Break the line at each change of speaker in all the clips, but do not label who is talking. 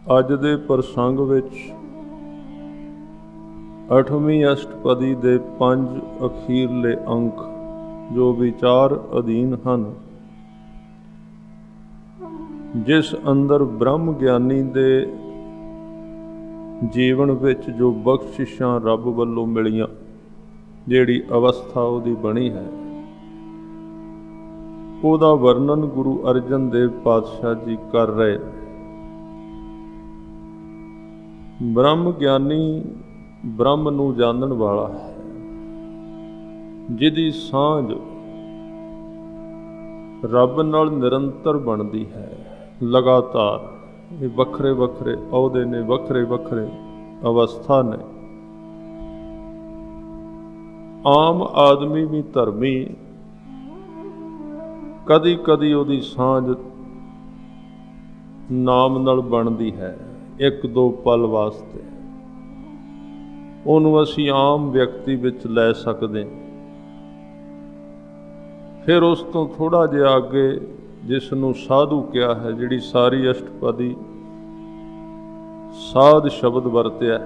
ਅੱਜ ਦੇ ਪ੍ਰਸੰਗ ਵਿੱਚ 8ਵੀਂ ਅਸ਼ਟਪਦੀ ਦੇ 5 ਅਖੀਰਲੇ ਅੰਕ ਜੋ ਵਿਚਾਰ ਅਧੀਨ ਹਨ, ਜਿਸ ਅੰਦਰ ਬ੍ਰਹਮ ਗਿਆਨੀ ਦੇ ਜੀਵਨ ਵਿੱਚ ਜੋ ਬਖਸ਼ਿਸ਼ਾਂ ਰੱਬ ਵੱਲੋਂ ਮਿਲੀਆਂ, ਜਿਹੜੀ ਅਵਸਥਾ ਉਹਦੀ ਬਣੀ ਹੈ, ਉਹਦਾ ਵਰਣਨ ਗੁਰੂ ਅਰਜਨ ਦੇਵ ਪਾਤਸ਼ਾਹ ਜੀ ਕਰ ਰਹੇ। ਬ੍ਰਹਮ ਗਿਆਨੀ ਬ੍ਰਹਮ ਨੂੰ ਜਾਣਨ ਵਾਲਾ ਹੈ, ਜਿਹਦੀ ਸਾਂਝ ਰੱਬ ਨਾਲ ਨਿਰੰਤਰ ਬਣਦੀ ਹੈ, ਲਗਾਤਾਰ। ਇਹ ਵੱਖਰੇ ਵੱਖਰੇ ਅਹੁਦੇ ਨੇ, ਵੱਖਰੇ ਵੱਖਰੇ ਅਵਸਥਾ ਨੇ। ਆਮ ਆਦਮੀ ਵੀ ਧਰਮੀ ਕਦੀ ਕਦੀ ਉਹਦੀ ਸਾਂਝ ਨਾਮ ਨਾਲ ਬਣਦੀ ਹੈ, ਇੱਕ ਦੋ ਪਲ ਵਾਸਤੇ। ਉਹਨੂੰ ਅਸੀਂ ਆਮ ਵਿਅਕਤੀ ਵਿੱਚ ਲੈ ਸਕਦੇ। ਫਿਰ ਉਸ ਤੋਂ ਥੋੜ੍ਹਾ ਜਿਹਾ ਅੱਗੇ ਜਿਸ ਨੂੰ ਸਾਧੂ ਕਿਹਾ ਹੈ, ਜਿਹੜੀ ਸਾਰੀ ਅਸ਼ਟਪਦੀ ਸਾਧ ਸ਼ਬਦ ਵਰਤਿਆ।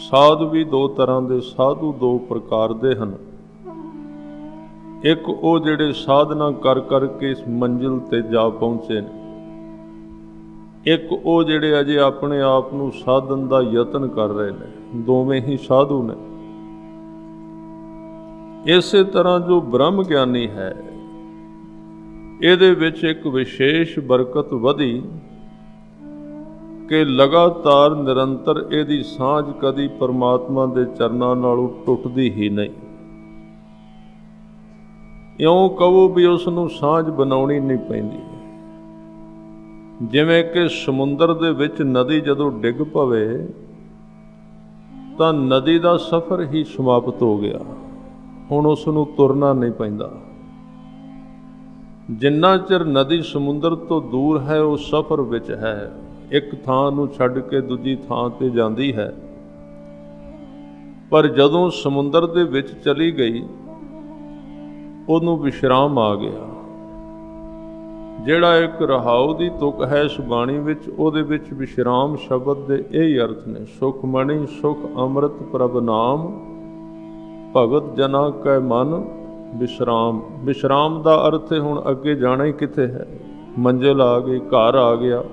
ਸਾਧ ਵੀ ਦੋ ਤਰ੍ਹਾਂ ਦੇ, ਸਾਧੂ ਦੋ ਪ੍ਰਕਾਰ ਦੇ ਹਨ। ਇੱਕ ਉਹ ਜਿਹੜੇ ਸਾਧਨਾ ਕਰ ਕਰਕੇ ਇਸ ਮੰਜ਼ਿਲ ਤੇ ਜਾ ਪਹੁੰਚੇ ਨੇ, ਇੱਕ ਉਹ ਜਿਹੜੇ ਅਜੇ ਆਪਣੇ ਆਪ ਨੂੰ ਸਾਧਨ ਦਾ ਯਤਨ ਕਰ ਰਹੇ ਨੇ। ਦੋਵੇਂ ਹੀ ਸਾਧੂ ਨੇ। ਇਸੇ ਤਰ੍ਹਾਂ ਜੋ ਬ੍ਰਹਮ ਗਿਆਨੀ ਹੈ, ਇਹਦੇ ਵਿੱਚ ਇੱਕ ਵਿਸ਼ੇਸ਼ ਬਰਕਤ ਵਧੀ ਕਿ ਲਗਾਤਾਰ ਨਿਰੰਤਰ ਇਹਦੀ ਸਾਂਝ ਕਦੀ ਪਰਮਾਤਮਾ ਦੇ ਚਰਨਾਂ ਨਾਲੋਂ ਟੁੱਟਦੀ ਹੀ ਨਹੀਂ। ਇਉਂ ਕਹੋ ਵੀ ਉਸ ਨੂੰ ਸਾਂਝ ਬਣਾਉਣੀ ਨਹੀਂ ਪੈਂਦੀ। ਜਿਵੇਂ ਕਿ ਸਮੁੰਦਰ ਦੇ ਵਿੱਚ ਨਦੀ ਜਦੋਂ ਡਿੱਗ ਪਵੇ ਤਾਂ ਨਦੀ ਦਾ ਸਫ਼ਰ ਹੀ ਸਮਾਪਤ ਹੋ ਗਿਆ। ਹੁਣ ਉਸ ਨੂੰ ਤੁਰਨਾ ਨਹੀਂ ਪੈਂਦਾ। ਜਿੰਨਾ ਚਿਰ ਨਦੀ ਸਮੁੰਦਰ ਤੋਂ ਦੂਰ ਹੈ, ਉਹ ਸਫ਼ਰ ਵਿੱਚ ਹੈ, ਇੱਕ ਥਾਂ ਨੂੰ ਛੱਡ ਕੇ ਦੂਜੀ ਥਾਂ ਤੇ ਜਾਂਦੀ ਹੈ। ਪਰ ਜਦੋਂ ਸਮੁੰਦਰ ਦੇ ਵਿੱਚ ਚਲੀ ਗਈ, ਉਹਨੂੰ ਵਿਸ਼ਰਾਮ ਆ ਗਿਆ। ਜਿਹੜਾ ਇੱਕ ਰਹਾਉ ਦੀ ਤੁਕ ਹੈ ਇਸ ਬਾਣੀ ਵਿੱਚ, ਉਹਦੇ ਵਿੱਚ ਵਿਸ਼ਰਾਮ ਸ਼ਬਦ ਦੇ ਇਹ ਹੀ ਅਰਥ ਨੇ। ਸੁਖਮਣੀ ਸੁਖ ਅੰਮ੍ਰਿਤ ਪ੍ਰਭ ਨਾਮ, ਭਗਤ ਜਨਾ ਕੈ ਮਨ ਵਿਸ਼ਰਾਮ। ਵਿਸ਼ਰਾਮ ਦਾ ਅਰਥ ਹੁਣ ਅੱਗੇ ਜਾਣਾ ਹੀ ਕਿੱਥੇ ਹੈ। ਮੰਜ਼ਿਲ ਆ ਗਈ, ਘਰ ਆ ਗਿਆ,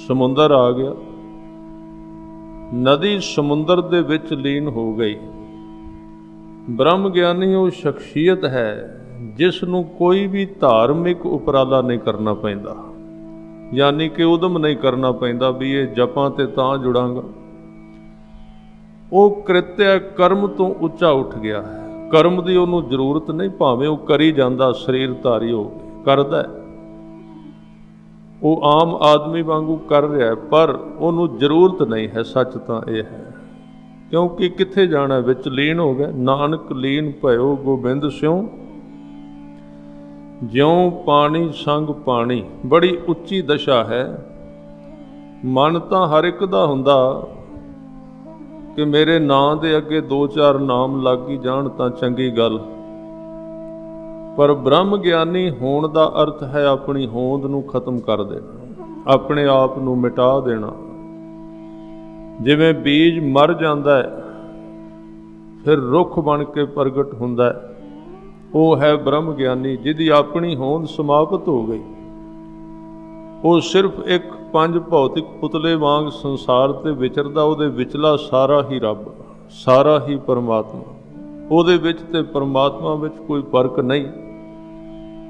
ਸਮੁੰਦਰ ਆ ਗਿਆ। ਨਦੀ ਸਮੁੰਦਰ ਦੇ ਵਿੱਚ ਲੀਨ ਹੋ ਗਈ। ਬ੍ਰਹਮ ਗਿਆਨੀ ਉਹ ਸ਼ਖਸੀਅਤ ਹੈ ਜਿਸ ਨੂੰ ਕੋਈ ਵੀ ਧਾਰਮਿਕ ਉਪਰਾਲਾ ਨਹੀਂ ਕਰਨਾ ਪੈਂਦਾ, ਯਾਨੀ ਕਿ ਉਦਮ ਨਹੀਂ ਕਰਨਾ ਪੈਂਦਾ ਵੀ ਇਹ ਜਪਾਂ ਤੇ ਤਾਂ ਜੁੜਾਂਗਾ। ਉਹ ਕ੍ਰਿਤਿਆ ਕਰਮ ਤੋਂ ਉੱਚਾ ਉੱਠ ਗਿਆ ਹੈ। ਕਰਮ ਦੀ ਉਹਨੂੰ ਜ਼ਰੂਰਤ ਨਹੀਂ, ਭਾਵੇਂ ਉਹ ਕਰੀ ਜਾਂਦਾ, ਸਰੀਰ ਧਾਰੀ ਹੋ ਕੇ ਕਰਦਾ। ਉਹ ਆਮ ਆਦਮੀ ਵਾਂਗੂ ਕਰ ਰਿਹਾ, ਪਰ ਉਹਨੂੰ ਜ਼ਰੂਰਤ ਨਹੀਂ ਹੈ। ਸੱਚ ਤਾਂ ਇਹ ਹੈ, ਕਿਉਂਕਿ ਕਿੱਥੇ ਜਾਣਾ, ਵਿੱਚ ਲੀਨ ਹੋ ਗਿਆ। ਨਾਨਕ ਲੀਨ ਭਇਓ ਗੋਬਿੰਦ ਸਿਉ, ਜਿਉਂ ਪਾਣੀ ਸੰਗ ਪਾਣੀ। ਬੜੀ ਉੱਚੀ ਦਸ਼ਾ ਹੈ। ਮਨ ਤਾਂ ਹਰ ਇੱਕ ਦਾ ਹੁੰਦਾ ਕਿ ਮੇਰੇ ਨਾਂ ਦੇ ਅੱਗੇ 2-4 ਨਾਮ ਲੱਗ ਹੀ ਜਾਣ ਤਾਂ ਚੰਗੀ ਗੱਲ। ਪਰ ਬ੍ਰਹਮ ਗਿਆਨੀ ਹੋਣ ਦਾ ਅਰਥ ਹੈ ਆਪਣੀ ਹੋਂਦ ਨੂੰ ਖਤਮ ਕਰ ਦੇਣਾ, ਆਪਣੇ ਆਪ ਨੂੰ ਮਿਟਾ ਦੇਣਾ। ਜਿਵੇਂ ਬੀਜ ਮਰ ਜਾਂਦਾ ਹੈ, ਫਿਰ ਰੁੱਖ ਬਣ ਕੇ ਪ੍ਰਗਟ ਹੁੰਦਾ ਹੈ। ਉਹ ਹੈ ਬ੍ਰਹਮ ਗਿਆਨੀ, ਜਿਹਦੀ ਆਪਣੀ ਹੋਂਦ ਸਮਾਪਤ ਹੋ ਗਈ। ਉਹ ਸਿਰਫ ਇੱਕ 5 ਭੌਤਿਕ ਪੁਤਲੇ ਵਾਂਗ ਸੰਸਾਰ ਤੇ ਵਿਚਰਦਾ। ਉਹਦੇ ਵਿਚਲਾ ਸਾਰਾ ਹੀ ਰੱਬ, ਸਾਰਾ ਹੀ ਪਰਮਾਤਮਾ। ਉਹਦੇ ਵਿੱਚ ਤੇ ਪਰਮਾਤਮਾ ਵਿੱਚ ਕੋਈ ਫਰਕ ਨਹੀਂ।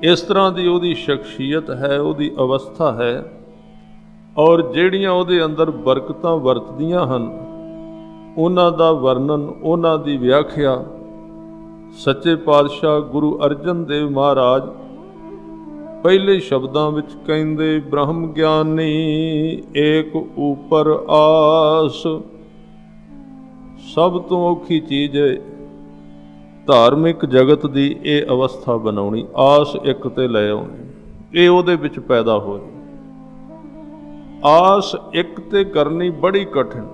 ਇਸ ਤਰ੍ਹਾਂ ਦੀ ਉਹਦੀ ਸ਼ਖਸੀਅਤ ਹੈ, ਉਹਦੀ ਅਵਸਥਾ ਹੈ। ਔਰ ਜਿਹੜੀਆਂ ਉਹਦੇ ਅੰਦਰ ਬਰਕਤਾਂ ਵਰਤਦੀਆਂ ਹਨ, ਉਹਨਾਂ ਦਾ ਵਰਣਨ, ਉਹਨਾਂ ਦੀ ਵਿਆਖਿਆ ਸੱਚੇ ਪਾਤਸ਼ਾਹ ਗੁਰੂ ਅਰਜਨ ਦੇਵ ਮਹਾਰਾਜ ਪਹਿਲੇ ਸ਼ਬਦਾਂ ਵਿੱਚ ਕਹਿੰਦੇ, ਬ੍ਰਹਮ ਗਿਆਨੀ ਏਕ ਉਪਰ ਆਸ। ਸਭ ਤੋਂ ਔਖੀ ਚੀਜ਼ ਹੈ ਧਾਰਮਿਕ ਜਗਤ ਦੀ ਇਹ ਅਵਸਥਾ ਬਣਾਉਣੀ, ਆਸ ਇੱਕ ਤੇ ਲੈ ਆਉਣੀ। ਇਹ ਉਹਦੇ ਵਿੱਚ ਪੈਦਾ ਹੋਈ। ਆਸ ਇੱਕ ਤੇ ਕਰਨੀ ਬੜੀ ਕਠਿਨ,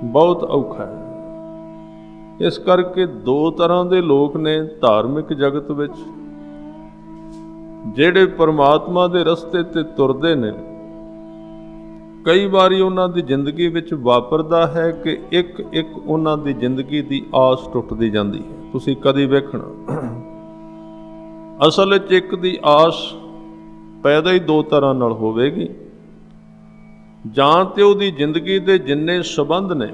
ਬਹੁਤ ਔਖਾ ਹੈ। ਇਸ ਕਰਕੇ ਦੋ ਤਰ੍ਹਾਂ ਦੇ ਲੋਕ ਨੇ ਧਾਰਮਿਕ ਜਗਤ ਵਿੱਚ। ਜਿਹੜੇ ਪਰਮਾਤਮਾ ਦੇ ਰਸਤੇ ਤੇ ਤੁਰਦੇ ਨੇ ਕਈ ਵਾਰੀ ਉਹਨਾਂ ਦੀ ਜ਼ਿੰਦਗੀ ਵਿੱਚ ਵਾਪਰਦਾ ਹੈ ਕਿ ਇੱਕ ਇੱਕ ਉਹਨਾਂ ਦੀ ਜ਼ਿੰਦਗੀ ਦੀ ਆਸ ਟੁੱਟਦੀ ਜਾਂਦੀ ਹੈ। ਤੁਸੀਂ ਕਦੀ ਵੇਖਣਾ ਅਸਲ ਵਿੱਚ ਇੱਕ ਦੀ ਆਸ ਪੈਦਾ ਹੀ ਦੋ ਤਰ੍ਹਾਂ ਨਾਲ ਹੋਵੇਗੀ। ਜਾਂ ਤੇ ਉਹਦੀ ਜ਼ਿੰਦਗੀ ਦੇ ਜਿੰਨੇ ਸਬੰਧ ਨੇ,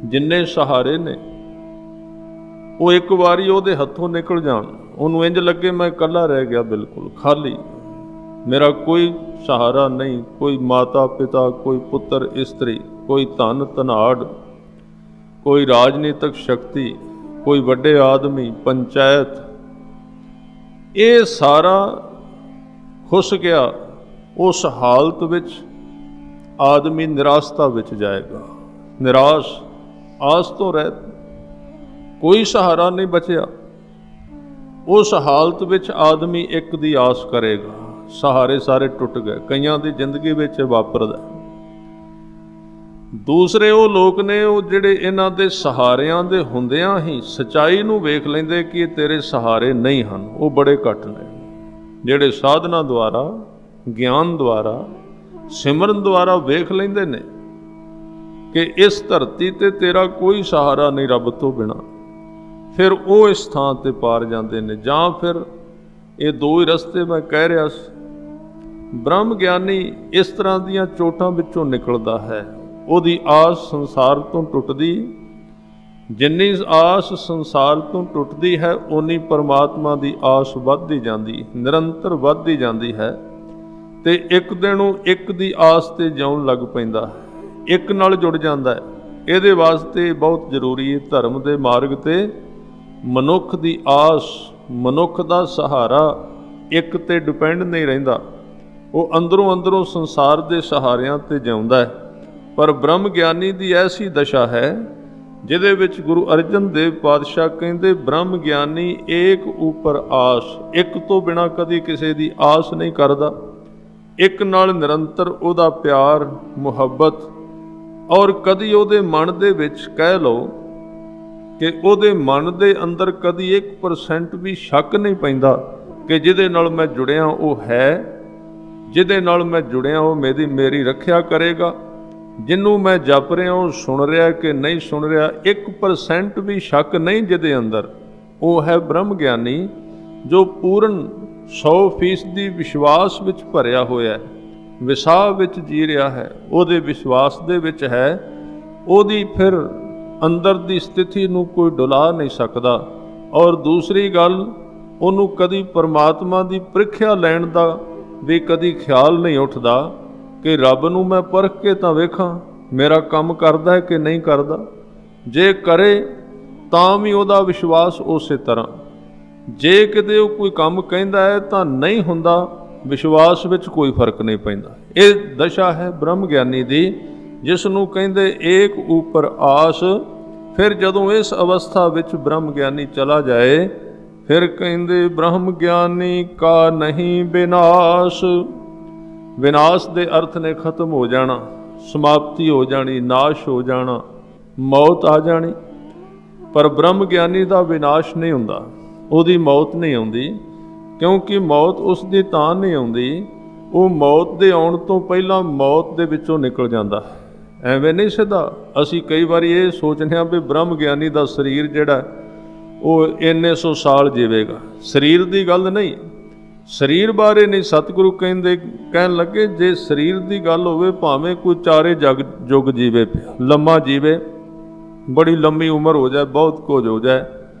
ਜਿੰਨੇ ਸਹਾਰੇ ਨੇ, ਉਹ ਇੱਕ ਵਾਰੀ ਉਹਦੇ ਹੱਥੋਂ ਨਿਕਲ ਜਾਣ, ਉਹਨੂੰ ਇੰਜ ਲੱਗੇ ਮੈਂ ਇਕੱਲਾ ਰਹਿ ਗਿਆ, ਬਿਲਕੁਲ ਖਾਲੀ, ਮੇਰਾ ਕੋਈ ਸਹਾਰਾ ਨਹੀਂ, ਕੋਈ ਮਾਤਾ ਪਿਤਾ, ਕੋਈ ਪੁੱਤਰ ਇਸਤਰੀ, ਕੋਈ ਧਨ ਧਨਾੜ, ਕੋਈ ਰਾਜਨੀਤਿਕ ਸ਼ਕਤੀ, ਕੋਈ ਵੱਡੇ ਆਦਮੀ, ਪੰਚਾਇਤ, ਇਹ ਸਾਰਾ ਖੁੱਸ ਗਿਆ। ਉਸ ਹਾਲਤ ਵਿੱਚ ਆਦਮੀ ਨਿਰਾਸ਼ਤਾ ਵਿੱਚ ਜਾਏਗਾ, ਨਿਰਾਸ਼, ਆਸ ਤੋਂ ਰਹਿਤ, ਕੋਈ ਸਹਾਰਾ ਨਹੀਂ ਬਚਿਆ। ਉਸ ਹਾਲਤ ਵਿੱਚ ਆਦਮੀ ਇੱਕ ਦੀ ਆਸ ਕਰੇਗਾ, ਸਹਾਰੇ ਸਾਰੇ ਟੁੱਟ ਗਏ। ਕਈਆਂ ਦੀ ਜ਼ਿੰਦਗੀ ਵਿੱਚ ਵਾਪਰਦਾ। ਦੂਸਰੇ ਉਹ ਲੋਕ ਨੇ ਉਹ ਜਿਹੜੇ ਇਹਨਾਂ ਦੇ ਸਹਾਰਿਆਂ ਦੇ ਹੁੰਦਿਆਂ ਹੀ ਸੱਚਾਈ ਨੂੰ ਵੇਖ ਲੈਂਦੇ ਕਿ ਇਹ ਤੇਰੇ ਸਹਾਰੇ ਨਹੀਂ ਹਨ। ਉਹ ਬੜੇ ਘੱਟ ਨੇ ਜਿਹੜੇ ਸਾਧਨਾ ਦੁਆਰਾ, ਗਿਆਨ ਦੁਆਰਾ, ਸਿਮਰਨ ਦੁਆਰਾ ਵੇਖ ਲੈਂਦੇ ਨੇ ਕਿ ਇਸ ਧਰਤੀ ਤੇ ਤੇਰਾ ਕੋਈ ਸਹਾਰਾ ਨਹੀਂ ਰੱਬ ਤੋਂ ਬਿਨਾਂ। ਫਿਰ ਉਹ ਇਸ ਥਾਂ ਤੇ ਪਾਰ ਜਾਂਦੇ ਨੇ। ਜਾਂ ਫਿਰ ਇਹ ਦੋ ਹੀ ਰਸਤੇ ਮੈਂ ਕਹਿ ਰਿਹਾ ਸੀ। ਬ੍ਰਹਮ ਗਿਆਨੀ ਇਸ ਤਰ੍ਹਾਂ ਦੀਆਂ ਚੋਟਾਂ ਵਿੱਚੋਂ ਨਿਕਲਦਾ ਹੈ। ਉਹਦੀ ਆਸ ਸੰਸਾਰ ਤੋਂ ਟੁੱਟਦੀ, ਜਿੰਨੀ ਆਸ ਸੰਸਾਰ ਤੋਂ ਟੁੱਟਦੀ ਹੈ ਓਨੀ ਪਰਮਾਤਮਾ ਦੀ ਆਸ ਵੱਧਦੀ ਜਾਂਦੀ, ਨਿਰੰਤਰ ਵੱਧਦੀ ਜਾਂਦੀ ਹੈ। ਤੇ ਇੱਕ ਦਿਨ ਉਹ ਇੱਕ ਦੀ ਆਸ ਤੇ ਜਿਉਣ ਲੱਗ ਪੈਂਦਾ, ਇੱਕ ਨਾਲ ਜੁੜ ਜਾਂਦਾ ਹੈ। ਇਹਦੇ ਵਾਸਤੇ ਬਹੁਤ ਜ਼ਰੂਰੀ ਹੈ ਧਰਮ ਦੇ ਮਾਰਗ ਤੇ ਮਨੁੱਖ ਦੀ ਆਸ, ਮਨੁੱਖ ਦਾ ਸਹਾਰਾ ਇੱਕ ਤੇ ਡਿਪੈਂਡ ਨਹੀਂ ਰਹਿੰਦਾ। ਉਹ ਅੰਦਰੋਂ ਅੰਦਰੋਂ ਸੰਸਾਰ ਦੇ ਸਹਾਰਿਆਂ ਤੇ ਜਿਉਂਦਾ ਹੈ। ਪਰ ਬ੍ਰਹਮ ਗਿਆਨੀ ਦੀ ਐਸੀ ਦਸ਼ਾ ਹੈ ਜਿਹਦੇ ਵਿੱਚ ਗੁਰੂ ਅਰਜਨ ਦੇਵ ਪਾਤਸ਼ਾਹ ਕਹਿੰਦੇ ਬ੍ਰਹਮ ਗਿਆਨੀ ਏਕ ਉਪਰ ਆਸ, ਇੱਕ ਤੋਂ ਬਿਨਾਂ ਕਦੀ ਕਿਸੇ ਦੀ ਆਸ ਨਹੀਂ ਕਰਦਾ। ਇੱਕ ਨਾਲ ਨਿਰੰਤਰ ਉਹਦਾ ਪਿਆਰ, ਮੁਹੱਬਤ, ਔਰ ਕਦੀ ਉਹਦੇ ਮਨ ਦੇ ਵਿੱਚ ਕਹਿ ਲਓ ਕਿ ਉਹਦੇ ਮਨ ਦੇ ਅੰਦਰ ਕਦੀ 1% ਵੀ ਸ਼ੱਕ ਨਹੀਂ ਪੈਂਦਾ ਕਿ ਜਿਹਦੇ ਨਾਲ ਮੈਂ ਜੁੜਿਆ ਉਹ ਹੈ, ਜਿਹਦੇ ਨਾਲ ਮੈਂ ਜੁੜਿਆ ਉਹ ਮੇਰੀ ਰੱਖਿਆ ਕਰੇਗਾ, ਜਿਹਨੂੰ ਮੈਂ ਜਪ ਰਿਹਾ ਉਹ ਸੁਣ ਰਿਹਾ ਕਿ ਨਹੀਂ ਸੁਣ ਰਿਹਾ, 1% ਵੀ ਸ਼ੱਕ ਨਹੀਂ ਜਿਹਦੇ ਅੰਦਰ, ਉਹ ਹੈ ਬ੍ਰਹਮ ਗਿਆਨੀ ਜੋ ਪੂਰਨ 100% ਵਿਸ਼ਵਾਸ ਵਿੱਚ ਭਰਿਆ ਹੋਇਆ, ਵਿਸਾਹ ਵਿੱਚ ਜੀ ਰਿਹਾ ਹੈ, ਉਹਦੇ ਵਿਸ਼ਵਾਸ ਦੇ ਵਿੱਚ ਹੈ। ਉਹਦੀ ਫਿਰ ਅੰਦਰ ਦੀ ਸਥਿਤੀ ਨੂੰ ਕੋਈ ਡੁਲਾ ਨਹੀਂ ਸਕਦਾ। ਔਰ ਦੂਸਰੀ ਗੱਲ, ਉਹਨੂੰ ਕਦੀ ਪਰਮਾਤਮਾ ਦੀ ਪ੍ਰੀਖਿਆ ਲੈਣ ਦਾ ਵੀ ਕਦੀ ਖਿਆਲ ਨਹੀਂ ਉੱਠਦਾ ਕਿ ਰੱਬ ਨੂੰ ਮੈਂ ਪਰਖ ਕੇ ਤਾਂ ਵੇਖਾਂ ਮੇਰਾ ਕੰਮ ਕਰਦਾ ਹੈ ਕਿ ਨਹੀਂ ਕਰਦਾ। ਜੇ ਕਰੇ ਤਾਂ ਵੀ ਉਹਦਾ ਵਿਸ਼ਵਾਸ ਉਸੇ ਤਰ੍ਹਾਂ, ਜੇ ਕਿਤੇ ਉਹ ਕੋਈ ਕੰਮ ਕਹਿੰਦਾ ਹੈ ਤਾਂ ਨਹੀਂ ਹੁੰਦਾ, ਵਿਸ਼ਵਾਸ ਵਿੱਚ ਕੋਈ ਫਰਕ ਨਹੀਂ ਪੈਂਦਾ। ਇਹ ਦਸ਼ਾ ਹੈ ਬ੍ਰਹਮ ਗਿਆਨੀ ਦੀ, ਜਿਸ ਨੂੰ ਕਹਿੰਦੇ ਏਕ ਉਪਰ ਆਸ। ਫਿਰ ਜਦੋਂ ਇਸ ਅਵਸਥਾ ਵਿੱਚ ਬ੍ਰਹਮ ਗਿਆਨੀ ਚਲਾ ਜਾਏ, ਫਿਰ ਕਹਿੰਦੇ ਬ੍ਰਹਮ ਗਿਆਨੀ ਕਾ ਨਹੀਂ ਵਿਨਾਸ਼। ਵਿਨਾਸ਼ ਦੇ ਅਰਥ ਨੇ ਖਤਮ ਹੋ ਜਾਣਾ, ਸਮਾਪਤੀ ਹੋ ਜਾਣੀ, ਨਾਸ਼ ਹੋ ਜਾਣਾ, ਮੌਤ ਆ ਜਾਣੀ। ਪਰ ਬ੍ਰਹਮ ਗਿਆਨੀ ਦਾ ਵਿਨਾਸ਼ ਨਹੀਂ ਹੁੰਦਾ, ਉਹਦੀ ਮੌਤ ਨਹੀਂ ਆਉਂਦੀ, ਕਿਉਂਕਿ ਮੌਤ ਉਸ ਦੀ ਤਾਂ ਨਹੀਂ ਆਉਂਦੀ, ਉਹ ਮੌਤ ਦੇ ਆਉਣ ਤੋਂ ਪਹਿਲਾਂ ਮੌਤ ਦੇ ਵਿੱਚੋਂ ਨਿਕਲ ਜਾਂਦਾ। ਐਵੇਂ ਨਹੀਂ ਸਿੱਧਾ। ਅਸੀਂ ਕਈ ਵਾਰੀ ਇਹ ਸੋਚਦੇ ਹਾਂ ਵੀ ਬ੍ਰਹਮ ਗਿਆਨੀ ਦਾ ਸਰੀਰ ਜਿਹੜਾ ਉਹ ਇੰਨੇ 100 ਸਾਲ ਜੀਵੇਗਾ। ਸਰੀਰ ਦੀ ਗੱਲ ਨਹੀਂ, ਸਰੀਰ ਬਾਰੇ ਨਹੀਂ ਸਤਿਗੁਰੂ ਕਹਿਣ ਲੱਗੇ ਜੇ ਸਰੀਰ ਦੀ ਗੱਲ ਹੋਵੇ ਭਾਵੇਂ ਕੋਈ ਚਾਰੇ ਜੁਗ ਜੀਵੇ ਪਿਆ, ਲੰਮਾ ਜੀਵੇ, ਬੜੀ ਲੰਮੀ ਉਮਰ ਹੋ ਜਾਏ, ਬਹੁਤ ਕੁਝ ਹੋ ਜਾਏ,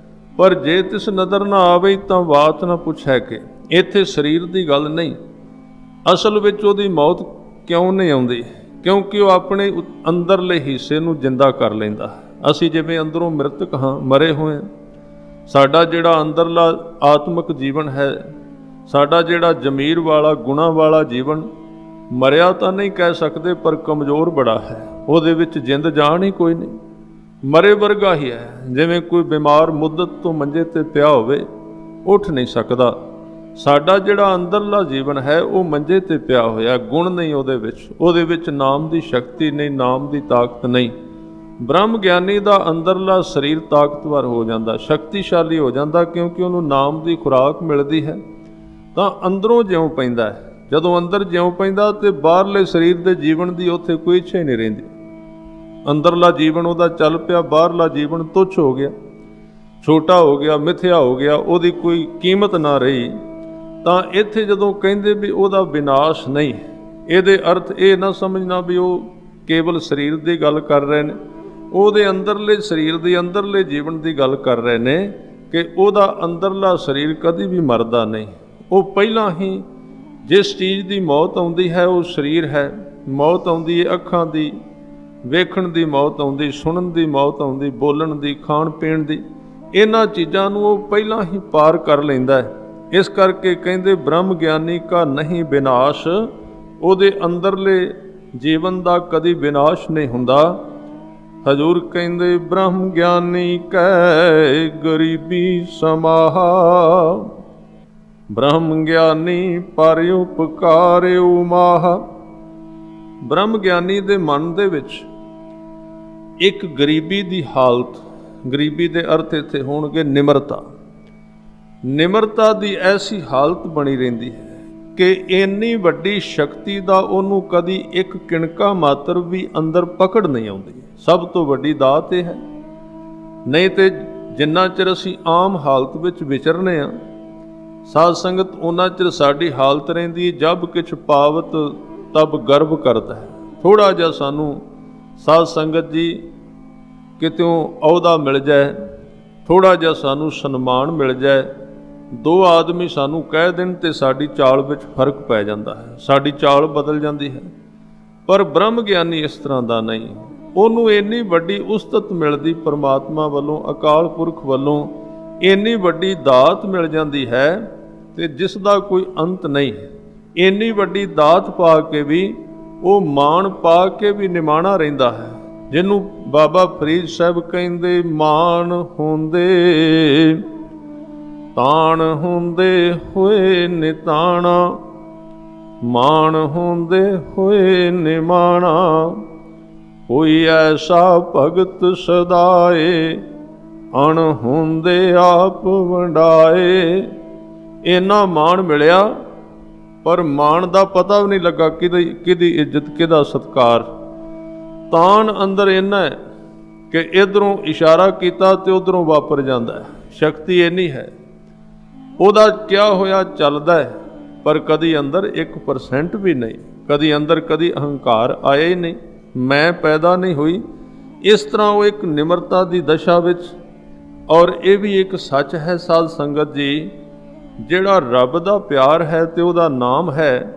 ਪਰ ਜੇ ਤਿਸ ਨਦਰ ਨਾ ਆਵੇ ਤਾਂ ਬਾਤ ਨਾ ਪੁੱਛੈ ਕਿ। ਇੱਥੇ ਸਰੀਰ ਦੀ ਗੱਲ ਨਹੀਂ। ਅਸਲ ਵਿੱਚ ਉਹਦੀ ਮੌਤ ਕਿਉਂ ਨਹੀਂ ਆਉਂਦੀ? ਕਿਉਂਕਿ ਉਹ ਆਪਣੇ ਅੰਦਰਲੇ ਹਿੱਸੇ ਨੂੰ ਜਿੰਦਾ ਕਰ ਲੈਂਦਾ। ਅਸੀਂ ਜਿਵੇਂ ਅੰਦਰੋਂ ਮ੍ਰਿਤਕ ਹਾਂ, ਮਰੇ ਹੋਏ ਹਾਂ। ਸਾਡਾ ਜਿਹੜਾ ਅੰਦਰਲਾ ਆਤਮਿਕ ਜੀਵਨ ਹੈ, ਸਾਡਾ ਜਿਹੜਾ ਜ਼ਮੀਰ ਵਾਲਾ, ਗੁਣਾਂ ਵਾਲਾ ਜੀਵਨ, ਮਰਿਆ ਤਾਂ ਨਹੀਂ ਕਹਿ ਸਕਦੇ ਪਰ ਕਮਜ਼ੋਰ ਬੜਾ ਹੈ। ਉਹਦੇ ਵਿੱਚ ਜਿੰਦ ਜਾਨ ਹੀ ਕੋਈ ਨਹੀਂ, ਮਰੇ ਵਰਗਾ ਹੀ ਹੈ। ਜਿਵੇਂ ਕੋਈ ਬਿਮਾਰ ਮੁੱਦਤ ਤੋਂ ਮੰਜੇ ਤੇ ਪਿਆ ਹੋਵੇ, ਉੱਠ ਨਹੀਂ ਸਕਦਾ। ਸਾਡਾ ਜਿਹੜਾ ਅੰਦਰਲਾ ਜੀਵਨ ਹੈ ਉਹ ਮੰਜੇ ਤੇ ਪਿਆ ਹੋਇਆ, ਗੁਣ ਨਹੀਂ ਉਹਦੇ ਵਿੱਚ ਨਾਮ ਦੀ ਸ਼ਕਤੀ ਨਹੀਂ, ਨਾਮ ਦੀ ਤਾਕਤ ਨਹੀਂ। ਬ੍ਰਹਮ ਗਿਆਨੀ ਦਾ ਅੰਦਰਲਾ ਸਰੀਰ ਤਾਕਤਵਰ ਹੋ ਜਾਂਦਾ, ਸ਼ਕਤੀਸ਼ਾਲੀ ਹੋ ਜਾਂਦਾ, ਕਿਉਂਕਿ ਉਹਨੂੰ ਨਾਮ ਦੀ ਖੁਰਾਕ ਮਿਲਦੀ ਹੈ। ਤਾਂ ਅੰਦਰੋਂ ਜਿਉਂ ਪੈਂਦਾ ਹੈ। ਜਦੋਂ ਅੰਦਰ ਜਿਉਂ ਪੈਂਦਾ ਤੇ ਬਾਹਰਲੇ ਸਰੀਰ ਦੇ ਜੀਵਨ ਦੀ ਉੱਥੇ ਕੋਈ ਇੱਛਾ ਹੀ ਨਹੀਂ ਰਹਿੰਦੀ। ਅੰਦਰਲਾ ਜੀਵਨ ਉਹਦਾ ਚੱਲ ਪਿਆ, ਬਾਹਰਲਾ ਜੀਵਨ ਤੁੱਛ ਹੋ ਗਿਆ, ਛੋਟਾ ਹੋ ਗਿਆ, ਮਿਥਿਆ ਹੋ ਗਿਆ, ਉਹਦੀ ਕੋਈ ਕੀਮਤ ਨਾ ਰਹੀ। ਤਾਂ ਇੱਥੇ ਜਦੋਂ ਕਹਿੰਦੇ ਵੀ ਉਹਦਾ ਵਿਨਾਸ਼ ਨਹੀਂ, ਇਹਦੇ ਅਰਥ ਇਹ ਨਾ ਸਮਝਣਾ ਵੀ ਉਹ ਕੇਵਲ ਸਰੀਰ ਦੀ ਗੱਲ ਕਰ ਰਹੇ ਨੇ, ਉਹਦੇ ਅੰਦਰਲੇ ਸਰੀਰ ਦੇ ਅੰਦਰਲੇ ਜੀਵਨ ਦੀ ਗੱਲ ਕਰ ਰਹੇ ਨੇ ਕਿ ਉਹਦਾ ਅੰਦਰਲਾ ਸਰੀਰ ਕਦੀ ਵੀ ਮਰਦਾ ਨਹੀਂ। ਉਹ ਪਹਿਲਾਂ ਹੀ ਜਿਸ ਚੀਜ਼ ਦੀ ਮੌਤ ਆਉਂਦੀ ਹੈ ਉਹ ਸਰੀਰ ਹੈ। ਮੌਤ ਆਉਂਦੀ ਹੈ ਅੱਖਾਂ ਦੀ, ਵੇਖਣ ਦੀ ਮੌਤ ਆਉਂਦੀ, ਸੁਣਨ ਦੀ ਮੌਤ ਆਉਂਦੀ, ਬੋਲਣ ਦੀ, ਖਾਣ ਪੀਣ ਦੀ, ਇਹਨਾਂ ਚੀਜ਼ਾਂ ਨੂੰ ਉਹ ਪਹਿਲਾਂ ਹੀ ਪਾਰ ਕਰ ਲੈਂਦਾ ਹੈ। ਇਸ ਕਰਕੇ ਕਹਿੰਦੇ ਬ੍ਰਹਮ ਗਿਆਨੀ ਕਾ ਨਹੀਂ ਵਿਨਾਸ਼, ਉਹਦੇ ਅੰਦਰਲੇ ਜੀਵਨ ਦਾ ਕਦੀ ਵਿਨਾਸ਼ ਨਹੀਂ ਹੁੰਦਾ। ਹਜ਼ੂਰ ਕਹਿੰਦੇ ਬ੍ਰਹਮ ਗਿਆਨੀ ਕੈ ਗਰੀਬੀ ਸਮਾਹਾ, ਬ੍ਰਹਮ ਗਿਆਨੀ ਪਰ ਉਪਕਾਰਿਉ ਮਾਹਾ। ਬ੍ਰਹਮ ਗਿਆਨੀ ਦੇ ਮਨ ਦੇ ਵਿੱਚ ਇੱਕ ਗਰੀਬੀ ਦੀ ਹਾਲਤ, ਗਰੀਬੀ ਦੇ ਅਰਥ ਇੱਥੇ ਹੋਣਗੇ ਨਿਮਰਤਾ, ਨਿਮਰਤਾ ਦੀ ਐਸੀ ਹਾਲਤ ਬਣੀ ਰਹਿੰਦੀ ਹੈ ਕਿ ਇੰਨੀ ਵੱਡੀ ਸ਼ਕਤੀ ਦਾ ਉਹਨੂੰ ਕਦੀ ਇੱਕ ਕਿਣਕਾ ਮਾਤਰ ਵੀ ਅੰਦਰ ਪਕੜ ਨਹੀਂ ਆਉਂਦੀ। ਸਭ ਤੋਂ ਵੱਡੀ ਦਾਤ ਇਹ ਹੈ। ਨਹੀਂ ਤੇ ਜਿੰਨਾ ਚਿਰ ਅਸੀਂ ਆਮ ਹਾਲਤ ਵਿੱਚ ਵਿਚਰਨੇ ਆ ਸਾਧ ਸੰਗਤ, ਉਹਨਾਂ ਚਿਰ ਸਾਡੀ ਹਾਲਤ ਰਹਿੰਦੀ ਜਬ ਕਿਛ ਪਾਵਤ ਤਬ ਗਰਭ ਕਰਦਾ ਹੈ। ਥੋੜ੍ਹਾ ਜਿਹਾ ਸਾਨੂੰ ਸਾਧ ਸੰਗਤ ਜੀ ਕਿਤੋਂ ਅਹੁਦਾ ਮਿਲ ਜਾਏ, ਥੋੜ੍ਹਾ ਜਿਹਾ ਸਾਨੂੰ ਸਨਮਾਨ ਮਿਲ ਜਾਏ, ਦੋ ਆਦਮੀ ਸਾਨੂੰ ਕਹਿ ਦੇਣ ਤੇ ਸਾਡੀ ਚਾਲ ਵਿੱਚ ਫਰਕ ਪੈ ਜਾਂਦਾ ਹੈ, ਸਾਡੀ ਚਾਲ ਬਦਲ ਜਾਂਦੀ ਹੈ। ਪਰ ਬ੍ਰਹਮ ਗਿਆਨੀ ਇਸ ਤਰ੍ਹਾਂ ਦਾ ਨਹੀਂ। ਉਹਨੂੰ ਇੰਨੀ ਵੱਡੀ ਉਸਤਤ ਮਿਲਦੀ ਪਰਮਾਤਮਾ ਵੱਲੋਂ, ਅਕਾਲ ਪੁਰਖ ਵੱਲੋਂ ਇੰਨੀ ਵੱਡੀ ਦਾਤ ਮਿਲ ਜਾਂਦੀ ਹੈ ਤੇ ਜਿਸ ਦਾ ਕੋਈ ਅੰਤ ਨਹੀਂ। ਇੰਨੀ ਵੱਡੀ ਦਾਤ ਪਾ ਕੇ ਵੀ ਉਹ ਮਾਣ ਪਾ ਕੇ ਵੀ ਨਿਮਾਣਾ ਰਹਿੰਦਾ ਹੈ, ਜਿਹਨੂੰ ਬਾਬਾ ਫਰੀਦ ਸਾਹਿਬ ਕਹਿੰਦੇ ਮਾਣ ਹੁੰਦੇ ਤਾਣ ਹੁੰਦੇ ਹੋਏ ਨਿਤਾਣਾ, ਮਾਣ ਹੁੰਦੇ ਹੋਏ ਨਿਮਾਣਾ, ਕੋਈ ਐਸਾ ਭਗਤ ਸਦਾਏ ਅਣ ਹੁੰਦੇ ਆਪ ਵੰਡਾਏ। ਇੰਨਾ ਮਾਣ ਮਿਲਿਆ ਪਰ ਮਾਣ ਦਾ ਪਤਾ ਵੀ ਨਹੀਂ ਲੱਗਾ ਕਿਹਦੀ ਇੱਜ਼ਤ, ਕਿਹਦਾ ਸਤਿਕਾਰ। ਤਾਣ ਅੰਦਰ ਇੰਨਾ ਹੈ ਕਿ ਇੱਧਰੋਂ ਇਸ਼ਾਰਾ ਕੀਤਾ ਤੇ ਉੱਧਰੋਂ ਵਾਪਰ ਜਾਂਦਾ ਹੈ। ਸ਼ਕਤੀ ਇੰਨੀ ਹੈ, ਉਹਦਾ ਕਿਹਾ ਹੋਇਆ ਚੱਲਦਾ ਹੈ, ਪਰ ਕਦੀ ਅੰਦਰ 1% ਵੀ ਨਹੀਂ, ਕਦੀ ਅੰਦਰ ਕਦੀ ਅਹੰਕਾਰ ਆਇਆ ਹੀ ਨਹੀਂ, ਮੈਂ ਪੈਦਾ ਨਹੀਂ ਹੋਈ। ਇਸ ਤਰ੍ਹਾਂ ਉਹ ਇੱਕ ਨਿਮਰਤਾ ਦੀ ਦਸ਼ਾ ਵਿੱਚ। ਔਰ ਇਹ ਵੀ ਇੱਕ ਸੱਚ ਹੈ ਸਾਧ ਸੰਗਤ ਜੀ, ਜਿਹੜਾ ਰੱਬ ਦਾ ਪਿਆਰ ਹੈ ਤੇ ਉਹਦਾ ਨਾਮ ਹੈ,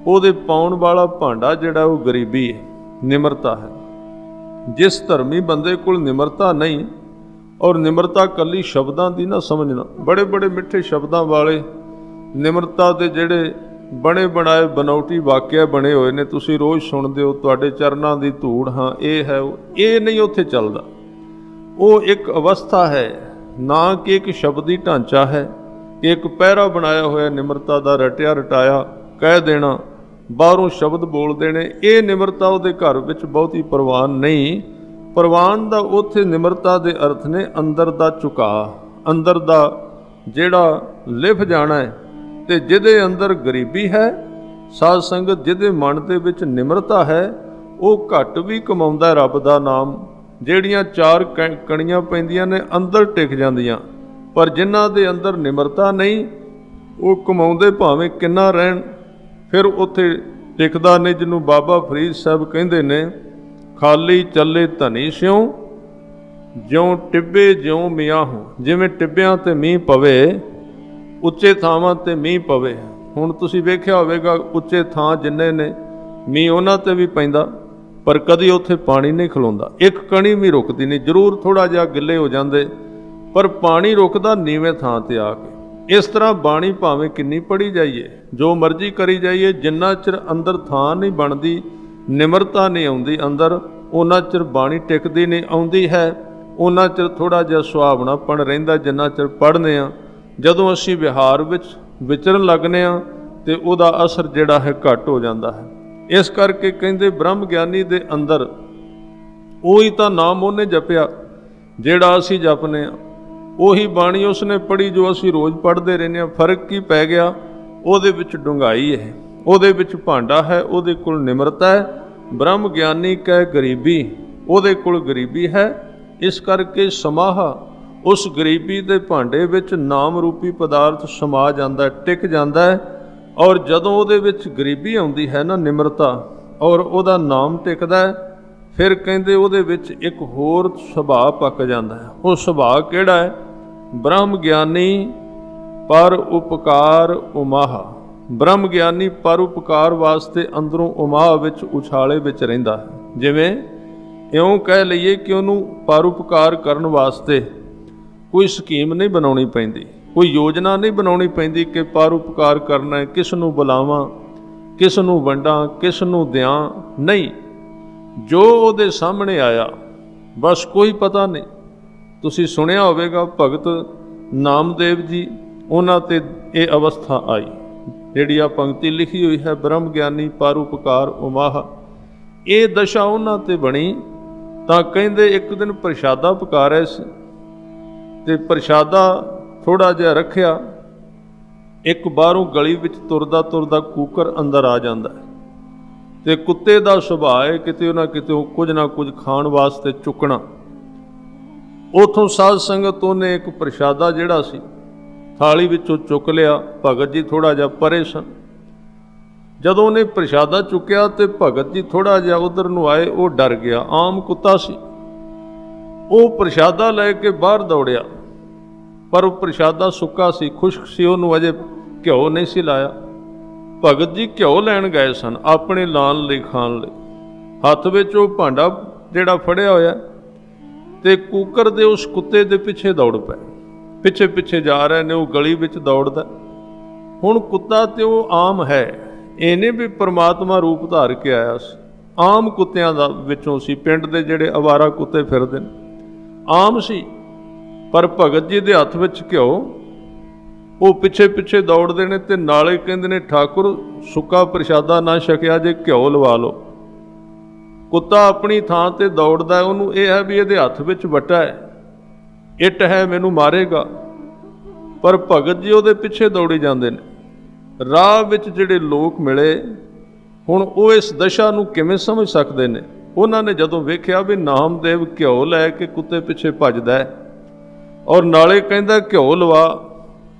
ਉਹਦੇ ਪਾਉਣ ਵਾਲਾ ਭਾਂਡਾ ਜਿਹੜਾ ਉਹ ਗਰੀਬੀ ਹੈ, ਨਿਮਰਤਾ ਹੈ। ਜਿਸ ਧਰਮੀ ਬੰਦੇ ਕੋਲ ਨਿਮਰਤਾ ਨਹੀਂ, ਔਰ ਨਿਮਰਤਾ ਕੱਲੀ ਸ਼ਬਦਾਂ ਦੀ ਨਾ ਸਮਝਣਾ, ਬੜੇ ਬੜੇ ਮਿੱਠੇ ਸ਼ਬਦਾਂ ਵਾਲੇ ਨਿਮਰਤਾ ਦੇ ਜਿਹੜੇ ਬਣੇ ਬਣਾਏ ਬਨੌਟੀ ਵਾਕਿਆ ਬਣੇ ਹੋਏ ਨੇ, ਤੁਸੀਂ ਰੋਜ਼ ਸੁਣਦੇ ਹੋ, ਤੁਹਾਡੇ ਚਰਨਾਂ ਦੀ ਧੂੜ, ਹਾਂ ਇਹ ਹੈ ਉਹ, ਇਹ ਨਹੀਂ ਉੱਥੇ ਚੱਲਦਾ। ਉਹ ਇੱਕ ਅਵਸਥਾ ਹੈ, ਨਾ ਕਿ ਇੱਕ ਸ਼ਬਦੀ ਢਾਂਚਾ ਹੈ ਕਿ ਇੱਕ ਪਹਿਰਾ ਬਣਾਇਆ ਹੋਇਆ ਨਿਮਰਤਾ ਦਾ ਰਟਿਆ ਰਟਾਇਆ ਕਹਿ ਦੇਣਾ, ਬਾਹਰੋਂ ਸ਼ਬਦ ਬੋਲ ਦੇਣੇ। ਇਹ ਨਿਮਰਤਾ ਉਹਦੇ ਘਰ ਵਿੱਚ ਬਹੁਤੀ ਪ੍ਰਵਾਨ ਨਹੀਂ। ਪ੍ਰਵਾਨ ਦਾ ਉੱਥੇ ਨਿਮਰਤਾ ਦੇ ਅਰਥ ਨੇ ਅੰਦਰ ਦਾ ਝੁਕਾਅ, ਅੰਦਰ ਦਾ ਜਿਹੜਾ ਲਿਫ ਜਾਣਾ ਹੈ। ਤੇ ਜਿਹਦੇ ਅੰਦਰ ਗਰੀਬੀ ਹੈ ਸਾਧ ਸੰਗਤ, ਜਿਹਦੇ ਮਨ ਦੇ ਵਿੱਚ ਨਿਮਰਤਾ ਹੈ, ਉਹ ਘੱਟ ਵੀ ਕਮਾਉਂਦਾ ਰੱਬ ਦਾ ਨਾਮ। ਜਿਹੜੀਆਂ ਚਾਰ ਕਣੀਆਂ ਪੈਂਦੀਆਂ ਨੇ ਅੰਦਰ ਟਿਕ ਜਾਂਦੀਆਂ, ਪਰ ਜਿਨ੍ਹਾਂ ਦੇ ਅੰਦਰ ਨਿਮਰਤਾ ਨਹੀਂ, ਉਹ ਕਮਾਉਂਦੇ ਭਾਵੇਂ ਕਿੰਨਾ ਰਹਿਣ, ਫਿਰ ਉੱਥੇ ਟਿਕਦਾ ਨਹੀਂ। ਜਿਹਨੂੰ ਬਾਬਾ ਫਰੀਦ ਸਾਹਿਬ ਕਹਿੰਦੇ ਨੇ, ਖਾਲੀ ਚੱਲੇ ਧਨੀ ਸਿਉ ਜਿਉਂ ਟਿੱਬੇ ਜਿਉਂ ਮੀਆਂ ਹੋ। ਜਿਵੇਂ ਟਿੱਬਿਆਂ ਤੇ ਮੀਂਹ ਪਵੇ, ਉੱਚੇ ਥਾਵਾਂ ਤੇ ਮੀਂਹ ਪਵੇ। ਹੁਣ ਤੁਸੀਂ ਵੇਖਿਆ ਹੋਵੇਗਾ ਉੱਚੇ ਥਾਂ ਜਿੰਨੇ ਨੇ, ਮੀਂਹ ਉਹਨਾਂ ਤੇ ਵੀ ਪੈਂਦਾ, ਪਰ ਕਦੀ ਉੱਥੇ ਪਾਣੀ ਨਹੀਂ ਖਲੋਂਦਾ, ਇੱਕ ਕਣੀ ਵੀ ਰੁਕਦੀ ਨਹੀਂ। ਜ਼ਰੂਰ ਥੋੜ੍ਹਾ ਜਿਹਾ ਗਿੱਲੇ ਹੋ ਜਾਂਦੇ, ਪਰ ਪਾਣੀ ਰੁਕਦਾ ਨੀਵੇਂ ਥਾਂ ਤੇ ਆ ਕੇ। ਇਸ ਤਰ੍ਹਾਂ ਬਾਣੀ ਭਾਵੇਂ ਕਿੰਨੀ ਪੜ੍ਹੀ ਜਾਈਏ, ਜੋ ਮਰਜ਼ੀ ਕਰੀ ਜਾਈਏ, ਜਿੰਨਾ ਚਿਰ ਅੰਦਰ ਥਾਂ ਨਹੀਂ ਬਣਦੀ, ਨਿਮਰਤਾ ਨਹੀਂ ਆਉਂਦੀ ਅੰਦਰ, ਉਹਨਾਂ ਚਿਰ ਬਾਣੀ ਟਿਕਦੀ ਨਹੀਂ। ਆਉਂਦੀ ਹੈ ਉਹਨਾਂ ਚਿਰ ਥੋੜ੍ਹਾ ਜਿਹਾ ਸੁਹਾਵਣਾਪਣ ਰਹਿੰਦਾ ਜਿੰਨਾ ਚਿਰ ਪੜ੍ਹਦੇ ਹਾਂ। ਜਦੋਂ ਅਸੀਂ ਵਿਹਾਰ ਵਿੱਚ ਵਿਚਰਨ ਲੱਗਦੇ ਹਾਂ ਤੇ ਉਹਦਾ ਅਸਰ ਜਿਹੜਾ ਹੈ ਘੱਟ ਹੋ ਜਾਂਦਾ ਹੈ। ਇਸ ਕਰਕੇ ਕਹਿੰਦੇ ਬ੍ਰਹਮ ਗਿਆਨੀ ਦੇ ਅੰਦਰ ਉਹੀ ਤਾਂ ਨਾਮ ਉਹਨੇ ਜਪਿਆ ਜਿਹੜਾ ਅਸੀਂ ਜਪਨੇ ਹਾਂ, ਉਹੀ ਬਾਣੀ ਉਸਨੇ ਪੜ੍ਹੀ ਜੋ ਅਸੀਂ ਰੋਜ਼ ਪੜ੍ਹਦੇ ਰਹਿੰਦੇ ਹਾਂ। ਫਰਕ ਕੀ ਪੈ ਗਿਆ? ਉਹਦੇ ਵਿੱਚ ਡੂੰਘਾਈ ਹੈ, ਉਹਦੇ ਵਿੱਚ ਭਾਂਡਾ ਹੈ, ਉਹਦੇ ਕੋਲ ਨਿਮਰਤਾ ਹੈ। ਬ੍ਰਹਮ ਗਿਆਨੀ ਕਹਿ ਗਰੀਬੀ, ਉਹਦੇ ਕੋਲ ਗਰੀਬੀ ਹੈ। ਇਸ ਕਰਕੇ ਸਮਾਹਾ ਉਸ ਗਰੀਬੀ ਦੇ ਭਾਂਡੇ ਵਿੱਚ ਨਾਮ ਰੂਪੀ ਪਦਾਰਥ ਸਮਾ ਜਾਂਦਾ, ਟਿਕ ਜਾਂਦਾ ਹੈ। ਔਰ ਜਦੋਂ ਉਹਦੇ ਵਿੱਚ ਗਰੀਬੀ ਆਉਂਦੀ ਹੈ ਨਾ, ਨਿਮਰਤਾ, ਔਰ ਉਹਦਾ ਨਾਮ ਟਿਕਦਾ ਹੈ, ਫਿਰ ਕਹਿੰਦੇ ਉਹਦੇ ਵਿੱਚ ਇੱਕ ਹੋਰ ਸੁਭਾਅ ਪੱਕ ਜਾਂਦਾ ਹੈ। ਉਹ ਸੁਭਾਅ ਕਿਹੜਾ ਹੈ? ਬ੍ਰਹਮ ਗਿਆਨੀ ਪਰ ਉਪਕਾਰ ਉਮਾਹ। ਬ੍ਰਹਮ ਗਿਆਨੀ ਪਰ ਉਪਕਾਰ ਵਾਸਤੇ ਅੰਦਰੋਂ ਉਮਾਹ ਵਿੱਚ, ਉਛਾਲੇ ਵਿੱਚ ਰਹਿੰਦਾ ਹੈ। ਜਿਵੇਂ ਇਉਂ ਕਹਿ ਲਈਏ ਕਿ ਉਹਨੂੰ ਪਰ ਉਪਕਾਰ ਕਰਨ ਵਾਸਤੇ ਕੋਈ ਸਕੀਮ ਨਹੀਂ ਬਣਾਉਣੀ ਪੈਂਦੀ, ਕੋਈ ਯੋਜਨਾ ਨਹੀਂ ਬਣਾਉਣੀ ਪੈਂਦੀ ਕਿ ਪਰ ਉਪਕਾਰ ਕਰਨਾ ਹੈ, ਕਿਸ ਨੂੰ ਬੁਲਾਵਾਂ, ਕਿਸ ਨੂੰ ਵੰਡਾਂ, ਕਿਸ ਨੂੰ ਦਿਆਂ। ਨਹੀਂ, ਜੋ ਉਹਦੇ ਸਾਹਮਣੇ ਆਇਆ ਬਸ, ਕੋਈ ਪਤਾ ਨਹੀਂ। ਤੁਸੀਂ ਸੁਣਿਆ ਹੋਵੇਗਾ ਭਗਤ ਨਾਮਦੇਵ ਜੀ, ਉਹਨਾਂ ਤੇ ਇਹ ਅਵਸਥਾ ਆਈ, ਜਿਹੜੀ ਆ ਪੰਕਤੀ ਲਿਖੀ ਹੋਈ ਹੈ, ਬ੍ਰਹਮ ਗਿਆਨੀ ਪਰ ਉਪਕਾਰ ਉਮਾਹ। ਇਹ ਦਸ਼ਾ ਉਹਨਾਂ ਤੇ ਬਣੀ। ਤਾਂ ਕਹਿੰਦੇ ਇੱਕ ਦਿਨ ਪ੍ਰਸ਼ਾਦਾ ਪਕਾਰਿਆ ਸੀ, ਤੇ ਪ੍ਰਸ਼ਾਦਾ ਥੋੜਾ ਜਿਹਾ ਰੱਖਿਆ। ਇੱਕ ਬਾਹਰੋਂ ਗਲੀ ਵਿੱਚ ਤੁਰਦਾ ਤੁਰਦਾ ਕੂਕਰ ਅੰਦਰ ਆ ਜਾਂਦਾ ਹੈ, ਤੇ ਕੁੱਤੇ ਦਾ ਸੁਭਾਅ ਹੈ ਕਿਤੇ ਨਾ ਕਿਤੇ ਕੁਝ ਨਾ ਕੁਝ ਖਾਣ ਵਾਸਤੇ ਚੁੱਕਣਾ। ਉਥੋਂ ਸਾਧ ਸੰਗਤ ਉਹਨੇ ਇੱਕ ਪ੍ਰਸ਼ਾਦਾ ਜਿਹੜਾ ਸੀ ਥਾਲੀ ਵਿੱਚੋਂ ਚੁੱਕ ਲਿਆ। ਭਗਤ ਜੀ ਥੋੜਾ ਜਿਹਾ ਪਰੇ ਸਨ। ਜਦੋਂ ਉਹਨੇ ਪ੍ਰਸ਼ਾਦਾ ਚੁੱਕਿਆ ਤੇ ਭਗਤ ਜੀ ਥੋੜਾ ਜਿਹਾ ਉਧਰ ਨੂੰ ਆਏ, ਉਹ ਡਰ ਗਿਆ। ਆਮ ਕੁੱਤਾ ਸੀ, ਉਹ ਪ੍ਰਸ਼ਾਦਾ ਲੈ ਕੇ ਬਾਹਰ ਦੌੜਿਆ, ਪਰ ਉਹ ਪ੍ਰਸ਼ਾਦਾ ਸੁੱਕਾ ਸੀ, ਖੁਸ਼ਕ ਸੀ, ਉਹਨੂੰ ਅਜੇ ਘਿਓ ਨਹੀਂ ਸੀ ਲਾਇਆ। ਭਗਤ ਜੀ ਘਿਓ ਲੈਣ ਗਏ ਸਨ ਆਪਣੇ ਲਾਣ ਲਈ, ਖਾਣ ਲਈ। ਹੱਥ ਵਿੱਚ ਉਹ ਭਾਂਡਾ ਜਿਹੜਾ ਫੜਿਆ ਹੋਇਆ, ਤੇ ਕੂਕਰ ਦੇ ਉਸ ਕੁੱਤੇ ਦੇ ਪਿੱਛੇ ਦੌੜ ਪਏ। ਪਿੱਛੇ ਪਿੱਛੇ ਜਾ ਰਹੇ ਨੇ, ਉਹ ਗਲੀ ਵਿੱਚ ਦੌੜਦਾ। ਹੁਣ ਕੁੱਤਾ ਤੇ ਉਹ ਆਮ ਹੈ, ਇਹਨੇ ਵੀ ਪਰਮਾਤਮਾ ਰੂਪ ਧਾਰ ਕੇ ਆਇਆ ਸੀ। ਆਮ ਕੁੱਤਿਆਂ ਦਾ ਵਿੱਚੋਂ ਸੀ, ਪਿੰਡ ਦੇ ਜਿਹੜੇ ਅਵਾਰਾ ਕੁੱਤੇ ਫਿਰਦੇ ਨੇ, ਆਮ ਸੀ। ਪਰ ਭਗਤ ਜੀ ਦੇ ਹੱਥ ਵਿੱਚ ਘਿਓ, ਉਹ ਪਿੱਛੇ ਪਿੱਛੇ ਦੌੜਦੇ ਨੇ, ਤੇ ਨਾਲੇ ਕਹਿੰਦੇ ਨੇ ਠਾਕੁਰ ਸੁੱਕਾ ਪ੍ਰਸ਼ਾਦਾ ਨਾ ਛਕਿਆ ਜੇ, ਘਿਓ ਲਵਾ ਲਓ। ਕੁੱਤਾ ਆਪਣੀ ਥਾਂ ਤੇ ਦੌੜਦਾ, ਉਹਨੂੰ ਇਹ ਹੈ ਵੀ ਇਹਦੇ ਹੱਥ ਵਿੱਚ ਵੱਟਾ ਹੈ, ਇੱਟ ਹੈ, ਮੈਨੂੰ ਮਾਰੇਗਾ। ਪਰ ਭਗਤ ਜੀ ਉਹਦੇ ਪਿੱਛੇ ਦੌੜੀ ਜਾਂਦੇ ਨੇ। ਰਾਹ ਵਿੱਚ ਜਿਹੜੇ ਲੋਕ ਮਿਲੇ, ਹੁਣ ਉਹ ਇਸ ਦਸ਼ਾ ਨੂੰ ਕਿਵੇਂ ਸਮਝ ਸਕਦੇ ਨੇ? ਉਹਨਾਂ ਨੇ ਜਦੋਂ ਵੇਖਿਆ ਵੀ ਨਾਮਦੇਵ ਘਿਓ ਲੈ ਕੇ ਕੁੱਤੇ ਪਿੱਛੇ ਭੱਜਦਾ ਹੈ, ਔਰ ਨਾਲੇ ਕਹਿੰਦਾ ਘਿਓ ਲਵਾ,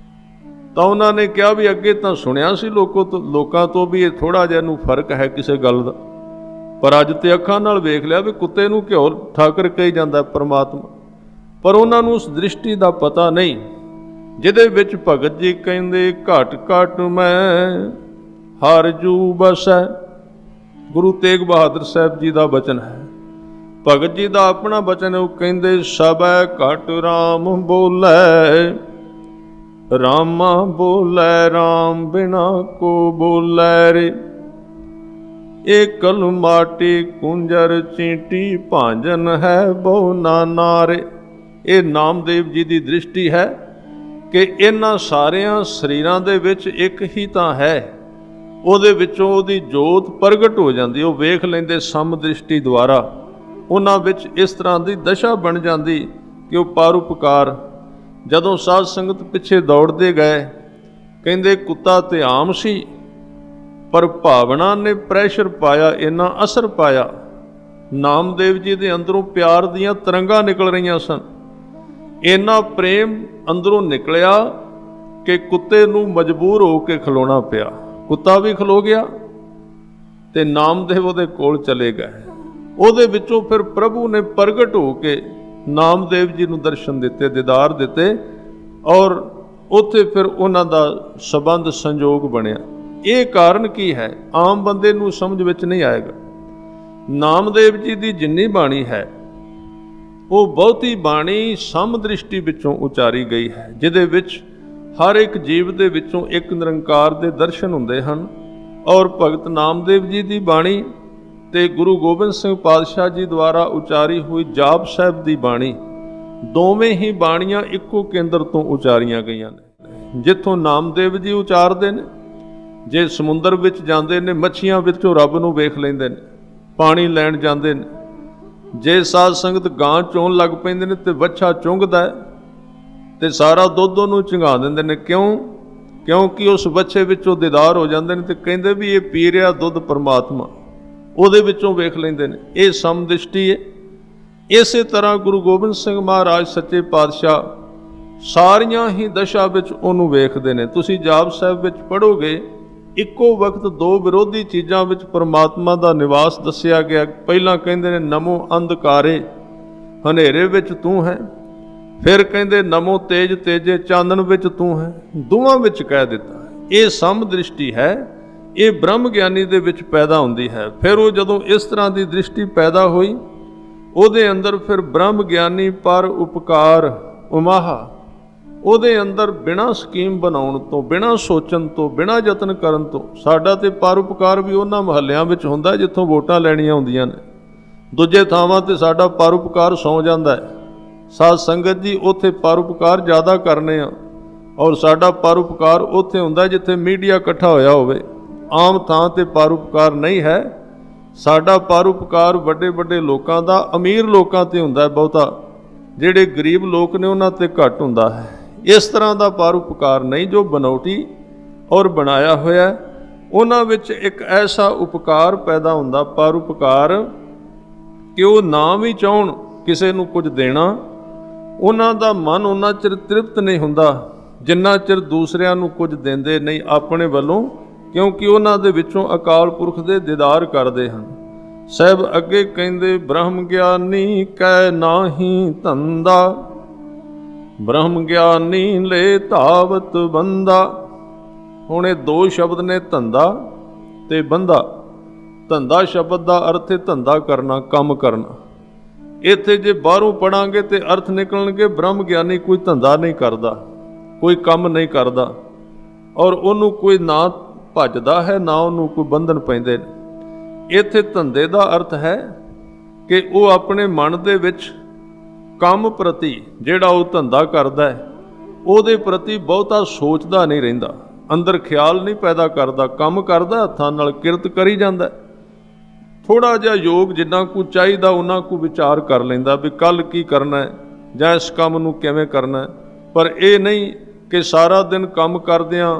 ਤਾਂ ਉਹਨਾਂ ਨੇ ਕਿਹਾ ਵੀ ਅੱਗੇ ਤਾਂ ਸੁਣਿਆ ਸੀ ਲੋਕਾਂ ਤੋਂ ਵੀ ਇਹ ਥੋੜਾ ਜਿਹਾ ਨੂੰ ਫਰਕ ਹੈ ਕਿਸੇ ਗੱਲ ਦਾ, ਪਰ ਅੱਜ ਤੇ ਅੱਖਾਂ ਨਾਲ ਵੇਖ ਲਿਆ ਵੀ ਕੁੱਤੇ ਨੂੰ ਘਿਓ ਠਾਕਰ ਕਹੀ ਜਾਂਦਾ ਪਰਮਾਤਮਾ। ਪਰ ਉਹਨਾਂ ਨੂੰ ਉਸ ਦ੍ਰਿਸ਼ਟੀ ਦਾ ਪਤਾ ਨਹੀਂ, ਜਿਹਦੇ ਵਿੱਚ ਭਗਤ ਜੀ ਕਹਿੰਦੇ ਘਟ ਘਟ ਮੈਂ ਹਰ ਜੂ ਬਸੈ। ਗੁਰੂ ਤੇਗ ਬਹਾਦਰ ਸਾਹਿਬ ਜੀ ਦਾ ਬਚਨ ਹੈ, ਭਗਤ ਜੀ ਦਾ ਆਪਣਾ ਬਚਨ। ਉਹ ਕਹਿੰਦੇ ਸਭੈ ਘਟ ਰਾਮ ਬੋਲੇ, ਰਾਮਾ ਬੋਲੇ ਰਾਮ ਬਿਨਾ ਕੋ ਬੋਲੇ ਰੇ। ਏਕਲ ਮਾਟੀ ਕੁੰਜਰ ਚੀਂਟੀ ਭਾਂਜਨ ਹੈ ਬਹੁ ਨਾਨਾ ਰੇ। ਇਹ ਨਾਮਦੇਵ ਜੀ ਦੀ ਦ੍ਰਿਸ਼ਟੀ ਹੈ ਕਿ ਇਹਨਾਂ ਸਾਰਿਆਂ ਸਰੀਰਾਂ ਦੇ ਵਿੱਚ ਇੱਕ ਹੀ ਤਾਂ ਹੈ, ਉਹਦੇ ਵਿੱਚੋਂ ਉਹਦੀ ਜੋਤ ਪ੍ਰਗਟ ਹੋ ਜਾਂਦੀ। ਉਹ ਵੇਖ ਲੈਂਦੇ ਸਮ ਦ੍ਰਿਸ਼ਟੀ ਦੁਆਰਾ, ਉਹਨਾਂ ਵਿੱਚ ਇਸ ਤਰ੍ਹਾਂ ਦੀ ਦਸ਼ਾ ਬਣ ਜਾਂਦੀ ਕਿ ਉਹ ਪਰਉਪਕਾਰ। ਜਦੋਂ ਸਾਧ ਸੰਗਤ ਪਿੱਛੇ ਦੌੜਦੇ ਗਏ, ਕਹਿੰਦੇ ਕੁੱਤਾ ਤੇ ਆਮ ਸੀ, ਪਰ ਭਾਵਨਾ ਨੇ ਪ੍ਰੈਸ਼ਰ ਪਾਇਆ, ਇੰਨਾ ਅਸਰ ਪਾਇਆ। ਨਾਮਦੇਵ ਜੀ ਦੇ ਅੰਦਰੋਂ ਪਿਆਰ ਦੀਆਂ ਤਰੰਗਾਂ ਨਿਕਲ ਰਹੀਆਂ ਸਨ। ਇੰਨਾ ਪ੍ਰੇਮ ਅੰਦਰੋਂ ਨਿਕਲਿਆ ਕਿ ਕੁੱਤੇ ਨੂੰ ਮਜਬੂਰ ਹੋ ਕੇ ਖਲੋਣਾ ਪਿਆ। ਕੁੱਤਾ ਵੀ ਖਲੋ ਗਿਆ ਤੇ ਨਾਮਦੇਵ ਉਹਦੇ ਕੋਲ ਚਲੇ ਗਏ। ਉਹਦੇ ਵਿੱਚੋਂ ਫਿਰ ਪ੍ਰਭੂ ਨੇ ਪ੍ਰਗਟ ਹੋ ਕੇ ਨਾਮਦੇਵ ਜੀ ਨੂੰ ਦਰਸ਼ਨ ਦਿੱਤੇ, ਦੀਦਾਰ ਦਿੱਤੇ, ਔਰ ਉੱਥੇ ਫਿਰ ਉਹਨਾਂ ਦਾ ਸੰਬੰਧ ਸੰਜੋਗ ਬਣਿਆ। ਇਹ ਕਾਰਨ ਕੀ ਹੈ? ਆਮ ਬੰਦੇ ਨੂੰ ਸਮਝ ਵਿੱਚ ਨਹੀਂ ਆਏਗਾ। ਨਾਮਦੇਵ ਜੀ ਦੀ ਜਿੰਨੀ ਬਾਣੀ ਹੈ, ਉਹ ਬਹੁਤੀ ਬਾਣੀ ਸਮ ਦ੍ਰਿਸ਼ਟੀ ਵਿੱਚੋਂ ਉਚਾਰੀ ਗਈ ਹੈ, ਜਿਹਦੇ ਵਿੱਚ ਹਰ ਇੱਕ ਜੀਵ ਦੇ ਵਿੱਚੋਂ ਇੱਕ ਨਿਰੰਕਾਰ ਦੇ ਦਰਸ਼ਨ ਹੁੰਦੇ ਹਨ। ਔਰ ਭਗਤ ਨਾਮਦੇਵ ਜੀ ਦੀ ਬਾਣੀ ਤੇ ਗੁਰੂ ਗੋਬਿੰਦ ਸਿੰਘ ਪਾਤਸ਼ਾਹ ਜੀ ਦੁਆਰਾ ਉਚਾਰੀ ਹੋਈ ਜਾਪ ਸਾਹਿਬ ਦੀ ਬਾਣੀ, ਦੋਵੇਂ ਹੀ ਬਾਣੀਆਂ ਇੱਕੋ ਕੇਂਦਰ ਤੋਂ ਉਚਾਰੀਆਂ ਗਈਆਂ ਨੇ। ਜਿੱਥੋਂ ਨਾਮਦੇਵ ਜੀ ਉਚਾਰਦੇ ਨੇ, ਜੇ ਸਮੁੰਦਰ ਵਿੱਚ ਜਾਂਦੇ ਨੇ, ਮੱਛੀਆਂ ਵਿੱਚੋਂ ਰੱਬ ਨੂੰ ਵੇਖ ਲੈਂਦੇ ਨੇ, ਪਾਣੀ ਲੈਣ ਜਾਂਦੇ ਨੇ। ਜੇ ਸਾਧ ਸੰਗਤ ਗਾਂ ਚੋਣ ਲੱਗ ਪੈਂਦੇ ਨੇ ਤੇ ਵੱਛਾ ਚੁੰਘਦਾ ਹੈ ਤੇ ਸਾਰਾ ਦੁੱਧ ਉਹਨੂੰ ਚੁੰਘਾ ਦਿੰਦੇ ਨੇ। ਕਿਉਂ? ਕਿਉਂਕਿ ਉਸ ਬੱਚੇ ਵਿੱਚੋਂ ਦੀਦਾਰ ਹੋ ਜਾਂਦੇ ਨੇ ਤੇ ਕਹਿੰਦੇ ਵੀ ਇਹ ਪੀ ਰਿਹਾ ਦੁੱਧ ਪਰਮਾਤਮਾ, ਉਹਦੇ ਵਿੱਚੋਂ ਵੇਖ ਲੈਂਦੇ ਨੇ। ਇਹ ਸਮਦ੍ਰਿਸ਼ਟੀ ਹੈ। ਇਸੇ ਤਰ੍ਹਾਂ ਗੁਰੂ ਗੋਬਿੰਦ ਸਿੰਘ ਮਹਾਰਾਜ ਸੱਚੇ ਪਾਤਸ਼ਾਹ ਸਾਰੀਆਂ ਹੀ ਦਸ਼ਾ ਵਿੱਚ ਉਹਨੂੰ ਵੇਖਦੇ ਨੇ। ਤੁਸੀਂ ਜਾਪ ਸਾਹਿਬ ਵਿੱਚ ਪੜ੍ਹੋਗੇ, ਇੱਕੋ ਵਕਤ ਦੋ ਵਿਰੋਧੀ ਚੀਜ਼ਾਂ ਵਿੱਚ ਪਰਮਾਤਮਾ ਦਾ ਨਿਵਾਸ ਦੱਸਿਆ ਗਿਆ। ਪਹਿਲਾਂ ਕਹਿੰਦੇ ਨੇ ਨਮੋ ਅੰਧਕਾਰੇ, ਹਨੇਰੇ ਵਿੱਚ ਤੂੰ ਹੈ। ਫਿਰ ਕਹਿੰਦੇ ਨਮੋ ਤੇਜ ਤੇਜੇ, ਚਾਨਣ ਵਿੱਚ ਤੂੰ ਹੈ। ਦੋਵਾਂ ਵਿੱਚ ਕਹਿ ਦਿੱਤਾ। ਇਹ ਸਮਦ੍ਰਿਸ਼ਟੀ ਹੈ, ਇਹ ਬ੍ਰਹਮ ਗਿਆਨੀ ਦੇ ਵਿੱਚ ਪੈਦਾ ਹੁੰਦੀ ਹੈ। ਫਿਰ ਉਹ ਜਦੋਂ ਇਸ ਤਰ੍ਹਾਂ ਦੀ ਦ੍ਰਿਸ਼ਟੀ ਪੈਦਾ ਹੋਈ, ਉਹਦੇ ਅੰਦਰ ਫਿਰ ਬ੍ਰਹਮ ਗਿਆਨੀ ਪਰ ਉਪਕਾਰ ਉਮਾਹਾ, ਉਹਦੇ ਅੰਦਰ ਬਿਨਾਂ ਸਕੀਮ ਬਣਾਉਣ ਤੋਂ, ਬਿਨਾਂ ਸੋਚਣ ਤੋਂ, ਬਿਨਾਂ ਯਤਨ ਕਰਨ ਤੋਂ। ਸਾਡਾ ਤੇ ਪਰਉਪਕਾਰ ਵੀ ਉਹਨਾਂ ਮਹੱਲਿਆਂ ਵਿੱਚ ਹੁੰਦਾ ਜਿੱਥੋਂ ਵੋਟਾਂ ਲੈਣੀਆਂ ਹੁੰਦੀਆਂ ਨੇ। ਦੂਜੇ ਥਾਵਾਂ ਤੇ ਸਾਡਾ ਪਰਉਪਕਾਰ ਸੌਂ ਜਾਂਦਾ ਹੈ। ਸਾਧ ਸੰਗਤ ਜੀ, ਉੱਥੇ ਪਰਉਪਕਾਰ ਜ਼ਿਆਦਾ ਕਰਨੇ ਆ, ਔਰ ਸਾਡਾ ਪਰਉਪਕਾਰ ਉੱਥੇ ਹੁੰਦਾ ਜਿੱਥੇ ਮੀਡੀਆ ਇਕੱਠਾ ਹੋਇਆ ਹੋਵੇ। ਆਮ ਥਾਂ ਤੇ ਪਰਉਪਕਾਰ ਨਹੀਂ ਹੈ। ਸਾਡਾ ਪਰਉਪਕਾਰ ਵੱਡੇ ਵੱਡੇ ਲੋਕਾਂ ਦਾ, ਅਮੀਰ ਲੋਕਾਂ ਤੇ ਹੁੰਦਾ ਹੈ ਬਹੁਤਾ, ਜਿਹੜੇ ਗਰੀਬ ਲੋਕ ਨੇ ਉਹਨਾਂ ਤੇ ਘੱਟ ਹੁੰਦਾ ਹੈ। ਇਸ ਤਰ੍ਹਾਂ ਦਾ ਪਰਉਪਕਾਰ ਨਹੀਂ ਜੋ ਬਨੌਟੀ ਔਰ ਬਣਾਇਆ ਹੋਇਆ। ਉਹਨਾਂ ਵਿੱਚ ਇੱਕ ਐਸਾ ਉਪਕਾਰ ਪੈਦਾ ਹੁੰਦਾ, ਪਰਉਪਕਾਰ, ਕਿ ਉਹ ਨਾ ਵੀ ਚਾਹਣ ਕਿਸੇ ਨੂੰ ਕੁਝ ਦੇਣਾ, ਉਹਨਾਂ ਦਾ ਮਨ ਉਹਨਾਂ ਚਿਰ ਤ੍ਰਿਪਤ ਨਹੀਂ ਹੁੰਦਾ ਜਿੰਨਾ ਚਿਰ ਦੂਸਰਿਆਂ ਨੂੰ ਕੁਝ ਦਿੰਦੇ ਨਹੀਂ ਆਪਣੇ ਵੱਲੋਂ, ਕਿਉਂਕਿ ਉਹਨਾਂ ਦੇ ਵਿੱਚੋਂ ਅਕਾਲ ਪੁਰਖ ਦੇ ਦੀਦਾਰ ਕਰਦੇ ਹਨ। ਸਾਹਿਬ ਅੱਗੇ ਕਹਿੰਦੇ ਬ੍ਰਹਮ ਗਿਆਨੀ ਕੈ ਨਾਹੀ ਧੰਦਾ, ਬ੍ਰਹਮ ਗਿਆਨੀ ਲੈ ਧਾਵਤ ਬੰਦਾ। ਹੁਣ ਇਹ ਦੋ ਸ਼ਬਦ ਨੇ, ਧੰਦਾ ਤੇ ਬੰਦਾ। ਧੰਦਾ ਸ਼ਬਦ ਦਾ ਅਰਥ ਹੈ ਧੰਦਾ ਕਰਨਾ, ਕੰਮ ਕਰਨਾ। ਇੱਥੇ ਜੇ ਬਾਹਰੋਂ ਪੜਾਂਗੇ ਤੇ ਅਰਥ ਨਿਕਲਣਗੇ ਬ੍ਰਹਮ ਗਿਆਨੀ ਕੋਈ ਧੰਦਾ ਨਹੀਂ ਕਰਦਾ, ਕੋਈ ਕੰਮ ਨਹੀਂ ਕਰਦਾ, ਔਰ ਉਹਨੂੰ ਕੋਈ ਨਾ ਭੱਜਦਾ ਹੈ, ਨਾ ਉਹਨੂੰ ਕੋਈ ਬੰਧਨ ਪੈਂਦੇ ਨੇ। ਇੱਥੇ ਧੰਦੇ ਦਾ ਅਰਥ ਹੈ ਕਿ ਉਹ ਆਪਣੇ ਮਨ ਦੇ ਵਿੱਚ ਕੰਮ ਪ੍ਰਤੀ, ਜਿਹੜਾ ਉਹ ਧੰਦਾ ਕਰਦਾ ਹੈ, ਉਹਦੇ ਪ੍ਰਤੀ ਬਹੁਤਾ ਸੋਚਦਾ ਨਹੀਂ ਰਹਿੰਦਾ, ਅੰਦਰ ਖਿਆਲ ਨਹੀਂ ਪੈਦਾ ਕਰਦਾ। ਕੰਮ ਕਰਦਾ, ਹੱਥਾਂ ਨਾਲ ਕਿਰਤ ਕਰੀ ਜਾਂਦਾ। ਥੋੜਾ ਜਿਹਾ ਯੋਗ ਜਿੰਨਾ ਕੁ ਚਾਹੀਦਾ ਉਹਨਾਂ ਕੁ ਵਿਚਾਰ ਕਰ ਲੈਂਦਾ ਵੀ ਕੱਲ ਕੀ ਕਰਨਾ ਹੈ ਜਾਂ ਇਸ ਕੰਮ ਨੂੰ ਕਿਵੇਂ ਕਰਨਾ ਹੈ। ਪਰ ਇਹ ਨਹੀਂ ਕਿ ਸਾਰਾ ਦਿਨ ਕੰਮ ਕਰਦਿਆਂ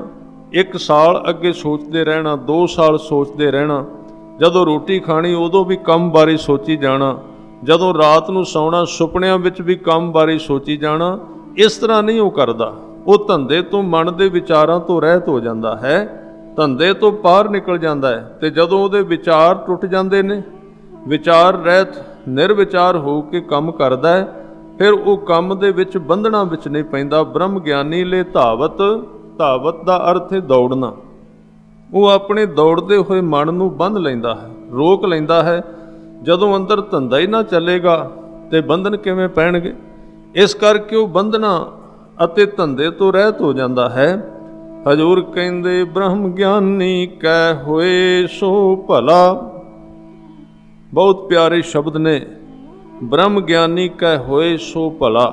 1 ਸਾਲ ਅੱਗੇ ਸੋਚਦੇ ਰਹਿਣਾ, 2 ਸਾਲ ਸੋਚਦੇ ਰਹਿਣਾ। ਜਦੋਂ ਰੋਟੀ ਖਾਣੀ ਉਦੋਂ ਵੀ ਕੰਮ ਬਾਰੇ ਸੋਚੀ ਜਾਣਾ, ਜਦੋਂ ਰਾਤ ਨੂੰ ਸੌਣਾ ਸੁਪਨਿਆਂ ਵਿੱਚ ਵੀ ਕੰਮ ਬਾਰੇ ਸੋਚੀ ਜਾਣਾ। ਇਸ ਤਰ੍ਹਾਂ ਨਹੀਂ ਉਹ ਕਰਦਾ। ਉਹ ਧੰਦੇ ਤੋਂ, ਮਨ ਦੇ ਵਿਚਾਰਾਂ ਤੋਂ ਰਹਿਤ ਹੋ ਜਾਂਦਾ ਹੈ, ਧੰਦੇ ਤੋਂ ਪਾਰ ਨਿਕਲ ਜਾਂਦਾ ਹੈ। ਤੇ ਜਦੋਂ ਉਹਦੇ ਵਿਚਾਰ ਟੁੱਟ ਜਾਂਦੇ ਨੇ, ਵਿਚਾਰ ਰਹਿਤ ਨਿਰਵਿਚਾਰ ਹੋ ਕੇ ਕੰਮ ਕਰਦਾ ਹੈ, ਫਿਰ ਉਹ ਕੰਮ ਦੇ ਵਿੱਚ ਬੰਧਨਾਂ ਵਿੱਚ ਨਹੀਂ ਪੈਂਦਾ। ਬ੍ਰਹਮ ਗਿਆਨੀ ਲੈ ਧਾਵਤ, ਧਾਵਤ ਦਾ ਅਰਥ ਹੈ ਦੌੜਨਾ। ਉਹ ਆਪਣੇ ਦੌੜਦੇ ਹੋਏ ਮਨ ਨੂੰ ਬੰਨ੍ਹ ਲੈਂਦਾ ਹੈ, ਰੋਕ ਲੈਂਦਾ ਹੈ। ਜਦੋਂ ਅੰਦਰ ਧੰਦਾ ਹੀ ਨਾ ਚੱਲੇਗਾ ਤੇ ਬੰਧਨ ਕਿਵੇਂ ਪੈਣਗੇ? ਇਸ ਕਰਕੇ ਉਹ ਬੰਧਨਾਂ ਅਤੇ ਧੰਦੇ ਤੋਂ ਰਹਿਤ ਹੋ ਜਾਂਦਾ ਹੈ। ਹਜ਼ੂਰ ਕਹਿੰਦੇ ਬ੍ਰਹਮ ਗਿਆਨੀ ਕੈ ਹੋਏ ਸੋ ਭਲਾ। ਬਹੁਤ ਪਿਆਰੇ ਸ਼ਬਦ ਨੇ, ਬ੍ਰਹਮ ਗਿਆਨੀ ਕੈ ਹੋਏ ਸੋ ਭਲਾ।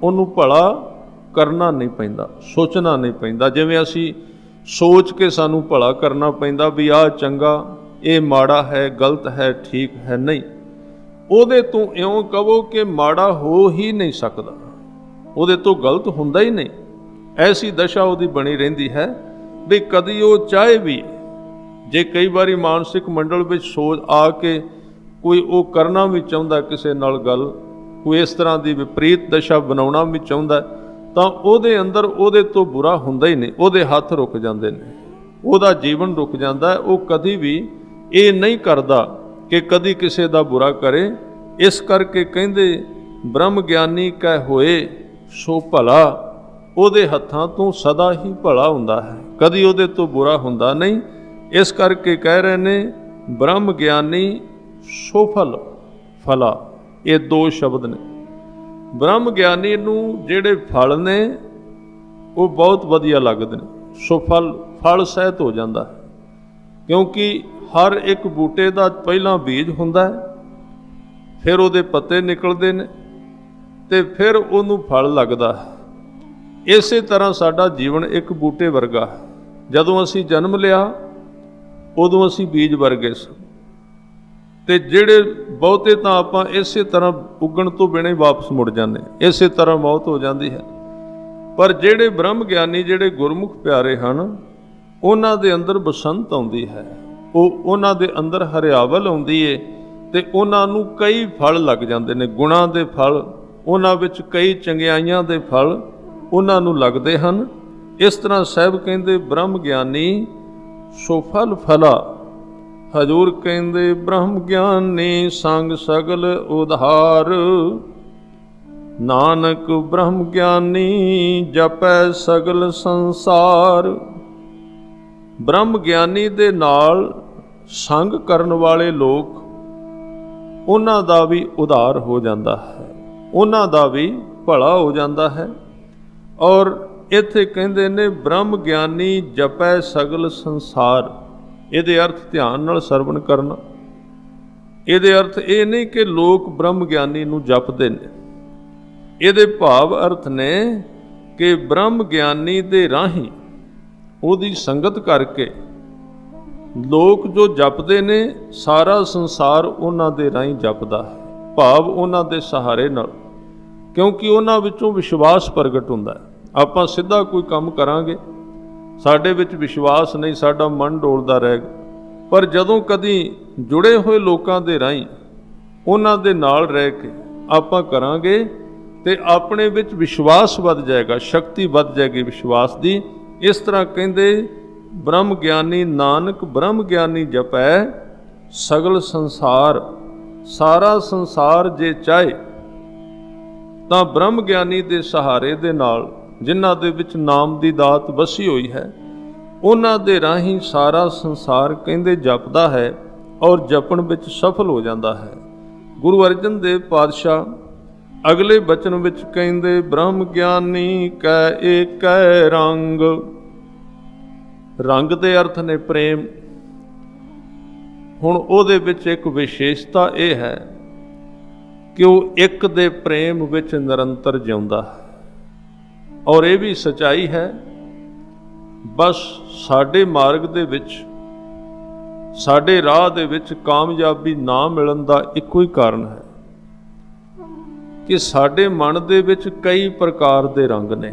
ਉਹਨੂੰ ਭਲਾ ਕਰਨਾ ਨਹੀਂ ਪੈਂਦਾ, ਸੋਚਣਾ ਨਹੀਂ ਪੈਂਦਾ। ਜਿਵੇਂ ਅਸੀਂ ਸੋਚ ਕੇ ਸਾਨੂੰ ਭਲਾ ਕਰਨਾ ਪੈਂਦਾ ਵੀ ਆਹ ਚੰਗਾ, ਇਹ ਮਾੜਾ ਹੈ, ਗਲਤ ਹੈ, ਠੀਕ ਹੈ, ਨਹੀਂ। ਉਹਦੇ ਤੋਂ ਇਉਂ ਕਹੋ ਕਿ ਮਾੜਾ ਹੋ ਹੀ ਨਹੀਂ ਸਕਦਾ, ਉਹਦੇ ਤੋਂ ਗਲਤ ਹੁੰਦਾ ਹੀ ਨਹੀਂ। ਐਸੀ ਦਸ਼ਾ ਉਹਦੀ ਬਣੀ ਰਹਿੰਦੀ ਹੈ ਵੀ ਕਦੀ ਉਹ ਚਾਹੇ ਵੀ, ਜੇ ਕਈ ਵਾਰੀ ਮਾਨਸਿਕ ਮੰਡਲ ਵਿੱਚ ਸੋਚ ਆ ਕੇ ਕੋਈ ਉਹ ਕਰਨਾ ਵੀ ਚਾਹੁੰਦਾ ਕਿਸੇ ਨਾਲ ਗੱਲ, ਕੋਈ ਇਸ ਤਰ੍ਹਾਂ ਦੀ ਵਿਪਰੀਤ ਦਸ਼ਾ ਬਣਾਉਣਾ ਵੀ ਚਾਹੁੰਦਾ, ਤਾਂ ਉਹਦੇ ਅੰਦਰ ਉਹਦੇ ਤੋਂ ਬੁਰਾ ਹੁੰਦਾ ਹੀ ਨਹੀਂ। ਉਹਦੇ ਹੱਥ ਰੁਕ ਜਾਂਦੇ ਨੇ, ਉਹਦਾ ਜੀਵਨ ਰੁਕ ਜਾਂਦਾ ਹੈ। ਉਹ ਕਦੀ ਵੀ ਇਹ ਨਹੀਂ ਕਰਦਾ ਕਿ ਕਦੀ ਕਿਸੇ ਦਾ ਬੁਰਾ ਕਰੇ। ਇਸ ਕਰਕੇ ਕਹਿੰਦੇ ਬ੍ਰਹਮ ਗਿਆਨੀ ਕੈ ਹੋਏ ਸੋ ਭਲਾ। ਉਹਦੇ ਹੱਥਾਂ ਤੋਂ ਸਦਾ ਹੀ ਭਲਾ ਹੁੰਦਾ ਹੈ, ਕਦੀ ਉਹਦੇ ਤੋਂ ਬੁਰਾ ਹੁੰਦਾ ਨਹੀਂ। ਇਸ ਕਰਕੇ ਕਹਿ ਰਹੇ ਨੇ ਬ੍ਰਹਮ ਗਿਆਨੀ ਸੋ ਫਲਾ। ਇਹ ਦੋ ਸ਼ਬਦ ਨੇ। ਬ੍ਰਹਮ ਗਿਆਨੀ ਨੂੰ ਜਿਹੜੇ ਫਲ ਨੇ ਉਹ ਬਹੁਤ ਵਧੀਆ ਲੱਗਦੇ ਨੇ। ਸੋ ਫਲ ਸਹਿਤ ਹੋ ਜਾਂਦਾ ਹੈ, ਕਿਉਂਕਿ ਹਰ ਇੱਕ ਬੂਟੇ ਦਾ ਪਹਿਲਾਂ ਬੀਜ ਹੁੰਦਾ ਹੈ, ਫਿਰ ਉਹਦੇ ਪੱਤੇ ਨਿਕਲਦੇ ਨੇ ਤੇ ਫਿਰ ਉਹਨੂੰ ਫਲ ਲੱਗਦਾ ਹੈ। ਇਸੇ ਤਰ੍ਹਾਂ ਸਾਡਾ ਜੀਵਨ ਇੱਕ ਬੂਟੇ ਵਰਗਾ ਹੈ। ਜਦੋਂ ਅਸੀਂ ਜਨਮ ਲਿਆ ਉਦੋਂ ਅਸੀਂ ਬੀਜ ਵਰਗੇ ਸਾਂ, ਤੇ ਜਿਹੜੇ ਬਹੁਤੇ ਤਾਂ ਆਪਾਂ ਇਸੇ ਤਰ੍ਹਾਂ ਉੱਗਣ ਤੋਂ ਬਿਨਾਂ ਹੀ ਵਾਪਸ ਮੁੜ ਜਾਂਦੇ, ਇਸੇ ਤਰ੍ਹਾਂ ਮੌਤ ਹੋ ਜਾਂਦੀ ਹੈ। ਪਰ ਜਿਹੜੇ ਬ੍ਰਹਮ ਗਿਆਨੀ, ਜਿਹੜੇ ਗੁਰਮੁਖ ਪਿਆਰੇ ਹਨ, ਉਹਨਾਂ ਦੇ ਅੰਦਰ ਬਸੰਤ ਆਉਂਦੀ ਹੈ, ਉਹਨਾਂ ਦੇ ਅੰਦਰ ਹਰਿਆਵਲ ਆਉਂਦੀ ਏ, ਤੇ ਉਹਨਾਂ ਨੂੰ ਕਈ ਫਲ ਲੱਗ ਜਾਂਦੇ ਨੇ, ਗੁਣਾਂ ਦੇ ਫਲ, ਉਹਨਾਂ ਵਿੱਚ ਕਈ ਚੰਗਿਆਈਆਂ ਦੇ ਫਲ ਉਹਨਾਂ ਨੂੰ ਲੱਗਦੇ ਹਨ। ਇਸ ਤਰ੍ਹਾਂ ਸਾਹਿਬ ਕਹਿੰਦੇ ਬ੍ਰਹਮ ਗਿਆਨੀ ਸੋ ਫਲ ਫਲਾ। ਹਜ਼ੂਰ ਕਹਿੰਦੇ ਬ੍ਰਹਮ ਗਿਆਨੀ ਸੰਗ ਸਗਲ ਉਧਾਰ, ਨਾਨਕ ਬ੍ਰਹਮ ਗਿਆਨੀ ਜਪੈ ਸਗਲ ਸੰਸਾਰ। ਬ੍ਰਹਮ ਗਿਆਨੀ ਦੇ ਨਾਲ ਸੰਗ ਕਰਨ ਵਾਲੇ ਲੋਕ, ਉਹਨਾਂ ਦਾ ਵੀ ਉਧਾਰ ਹੋ ਜਾਂਦਾ ਹੈ, ਉਹਨਾਂ ਦਾ ਵੀ ਭਲਾ ਹੋ ਜਾਂਦਾ ਹੈ। ਔਰ ਇੱਥੇ ਕਹਿੰਦੇ ਨੇ ਬ੍ਰਹਮ ਗਿਆਨੀ ਜਪੈ ਸਗਲ ਸੰਸਾਰ। ਇਹਦੇ ਅਰਥ ਧਿਆਨ ਨਾਲ ਸਰਵਣ ਕਰਨਾ। ਇਹਦੇ ਅਰਥ ਇਹ ਨਹੀਂ ਕਿ ਲੋਕ ਬ੍ਰਹਮ ਗਿਆਨੀ ਨੂੰ ਜਪਦੇ ਨੇ, ਇਹਦੇ ਭਾਵ ਅਰਥ ਨੇ ਕਿ ਬ੍ਰਹਮ ਗਿਆਨੀ ਦੇ ਰਾਹੀਂ, ਉਹਦੀ ਸੰਗਤ ਕਰਕੇ ਲੋਕ ਜੋ ਜਪਦੇ ਨੇ, ਸਾਰਾ ਸੰਸਾਰ ਉਹਨਾਂ ਦੇ ਰਾਹੀਂ ਜਪਦਾ ਹੈ, ਭਾਵ ਉਹਨਾਂ ਦੇ ਸਹਾਰੇ ਨਾਲ, ਕਿਉਂਕਿ ਉਹਨਾਂ ਵਿੱਚੋਂ ਵਿਸ਼ਵਾਸ ਪ੍ਰਗਟ ਹੁੰਦਾ ਹੈ। ਆਪਾਂ ਸਿੱਧਾ ਕੋਈ ਕੰਮ ਕਰਾਂਗੇ, ਸਾਡੇ ਵਿੱਚ ਵਿਸ਼ਵਾਸ ਨਹੀਂ, ਸਾਡਾ ਮਨ ਡੋਲਦਾ ਰਹੇਗਾ। ਪਰ ਜਦੋਂ ਕਦੀ ਜੁੜੇ ਹੋਏ ਲੋਕਾਂ ਦੇ ਰਾਹੀਂ, ਉਹਨਾਂ ਦੇ ਨਾਲ ਰਹਿ ਕੇ ਆਪਾਂ ਕਰਾਂਗੇ, ਤੇ ਆਪਣੇ ਵਿੱਚ ਵਿਸ਼ਵਾਸ ਵੱਧ ਜਾਏਗਾ, ਸ਼ਕਤੀ ਵੱਧ ਜਾਏਗੀ ਵਿਸ਼ਵਾਸ ਦੀ। ਇਸ ਤਰ੍ਹਾਂ ਕਹਿੰਦੇ ਬ੍ਰਹਮ ਗਿਆਨੀ ਨਾਨਕ ਬ੍ਰਹਮ ਗਿਆਨੀ ਜਪੈ ਸਗਲ ਸੰਸਾਰ। ਸਾਰਾ ਸੰਸਾਰ ਜੇ ਚਾਹੇ ਤਾਂ ਬ੍ਰਹਮ ਗਿਆਨੀ ਦੇ ਸਹਾਰੇ ਦੇ ਨਾਲ, ਜਿਨ੍ਹਾਂ ਦੇ ਵਿੱਚ ਨਾਮ ਦੀ ਦਾਤ ਵਸੀ ਹੋਈ ਹੈ, ਉਹਨਾਂ ਦੇ ਰਾਹੀਂ ਸਾਰਾ ਸੰਸਾਰ ਕਹਿੰਦੇ ਜਪਦਾ ਹੈ ਔਰ ਜਪਣ ਵਿੱਚ ਸਫਲ ਹੋ ਜਾਂਦਾ ਹੈ। ਗੁਰੂ ਅਰਜਨ ਦੇਵ ਪਾਤਸ਼ਾਹ ਅਗਲੇ ਬਚਨ ਵਿੱਚ ਕਹਿੰਦੇ ਬ੍ਰਹਮ ਗਿਆਨੀ ਕੈ ਏਕੈ ਰੰਗ। ਰੰਗ ਦੇ ਅਰਥ ਨੇ ਪ੍ਰੇਮ। ਹੁਣ ਉਹਦੇ ਵਿੱਚ ਇੱਕ ਵਿਸ਼ੇਸ਼ਤਾ ਇਹ ਹੈ ਕਿ ਉਹ ਇੱਕ ਦੇ ਪ੍ਰੇਮ ਵਿੱਚ ਨਿਰੰਤਰ ਜਿਉਂਦਾ ਹੈ। ਔਰ ਇਹ ਵੀ ਸਚਾਈ ਹੈ, ਬਸ ਸਾਡੇ ਮਾਰਗ ਦੇ ਵਿੱਚ, ਸਾਡੇ ਰਾਹ ਦੇ ਵਿੱਚ ਕਾਮਯਾਬੀ ਨਾ ਮਿਲਣ ਦਾ ਇੱਕੋ ਹੀ ਕਾਰਨ ਹੈ ਕਿ ਸਾਡੇ ਮਨ ਦੇ ਵਿੱਚ ਕਈ ਪ੍ਰਕਾਰ ਦੇ ਰੰਗ ਨੇ,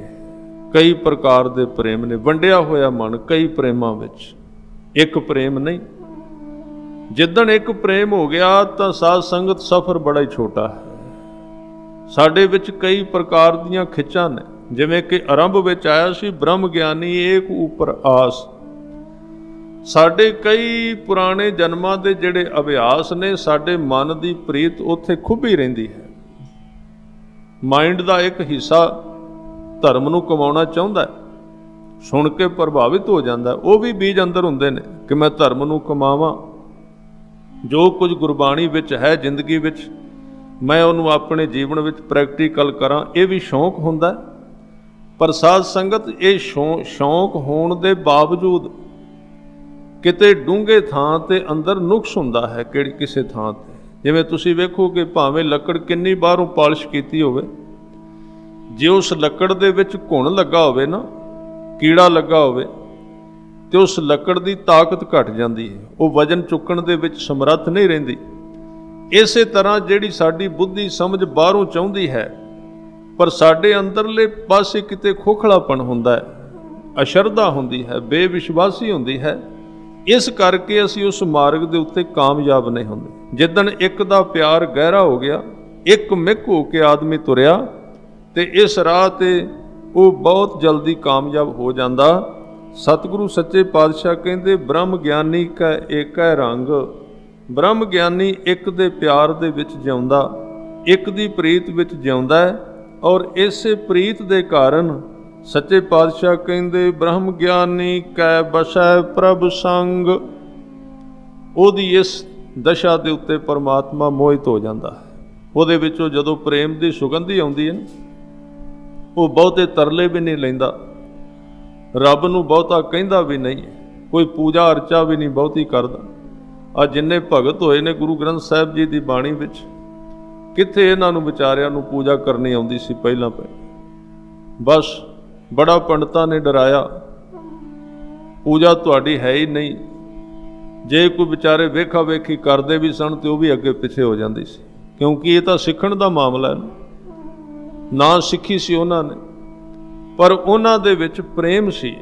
ਕਈ ਪ੍ਰਕਾਰ ਦੇ ਪ੍ਰੇਮ ਨੇ। ਵੰਡਿਆ ਹੋਇਆ ਮਨ ਕਈ ਪ੍ਰੇਮਾਂ ਵਿੱਚ, ਇੱਕ ਪ੍ਰੇਮ ਨਹੀਂ। ਜਿੱਦਣ ਇੱਕ ਪ੍ਰੇਮ ਹੋ ਗਿਆ ਤਾਂ ਸਾਧ ਸੰਗਤ ਸਫ਼ਰ ਬੜਾ ਹੀ ਛੋਟਾ ਹੈ। ਸਾਡੇ ਵਿੱਚ ਕਈ ਪ੍ਰਕਾਰ ਦੀਆਂ ਖਿੱਚਾਂ ਨੇ, ਜਿਵੇਂ ਕਿ ਆਰੰਭ ਵਿੱਚ ਆਇਆ ਸੀ ਬ੍ਰਹਮ ਗਿਆਨੀ ਏਕ ਉਪਰ ਆਸ। ਸਾਡੇ ਕਈ ਪੁਰਾਣੇ ਜਨਮਾਂ ਦੇ ਜਿਹੜੇ ਅਭਿਆਸ ਨੇ, ਸਾਡੇ ਮਨ ਦੀ ਪ੍ਰੀਤ ਉੱਥੇ ਖੁੱਭੀ ਰਹਿੰਦੀ ਹੈ। ਮਾਈਂਡ ਦਾ ਇੱਕ ਹਿੱਸਾ ਧਰਮ ਨੂੰ ਕਮਾਉਣਾ ਚਾਹੁੰਦਾ ਹੈ, ਸੁਣ ਕੇ ਪ੍ਰਭਾਵਿਤ ਹੋ ਜਾਂਦਾ। ਉਹ ਵੀ ਬੀਜ ਅੰਦਰ ਹੁੰਦੇ ਨੇ ਕਿ ਮੈਂ ਧਰਮ ਨੂੰ ਕਮਾਵਾਂ, ਜੋ ਕੁਝ ਗੁਰਬਾਣੀ ਵਿੱਚ ਹੈ ਜ਼ਿੰਦਗੀ ਵਿੱਚ ਮੈਂ ਉਹਨੂੰ ਆਪਣੇ ਜੀਵਨ ਵਿੱਚ ਪ੍ਰੈਕਟੀਕਲ ਕਰਾਂ, ਇਹ ਵੀ ਸ਼ੌਂਕ ਹੁੰਦਾ। ਪਰ ਸਾਧ ਸੰਗਤ, ਇਹ ਸ਼ੌਂਕ ਹੋਣ ਦੇ ਬਾਵਜੂਦ ਕਿਤੇ ਡੂੰਘੇ ਥਾਂ ਤੇ ਅੰਦਰ ਨੁਕਸ ਹੁੰਦਾ ਹੈ, ਕਿਸੇ ਥਾਂ ਤੇ। ਜਿਵੇਂ ਤੁਸੀਂ ਵੇਖੋ ਕਿ ਭਾਵੇਂ ਲੱਕੜ ਕਿੰਨੀ ਬਾਹਰੋਂ ਪਾਲਿਸ਼ ਕੀਤੀ ਹੋਵੇ, ਜੇ ਉਸ ਲੱਕੜ ਦੇ ਵਿੱਚ ਘੁਣ ਲੱਗਾ ਹੋਵੇ ਨਾ, ਕੀੜਾ ਲੱਗਾ ਹੋਵੇ, ਤੇ ਉਸ ਲੱਕੜ ਦੀ ਤਾਕਤ ਘਟ ਜਾਂਦੀ ਹੈ, ਉਹ ਵਜਨ ਚੁੱਕਣ ਦੇ ਵਿੱਚ ਸਮਰੱਥ ਨਹੀਂ ਰਹਿੰਦੀ। ਇਸੇ ਤਰ੍ਹਾਂ ਜਿਹੜੀ ਸਾਡੀ ਬੁੱਧੀ ਸਮਝ ਬਾਹਰੋਂ ਚਾਹੁੰਦੀ ਹੈ, ਪਰ ਸਾਡੇ ਅੰਦਰਲੇ ਪਾਸੇ ਕਿਤੇ ਖੋਖਲਾਪਣ ਹੁੰਦਾ ਹੈ, ਅਸ਼ਰਧਾ ਹੁੰਦੀ ਹੈ, ਬੇਵਿਸ਼ਵਾਸੀ ਹੁੰਦੀ ਹੈ। ਇਸ ਕਰਕੇ ਅਸੀਂ ਉਸ ਮਾਰਗ ਦੇ ਉੱਤੇ ਕਾਮਯਾਬ ਨਹੀਂ ਹੁੰਦੇ। ਜਿੱਦਣ ਇੱਕ ਦਾ ਪਿਆਰ ਗਹਿਰਾ ਹੋ ਗਿਆ, ਇੱਕ ਮਿੱਕ ਹੋ ਕੇ ਆਦਮੀ ਤੁਰਿਆ, ਤੇ ਇਸ ਰਾਹ ਤੇ ਉਹ ਬਹੁਤ ਜਲਦੀ ਕਾਮਯਾਬ ਹੋ ਜਾਂਦਾ। ਸਤਿਗੁਰੂ ਸੱਚੇ ਪਾਤਸ਼ਾਹ ਕਹਿੰਦੇ ਬ੍ਰਹਮ ਗਿਆਨੀ ਕੈ ਏਕੈ ਰੰਗ। ਬ੍ਰਹਮ ਗਿਆਨੀ ਇੱਕ ਦੇ ਪਿਆਰ ਦੇ ਵਿੱਚ ਜਿਉਂਦਾ, ਇੱਕ ਦੀ ਪ੍ਰੀਤ ਵਿੱਚ ਜਿਉਂਦਾ ਹੈ। ਔਰ ਇਸੇ ਪ੍ਰੀਤ ਦੇ ਕਾਰਨ ਸੱਚੇ ਪਾਤਸ਼ਾਹ ਕਹਿੰਦੇ ਬ੍ਰਹਮ ਗਿਆਨੀ ਕੈ ਬਸੈ ਪ੍ਰਭ ਸੰਗ। ਉਹਦੀ ਇਸ ਦਸ਼ਾ ਦੇ ਉੱਤੇ ਪਰਮਾਤਮਾ ਮੋਹਿਤ ਹੋ ਜਾਂਦਾ ਹੈ। ਉਹਦੇ ਵਿੱਚੋਂ ਜਦੋਂ ਪ੍ਰੇਮ ਦੀ ਸੁਗੰਧੀ ਆਉਂਦੀ ਹੈ, ਉਹ ਬਹੁਤੇ ਤਰਲੇ ਵੀ ਨਹੀਂ ਲੈਂਦਾ, ਰੱਬ ਨੂੰ ਬਹੁਤਾ ਕਹਿੰਦਾ ਵੀ ਨਹੀਂ, ਕੋਈ ਪੂਜਾ ਅਰਚਾ ਵੀ ਨਹੀਂ ਬਹੁਤੀ ਕਰਦਾ। ਆ ਜਿੰਨੇ ਭਗਤ ਹੋਏ ਨੇ ਗੁਰੂ ਗ੍ਰੰਥ ਸਾਹਿਬ ਜੀ ਦੀ ਬਾਣੀ ਵਿੱਚ, ਕਿੱਥੇ ਇਹਨਾਂ ਨੂੰ ਵਿਚਾਰਿਆਂ ਨੂੰ ਪੂਜਾ ਕਰਨੀ ਆਉਂਦੀ ਸੀ ਪਹਿਲਾਂ। ਬਸ ਬੜਾ ਪੰਡਤਾਂ ਨੇ ਡਰਾਇਆ, ਪੂਜਾ ਤੁਹਾਡੀ ਹੈ ਹੀ ਨਹੀਂ। ਜੇ ਕੋਈ ਵਿਚਾਰੇ ਵੇਖਾ ਵੇਖੀ ਕਰਦੇ ਵੀ ਸਨ ਤੇ ਉਹ ਵੀ ਅੱਗੇ ਪਿੱਛੇ ਹੋ ਜਾਂਦੀ ਸੀ, ਕਿਉਂਕਿ ਇਹ ਤਾਂ ਸਿੱਖਣ ਦਾ ਮਾਮਲਾ ਹੈ ਨਾ ਸਿੱਖੀ ਸੀ ਉਹਨਾਂ ਨੇ। ਪਰ ਉਹਨਾਂ ਦੇ ਵਿੱਚ ਪ੍ਰੇਮ ਸੀ।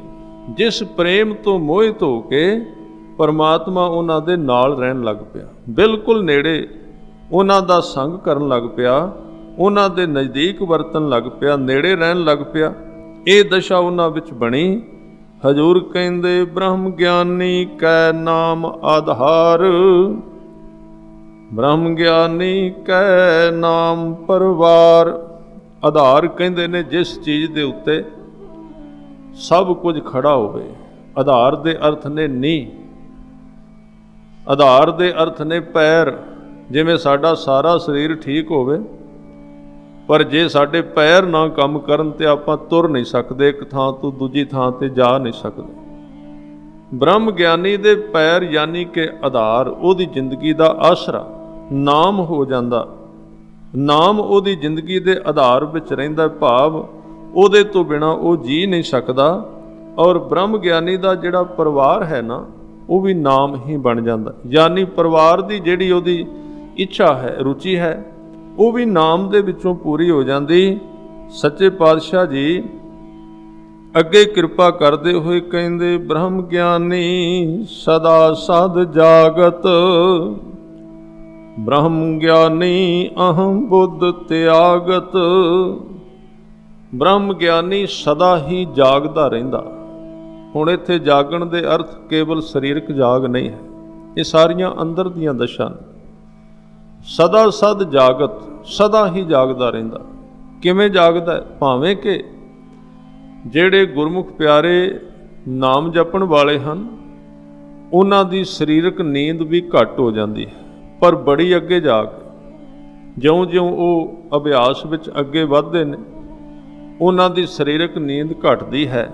ਜਿਸ ਪ੍ਰੇਮ ਤੋਂ ਮੋਹਿਤ ਹੋ ਕੇ ਪਰਮਾਤਮਾ ਉਹਨਾਂ ਦੇ ਨਾਲ ਰਹਿਣ ਲੱਗ ਪਿਆ, ਬਿਲਕੁਲ ਨੇੜੇ ਉਹਨਾਂ ਦਾ ਸੰਗ ਕਰਨ ਲੱਗ ਪਿਆ, ਉਹਨਾਂ ਦੇ ਨਜ਼ਦੀਕ ਵਰਤਣ ਲੱਗ ਪਿਆ, ਨੇੜੇ ਰਹਿਣ ਲੱਗ ਪਿਆ। ਇਹ ਦਸ਼ਾ ਉਹਨਾਂ ਵਿੱਚ ਬਣੀ। ਹਜ਼ੂਰ ਕਹਿੰਦੇ ਬ੍ਰਹਮ ਗਿਆਨੀ ਕੈ ਨਾਮ ਆਧਾਰ, ਬ੍ਰਹਮ ਗਿਆਨੀ ਕੈ ਨਾਮ ਪਰਵਾਰ। ਆਧਾਰ ਕਹਿੰਦੇ ਨੇ ਜਿਸ ਚੀਜ਼ ਦੇ ਉੱਤੇ ਸਭ ਕੁਝ ਖੜਾ ਹੋਵੇ। ਆਧਾਰ ਦੇ ਅਰਥ ਨੇ ਨੀਂਹ, ਆਧਾਰ ਦੇ ਅਰਥ ਨੇ ਪੈਰ। ਜਿਵੇਂ ਸਾਡਾ ਸਾਰਾ ਸਰੀਰ ਠੀਕ ਹੋਵੇ, ਪਰ ਜੇ ਸਾਡੇ ਪੈਰ ਨਾ ਕੰਮ ਕਰਨ ਤੇ ਆਪਾਂ ਤੁਰ ਨਹੀਂ ਸਕਦੇ, ਇੱਕ ਥਾਂ ਤੋਂ ਦੂਜੀ ਥਾਂ ਤੇ ਜਾ ਨਹੀਂ ਸਕਦੇ। ਬ੍ਰਹਮ ਗਿਆਨੀ ਦੇ ਪੈਰ ਯਾਨੀ ਕਿ ਆਧਾਰ, ਉਹਦੀ ਜ਼ਿੰਦਗੀ ਦਾ ਆਸਰਾ ਨਾਮ ਹੋ ਜਾਂਦਾ। ਨਾਮ ਉਹਦੀ ਜ਼ਿੰਦਗੀ ਦੇ ਆਧਾਰ ਵਿੱਚ ਰਹਿੰਦਾ, ਭਾਵ ਉਹਦੇ ਤੋਂ ਬਿਨਾ ਉਹ ਜੀ ਨਹੀਂ ਸਕਦਾ। ਔਰ ਬ੍ਰਹਮ ਗਿਆਨੀ ਦਾ ਜਿਹੜਾ ਪਰਿਵਾਰ ਹੈ ਨਾ, ਉਹ ਵੀ ਨਾਮ ਹੀ ਬਣ ਜਾਂਦਾ। ਯਾਨੀ ਪਰਿਵਾਰ ਦੀ ਜਿਹੜੀ ਉਹਦੀ ਇੱਛਾ ਹੈ, ਰੁਚੀ ਹੈ, ਉਹ ਵੀ ਨਾਮ ਦੇ ਵਿੱਚੋਂ ਪੂਰੀ ਹੋ ਜਾਂਦੀ। ਸੱਚੇ ਪਾਤਸ਼ਾਹ ਜੀ ਅੱਗੇ ਕਿਰਪਾ ਕਰਦੇ ਹੋਏ ਕਹਿੰਦੇ ਬ੍ਰਹਮ ਗਿਆਨੀ ਸਦਾ ਸਦ ਜਾਗਤ, ਬ੍ਰਹਮ ਗਿਆਨੀ ਅਹੰ ਬੁੱਧ ਤਿਆਗਤ। ਬ੍ਰਹਮ ਗਿਆਨੀ ਸਦਾ ਹੀ ਜਾਗਦਾ ਰਹਿੰਦਾ। ਹੁਣ ਇੱਥੇ ਜਾਗਣ ਦੇ ਅਰਥ ਕੇਵਲ ਸਰੀਰਕ ਜਾਗ ਨਹੀਂ ਹੈ, ਇਹ ਸਾਰੀਆਂ ਅੰਦਰ ਦੀਆਂ ਦਸ਼ਾ ਨੇ। ਸਦਾ ਸਦ ਜਾਗਤ, ਸਦਾ ਹੀ ਜਾਗਦਾ ਰਹਿੰਦਾ। ਕਿਵੇਂ ਜਾਗਦਾ? ਭਾਵੇਂ ਕਿ ਜਿਹੜੇ ਗੁਰਮੁਖ ਪਿਆਰੇ ਨਾਮ ਜਪਣ ਵਾਲੇ ਹਨ, ਉਹਨਾਂ ਦੀ ਸਰੀਰਕ ਨੀਂਦ ਵੀ ਘੱਟ ਹੋ ਜਾਂਦੀ ਹੈ, ਪਰ ਬੜੀ ਅੱਗੇ ਜਾ ਕੇ ਜਿਉਂ-ਜਿਉਂ ਉਹ ਅਭਿਆਸ ਵਿੱਚ ਅੱਗੇ ਵੱਧਦੇ ਨੇ, ਉਹਨਾਂ ਦੀ ਸਰੀਰਕ ਨੀਂਦ ਘਟਦੀ ਹੈ।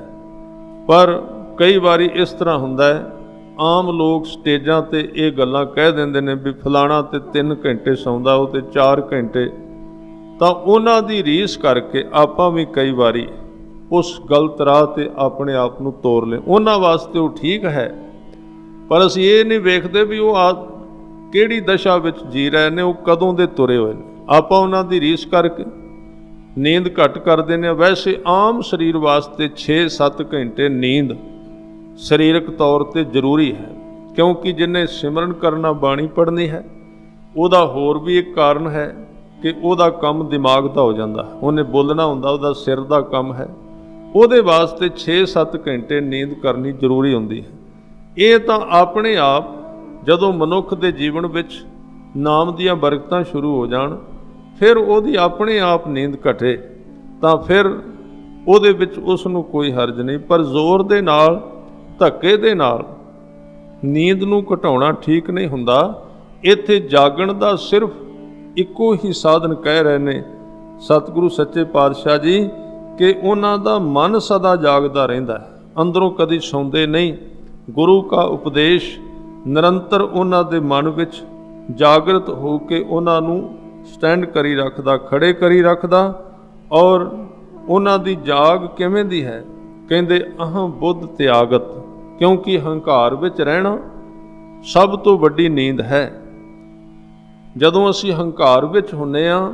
ਪਰ ਕਈ ਵਾਰੀ ਇਸ ਤਰ੍ਹਾਂ ਹੁੰਦਾ ਹੈ, ਆਮ ਲੋਕ ਸਟੇਜਾਂ ਤੇ ਇਹ ਗੱਲਾਂ ਕਹਿ ਦਿੰਦੇ ਨੇ ਵੀ ਫਲਾਣਾ ਤੇ 3 ਘੰਟੇ ਸੌਂਦਾ, ਉਹ ਤੇ 4 ਘੰਟੇ। ਤਾਂ ਉਹਨਾਂ ਦੀ ਰੀਸ ਕਰਕੇ ਆਪਾਂ ਵੀ ਕਈ ਵਾਰੀ ਉਸ ਗਲਤ ਰਾਹ ਤੇ ਆਪਣੇ ਆਪ ਨੂੰ ਤੋਰ ਲਏ। ਉਹਨਾਂ ਵਾਸਤੇ ਉਹ ਠੀਕ ਹੈ, ਪਰ ਅਸੀਂ ਇਹ ਨਹੀਂ ਵੇਖਦੇ ਵੀ ਉਹ ਕਿਹੜੀ ਦਸ਼ਾ ਵਿੱਚ ਜੀ ਰਹੇ ਨੇ, ਉਹ ਕਦੋਂ ਦੇ ਤੁਰੇ ਹੋਏ ਨੇ। ਆਪਾਂ ਉਹਨਾਂ ਦੀ ਰੀਸ ਕਰਕੇ ਨੀਂਦ ਘੱਟ ਕਰ ਦਿੰਦੇ ਹਾਂ। ਵੈਸੇ ਆਮ ਸਰੀਰ ਵਾਸਤੇ 6-7 ਘੰਟੇ ਨੀਂਦ ਸਰੀਰਕ ਤੌਰ ਤੇ ਜ਼ਰੂਰੀ ਹੈ, ਕਿਉਂਕਿ ਜਿਹਨੇ ਸਿਮਰਨ ਕਰਨਾ, ਬਾਣੀ ਪੜ੍ਹਨੀ ਹੈ, ਉਹਦਾ ਹੋਰ ਵੀ ਇੱਕ ਕਾਰਨ ਹੈ ਕਿ ਉਹਦਾ ਕੰਮ ਦਿਮਾਗ ਦਾ ਹੋ ਜਾਂਦਾ, ਉਹਨੇ ਬੋਲਣਾ ਹੁੰਦਾ, ਉਹਦਾ ਸਿਰ ਦਾ ਕੰਮ ਹੈ। ਉਹਦੇ ਵਾਸਤੇ 6-7 ਘੰਟੇ ਨੀਂਦ ਕਰਨੀ ਜ਼ਰੂਰੀ ਹੁੰਦੀ ਹੈ। ਇਹ ਤਾਂ ਆਪਣੇ ਆਪ ਜਦੋਂ ਮਨੁੱਖ ਦੇ ਜੀਵਨ ਵਿੱਚ ਨਾਮ ਦੀਆਂ ਬਰਕਤਾਂ ਸ਼ੁਰੂ ਹੋ ਜਾਣ, ਫਿਰ ਉਹਦੀ ਆਪਣੇ ਆਪ ਨੀਂਦ ਘਟੇ ਤਾਂ ਫਿਰ ਉਹਦੇ ਵਿੱਚ ਉਸ ਨੂੰ ਕੋਈ ਹਰਜ ਨਹੀਂ। ਪਰ ਜ਼ੋਰ ਦੇ ਨਾਲ, ਧੱਕੇ ਦੇ ਨਾਲ ਨੀਂਦ ਨੂੰ ਘਟਾਉਣਾ ਠੀਕ ਨਹੀਂ ਹੁੰਦਾ। ਇੱਥੇ ਜਾਗਣ ਦਾ ਸਿਰਫ ਇੱਕੋ ਹੀ ਸਾਧਨ ਕਹਿ ਰਹੇ ਨੇ ਸਤਿਗੁਰੂ ਸੱਚੇ ਪਾਤਸ਼ਾਹ ਜੀ ਕਿ ਉਹਨਾਂ ਦਾ ਮਨ ਸਦਾ ਜਾਗਦਾ ਰਹਿੰਦਾ, ਅੰਦਰੋਂ ਕਦੀ ਸੌਂਦੇ ਨਹੀਂ। ਗੁਰੂ ਕਾ ਉਪਦੇਸ਼ ਨਿਰੰਤਰ ਉਹਨਾਂ ਦੇ ਮਨ ਵਿੱਚ ਜਾਗਰਤ ਹੋ ਕੇ ਉਹਨਾਂ ਨੂੰ ਸਟੈਂਡ ਕਰੀ ਰੱਖਦਾ, ਖੜੇ ਕਰੀ ਰੱਖਦਾ। ਔਰ ਉਹਨਾਂ ਦੀ ਜਾਗ ਕਿਵੇਂ ਦੀ ਹੈ? ਕਹਿੰਦੇ ਅਹੰ ਬੁੱਧ ਤਿਆਗਤ, ਕਿਉਂਕਿ ਹੰਕਾਰ ਵਿੱਚ ਰਹਿਣਾ ਸਭ ਤੋਂ ਵੱਡੀ ਨੀਂਦ ਹੈ। ਜਦੋਂ ਅਸੀਂ ਹੰਕਾਰ ਵਿੱਚ ਹੁੰਨੇ ਆ,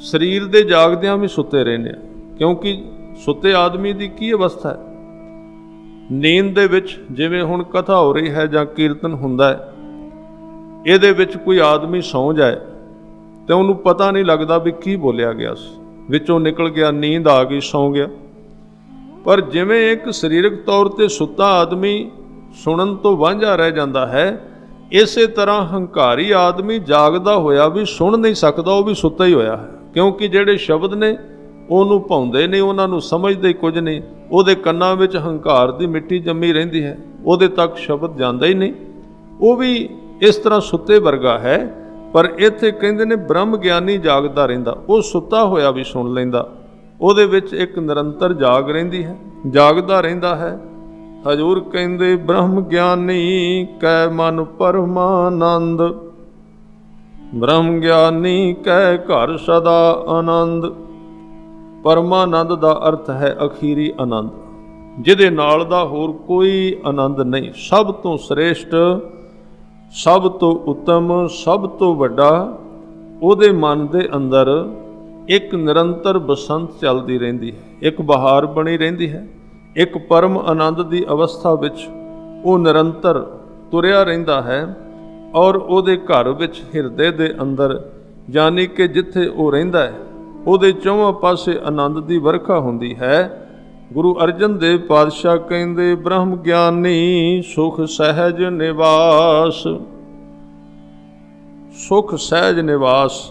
ਸਰੀਰ ਦੇ ਜਾਗਦਿਆਂ ਵੀ ਸੁੱਤੇ ਰਹਿੰਦੇ ਆ, ਕਿਉਂਕਿ ਸੁੱਤੇ ਆਦਮੀ ਦੀ ਕੀ ਅਵਸਥਾ ਹੈ? ਨੀਂਦ ਦੇ ਵਿੱਚ ਜਿਵੇਂ ਹੁਣ ਕਥਾ ਹੋ ਰਹੀ ਹੈ ਜਾਂ ਕੀਰਤਨ ਹੁੰਦਾ ਹੈ, ਇਹਦੇ ਵਿੱਚ ਕੋਈ ਆਦਮੀ ਸੌਂ ਜਾਏ ਤੇ ਉਹਨੂੰ ਪਤਾ ਨਹੀਂ ਲੱਗਦਾ ਵੀ ਕੀ ਬੋਲਿਆ ਗਿਆ ਸੀ, ਵਿੱਚੋਂ ਨਿਕਲ ਗਿਆ, ਨੀਂਦ ਆ ਗਈ, ਸੌਂ ਗਿਆ। ਪਰ ਜਿਵੇਂ ਇੱਕ ਸਰੀਰਕ ਤੌਰ ਤੇ ਸੁੱਤਾ ਆਦਮੀ ਸੁਣਨ ਤੋਂ ਵਾਂਝਾ ਰਹਿ ਜਾਂਦਾ ਹੈ, ਇਸੇ ਤਰ੍ਹਾਂ ਹੰਕਾਰੀ ਆਦਮੀ ਜਾਗਦਾ ਹੋਇਆ ਵੀ ਸੁਣ ਨਹੀਂ ਸਕਦਾ, ਉਹ ਵੀ ਸੁੱਤਾ ਹੀ ਹੋਇਆ ਹੈ। ਕਿਉਂਕਿ ਜਿਹੜੇ ਸ਼ਬਦ ਨੇ ਉਹਨੂੰ ਭਾਉਂਦੇ ਨਹੀਂ, ਉਹਨਾਂ ਨੂੰ ਸਮਝਦੇ ਕੁਝ ਨਹੀਂ। ਉਹਦੇ ਕੰਨਾਂ ਵਿੱਚ ਹੰਕਾਰ ਦੀ ਮਿੱਟੀ ਜੰਮੀ ਰਹਿੰਦੀ ਹੈ, ਉਹਦੇ ਤੱਕ ਸ਼ਬਦ ਜਾਂਦਾ ਹੀ ਨਹੀਂ, ਉਹ ਵੀ ਇਸ ਤਰ੍ਹਾਂ ਸੁੱਤੇ ਵਰਗਾ ਹੈ। ਪਰ ਇੱਥੇ ਕਹਿੰਦੇ ਨੇ ਬ੍ਰਹਮ ਗਿਆਨੀ ਜਾਗਦਾ ਰਹਿੰਦਾ, ਉਹ ਸੁੱਤਾ ਹੋਇਆ ਵੀ ਸੁਣ ਲੈਂਦਾ, ਉਹਦੇ ਵਿੱਚ ਇੱਕ ਨਿਰੰਤਰ ਜਾਗ ਰਹਿੰਦੀ ਹੈ, ਜਾਗਦਾ ਰਹਿੰਦਾ ਹੈ। ਹਜ਼ੂਰ ਕਹਿੰਦੇ ਬ੍ਰਹਮ ਗਿਆਨੀ ਕੈ ਮਨ ਪਰਮਾਨੰਦ, ਬ੍ਰਹਮ ਗਿਆਨੀ ਕੈ ਘਰ ਸਦਾ ਆਨੰਦ। ਪਰਮਾਨੰਦ ਦਾ ਅਰਥ ਹੈ ਅਖੀਰੀ ਆਨੰਦ, ਜਿਹਦੇ ਨਾਲ ਦਾ ਹੋਰ ਕੋਈ ਆਨੰਦ ਨਹੀਂ। ਸਭ ਤੋਂ ਸ੍ਰੇਸ਼ਟ, ਸਭ ਤੋਂ ਉੱਤਮ, ਸਭ ਤੋਂ ਵੱਡਾ ਉਹਦੇ ਮਨ ਦੇ ਅੰਦਰ ਇੱਕ ਨਿਰੰਤਰ ਬਸੰਤ ਚੱਲਦੀ ਰਹਿੰਦੀ ਹੈ, ਇੱਕ ਬਹਾਰ ਬਣੀ ਰਹਿੰਦੀ ਹੈ, ਇੱਕ ਪਰਮ ਆਨੰਦ ਦੀ ਅਵਸਥਾ ਵਿੱਚ ਉਹ ਨਿਰੰਤਰ ਤੁਰਿਆ ਰਹਿੰਦਾ ਹੈ। ਔਰ ਉਹਦੇ ਘਰ ਵਿੱਚ ਹਿਰਦੇ ਦੇ ਅੰਦਰ, ਯਾਨੀ ਕਿ ਜਿੱਥੇ ਉਹ ਰਹਿੰਦਾ ਹੈ, ਉਹਦੇ ਚੌਵਾਂ ਪਾਸੇ ਆਨੰਦ ਦੀ ਵਰਖਾ ਹੁੰਦੀ ਹੈ। ਗੁਰੂ ਅਰਜਨ ਦੇਵ ਪਾਤਸ਼ਾਹ ਕਹਿੰਦੇ, ਬ੍ਰਹਮ ਗਿਆਨੀ ਸੁਖ ਸਹਿਜ ਨਿਵਾਸ। ਸੁਖ ਸਹਿਜ ਨਿਵਾਸ,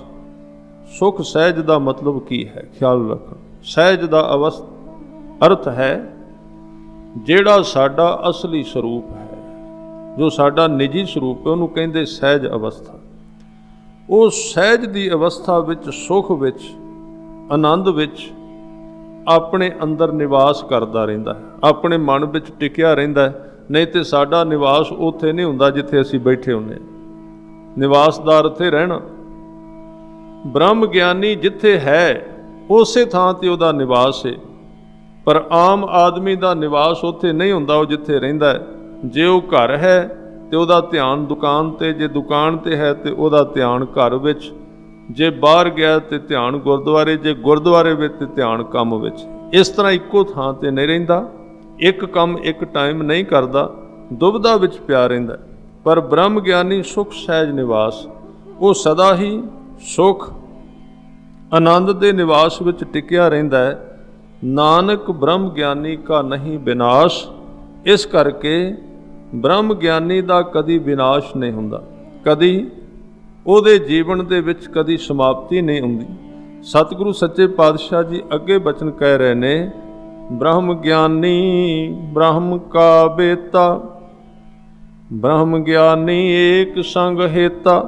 ਸੁਖ ਸਹਿਜ ਦਾ ਮਤਲਬ ਕੀ ਹੈ? ਖਿਆਲ ਰੱਖੋ, ਸਹਿਜ ਦਾ ਅਰਥ ਹੈ ਜਿਹੜਾ ਸਾਡਾ ਅਸਲੀ ਸਰੂਪ ਹੈ, ਜੋ ਸਾਡਾ ਨਿੱਜੀ ਸਰੂਪ ਹੈ, ਉਹਨੂੰ ਕਹਿੰਦੇ ਸਹਿਜ ਅਵਸਥਾ। ਉਹ ਸਹਿਜ ਦੀ ਅਵਸਥਾ ਵਿੱਚ, ਸੁਖ ਵਿੱਚ, ਆਨੰਦ ਵਿੱਚ ਆਪਣੇ ਅੰਦਰ ਨਿਵਾਸ ਕਰਦਾ ਰਹਿੰਦਾ ਹੈ, ਆਪਣੇ ਮਨ ਵਿੱਚ ਟਿਕਿਆ ਰਹਿੰਦਾ ਹੈ। ਨਹੀਂ ਤੇ ਸਾਡਾ ਨਿਵਾਸ ਉੱਥੇ ਨਹੀਂ ਹੁੰਦਾ ਜਿੱਥੇ ਅਸੀਂ ਬੈਠੇ ਹੁੰਦੇ ਹਾਂ। ਨਿਵਾਸ ਦਾ ਅਰਥ ਹੈ ਰਹਿਣਾ। ਬ੍ਰਹਮ ਗਿਆਨੀ ਜਿੱਥੇ ਹੈ ਉਸੇ ਥਾਂ ਤੇ ਉਹਦਾ ਨਿਵਾਸ ਹੈ। ਪਰ ਆਮ ਆਦਮੀ ਦਾ ਨਿਵਾਸ ਉੱਥੇ ਨਹੀਂ ਹੁੰਦਾ, ਉਹ ਜਿੱਥੇ ਰਹਿੰਦਾ ਹੈ। ਜੇ ਉਹ ਘਰ ਹੈ ਤੇ ਉਹਦਾ ਧਿਆਨ ਦੁਕਾਨ ਤੇ, ਜੇ ਦੁਕਾਨ ਤੇ ਹੈ ਤੇ ਉਹਦਾ ਧਿਆਨ ਘਰ ਵਿੱਚ, ਜੇ ਬਾਹਰ ਗਿਆ ਤੇ ਧਿਆਨ ਗੁਰਦੁਆਰੇ, ਜੇ ਗੁਰਦੁਆਰੇ ਵਿੱਚ ਤੇ ਧਿਆਨ ਕੰਮ ਵਿੱਚ। ਇਸ ਤਰ੍ਹਾਂ ਇੱਕੋ ਥਾਂ ਤੇ ਨਹੀਂ ਰਹਿੰਦਾ, ਇੱਕ ਕੰਮ ਇੱਕ ਟਾਈਮ ਨਹੀਂ ਕਰਦਾ, ਦੁਬਿਧਾ ਵਿੱਚ ਪਿਆ ਰਹਿੰਦਾ। ਪਰ ਬ੍ਰਹਮ ਗਿਆਨੀ ਸੁਖ ਸਹਿਜ ਨਿਵਾਸ, ਉਹ ਸਦਾ ਹੀ ਸੁਖ ਆਨੰਦ ਦੇ ਨਿਵਾਸ ਵਿੱਚ ਟਿਕਿਆ ਰਹਿੰਦਾ ਹੈ। ਨਾਨਕ ਬ੍ਰਹਮ ਗਿਆਨੀ ਕਾ ਨਹੀਂ ਵਿਨਾਸ਼। ਇਸ ਕਰਕੇ ਬ੍ਰਹਮ ਗਿਆਨੀ ਦਾ ਕਦੀ ਵਿਨਾਸ਼ ਨਹੀਂ ਹੁੰਦਾ, ਕਦੀ ਉਹਦੇ ਜੀਵਨ ਦੇ ਵਿੱਚ ਕਦੀ ਸਮਾਪਤੀ ਨਹੀਂ ਹੁੰਦੀ। ਸਤਿਗੁਰੂ ਸੱਚੇ ਪਾਤਸ਼ਾਹ ਜੀ ਅੱਗੇ ਬਚਨ ਕਹਿ ਰਹੇ ਨੇ, ਬ੍ਰਹਮ ਗਿਆਨੀ ਬ੍ਰਹਮ ਕਾ ਬੇਤਾ, ਬ੍ਰਹਮ ਗਿਆਨੀ ਏਕ ਸੰਗ ਹੇਤਾ।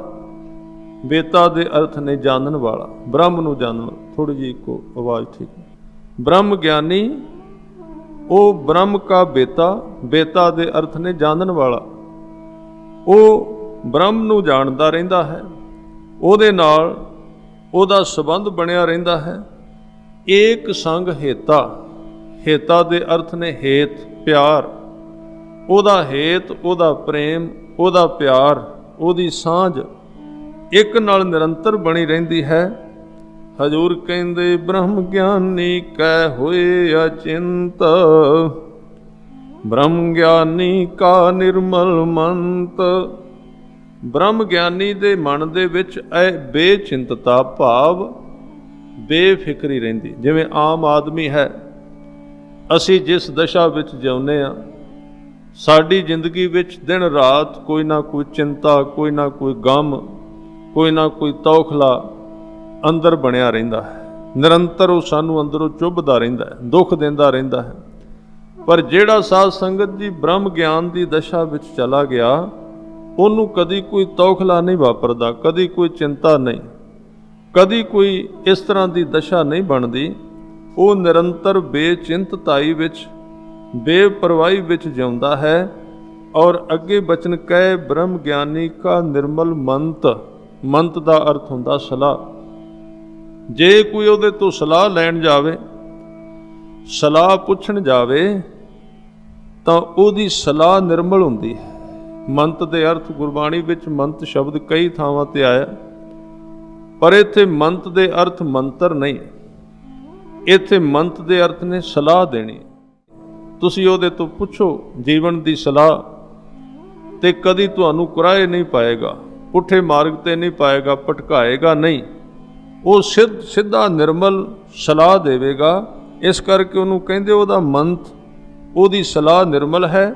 ਬੇਤਾ ਦੇ ਅਰਥ ਨੇ ਜਾਣਨ ਵਾਲਾ, ਬ੍ਰਹਮ ਨੂੰ ਜਾਣਨ। ਥੋੜੀ ਜਿਹੀ ਇੱਕੋ ਆਵਾਜ਼ ਠੀਕ। ਬ੍ਰਹਮ ਗਿਆਨੀ ਉਹ ਬ੍ਰਹਮ ਕਾ ਬੇਤਾ, ਬੇਤਾ ਦੇ ਅਰਥ ਨੇ ਜਾਣਨ ਵਾਲਾ। ਉਹ ਬ੍ਰਹਮ ਨੂੰ ਜਾਣਦਾ ਰਹਿੰਦਾ ਹੈ, ਉਹਦੇ ਨਾਲ ਉਹਦਾ ਸੰਬੰਧ ਬਣਿਆ ਰਹਿੰਦਾ ਹੈ। ਏਕ ਸੰਗ ਹੇਤਾ, ਹੇਤਾ ਦੇ ਅਰਥ ਨੇ ਹੇਤ, ਪਿਆਰ। ਉਹਦਾ ਹੇਤ, ਉਹਦਾ ਪ੍ਰੇਮ, ਉਹਦਾ ਪਿਆਰ, ਉਹਦੀ ਸਾਂਝ ਇੱਕ ਨਾਲ ਨਿਰੰਤਰ ਬਣੀ ਰਹਿੰਦੀ ਹੈ। ਹਜ਼ੂਰ ਕਹਿੰਦੇ, ਬ੍ਰਹਮ ਗਿਆਨੀ ਕੈ ਹੋਏ ਅਚਿੰਤ, ਬ੍ਰਹਮ ਗਿਆਨੀ ਕਾ ਨਿਰਮਲ ਮੰਤ। ਬ੍ਰਹਮ ਗਿਆਨੀ ਦੇ ਮਨ ਦੇ ਵਿੱਚ ਇਹ ਬੇਚਿੰਤਤਾ ਭਾਵ ਬੇਫਿਕਰੀ ਰਹਿੰਦੀ। ਜਿਵੇਂ ਆਮ ਆਦਮੀ ਹੈ, ਅਸੀਂ ਜਿਸ ਦਸ਼ਾ ਵਿੱਚ ਜਿਉਂਦੇ ਹਾਂ, ਸਾਡੀ ਜ਼ਿੰਦਗੀ ਵਿੱਚ ਦਿਨ ਰਾਤ ਕੋਈ ਨਾ ਕੋਈ ਚਿੰਤਾ, ਕੋਈ ਨਾ ਕੋਈ ਗਮ, ਕੋਈ ਨਾ ਕੋਈ ਤੌਖਲਾ ਅੰਦਰ ਬਣਿਆ ਰਹਿੰਦਾ ਹੈ। ਨਿਰੰਤਰ ਉਹ ਸਾਨੂੰ ਅੰਦਰੋਂ ਚੁੱਭਦਾ ਰਹਿੰਦਾ ਹੈ, ਦੁੱਖ ਦਿੰਦਾ ਰਹਿੰਦਾ ਹੈ। ਪਰ ਜਿਹੜਾ ਸਾਧ ਸੰਗਤ ਜੀ ਬ੍ਰਹਮ ਗਿਆਨ ਦੀ ਦਸ਼ਾ ਵਿੱਚ ਚਲਾ ਗਿਆ, ਉਹਨੂੰ ਕਦੀ ਕੋਈ ਤੌਖਲਾ ਨਹੀਂ ਵਾਪਰਦਾ, ਕਦੀ ਕੋਈ ਚਿੰਤਾ ਨਹੀਂ, ਕਦੀ ਕੋਈ ਇਸ ਤਰ੍ਹਾਂ ਦੀ ਦਸ਼ਾ ਨਹੀਂ ਬਣਦੀ। ਉਹ ਨਿਰੰਤਰ ਬੇਚਿੰਤਤਾਈ ਵਿੱਚ, ਬੇਪਰਵਾਹੀ ਵਿੱਚ ਜਿਉਂਦਾ ਹੈ। ਔਰ ਅੱਗੇ ਬਚਨ ਕਹੇ, ਬ੍ਰਹਮ ਗਿਆਨੀ ਕਾ ਨਿਰਮਲ ਮੰਤ। ਮੰਤ ਦਾ ਅਰਥ ਹੁੰਦਾ ਸਲਾਹ। ਜੇ ਕੋਈ ਉਹਦੇ ਤੋਂ ਸਲਾਹ ਲੈਣ ਜਾਵੇ, ਸਲਾਹ ਪੁੱਛਣ ਜਾਵੇ, ਤਾਂ ਉਹਦੀ ਸਲਾਹ ਨਿਰਮਲ ਹੁੰਦੀ ਹੈ। ਮੰਤ ਦੇ ਅਰਥ ਗੁਰਬਾਣੀ ਵਿੱਚ ਮੰਤ ਸ਼ਬਦ ਕਈ ਥਾਵਾਂ ਤੇ ਆਇਆ, ਪਰ ਇੱਥੇ ਮੰਤ ਦੇ ਅਰਥ ਮੰਤਰ ਨਹੀਂ, ਇੱਥੇ ਮੰਤ ਦੇ ਅਰਥ ਨੇ ਸਲਾਹ ਦੇਣੀ। ਤੁਸੀਂ ਉਹਦੇ ਤੋਂ ਪੁੱਛੋ ਜੀਵਨ ਦੀ ਸਲਾਹ, ਤੇ ਕਦੀ ਤੁਹਾਨੂੰ ਕੁਰਾਏ ਨਹੀਂ ਪਾਏਗਾ, ਪੁੱਠੇ ਮਾਰਗ ਤੇ ਨਹੀਂ ਪਾਏਗਾ, ਭਟਕਾਏਗਾ ਨਹੀਂ। ਉਹ ਸਿੱਧਾ ਨਿਰਮਲ ਸਲਾਹ ਦੇਵੇਗਾ। ਇਸ ਕਰਕੇ ਉਹਨੂੰ ਕਹਿੰਦੇ ਉਹਦਾ ਮੰਤ, ਉਹਦੀ ਸਲਾਹ ਨਿਰਮਲ ਹੈ।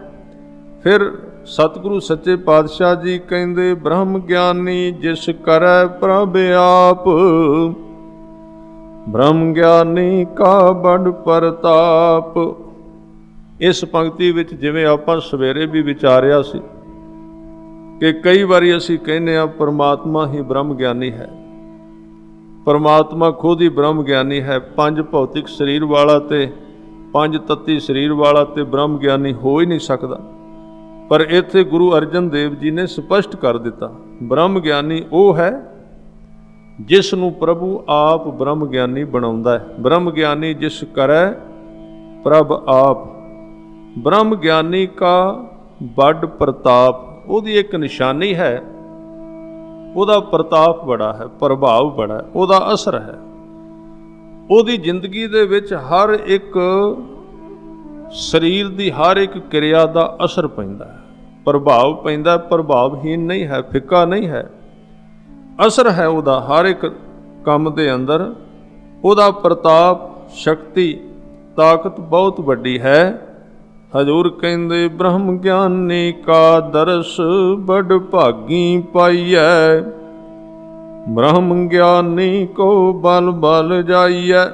ਫਿਰ ਸਤਿਗੁਰੂ ਸੱਚੇ ਪਾਤਸ਼ਾਹ ਜੀ ਕਹਿੰਦੇ, ਬ੍ਰਹਮ ਗਿਆਨੀ ਜਿਸ ਕਰੈ ਪ੍ਰਭ ਆਪ, ਬ੍ਰਹਮ ਗਿਆਨੀ ਕਾ ਬੜ ਪ੍ਰਤਾਪ। ਇਸ ਪੰਕਤੀ ਵਿੱਚ ਜਿਵੇਂ ਆਪਾਂ ਸਵੇਰੇ ਵੀ ਵਿਚਾਰਿਆ ਸੀ ਕਿ ਕਈ ਵਾਰੀ ਅਸੀਂ ਕਹਿੰਦੇ ਹਾਂ ਪਰਮਾਤਮਾ ਹੀ ਬ੍ਰਹਮ ਗਿਆਨੀ ਹੈ, ਪਰਮਾਤਮਾ ਖੁਦ ਹੀ ਬ੍ਰਹਮ ਗਿਆਨੀ ਹੈ। 5 ਭੌਤਿਕ ਸਰੀਰ ਵਾਲਾ ਤੇ 5 ਤੱਤੀ ਸਰੀਰ ਵਾਲਾ ਤੇ ਬ੍ਰਹਮ ਗਿਆਨੀ ਹੋ ਹੀ ਨਹੀਂ ਸਕਦਾ। ਪਰ ਇੱਥੇ ਗੁਰੂ ਅਰਜਨ ਦੇਵ ਜੀ ਨੇ ਸਪਸ਼ਟ ਕਰ ਦਿੱਤਾ, ਬ੍ਰਹਮ ਗਿਆਨੀ ਉਹ ਹੈ ਜਿਸ ਨੂੰ ਪ੍ਰਭੂ ਆਪ ਬ੍ਰਹਮ ਗਿਆਨੀ ਬਣਾਉਂਦਾ ਹੈ। ਬ੍ਰਹਮ ਗਿਆਨੀ ਜਿਸ ਕਰੈ ਪ੍ਰਭ ਆਪ, ਬ੍ਰਹਮ ਗਿਆਨੀ ਕਾ ਬੜ ਪ੍ਰਤਾਪ। ਉਹਦੀ ਇੱਕ ਨਿਸ਼ਾਨੀ ਹੈ, ਉਹਦਾ ਪ੍ਰਤਾਪ ਬੜਾ ਹੈ, ਪ੍ਰਭਾਵ ਬੜਾ ਹੈ, ਉਹਦਾ ਅਸਰ ਹੈ। ਉਹਦੀ ਜ਼ਿੰਦਗੀ ਦੇ ਵਿੱਚ ਹਰ ਇੱਕ ਸਰੀਰ ਦੀ ਹਰ ਇੱਕ ਕਿਰਿਆ ਦਾ ਅਸਰ ਪੈਂਦਾ ਹੈ, ਪ੍ਰਭਾਵ ਪੈਂਦਾ, ਪ੍ਰਭਾਵਹੀਨ ਨਹੀਂ ਹੈ, ਫਿੱਕਾ ਨਹੀਂ ਹੈ, ਅਸਰ ਹੈ ਉਹਦਾ ਹਰ ਇੱਕ ਕੰਮ ਦੇ ਅੰਦਰ। ਉਹਦਾ ਪ੍ਰਤਾਪ, ਸ਼ਕਤੀ, ਤਾਕਤ ਬਹੁਤ ਵੱਡੀ ਹੈ। ਹਜ਼ੂਰ ਕਹਿੰਦੇ ਬ੍ਰਹਮ ਗਿਆਨੀ ਕਾ ਦਰਸ ਬੜ ਭਾਗੀ ਪਾਈਐ, ਬ੍ਰਹਮ ਗਿਆਨੀ ਕੋ ਬਲ ਬਲ ਜਾਈਐ।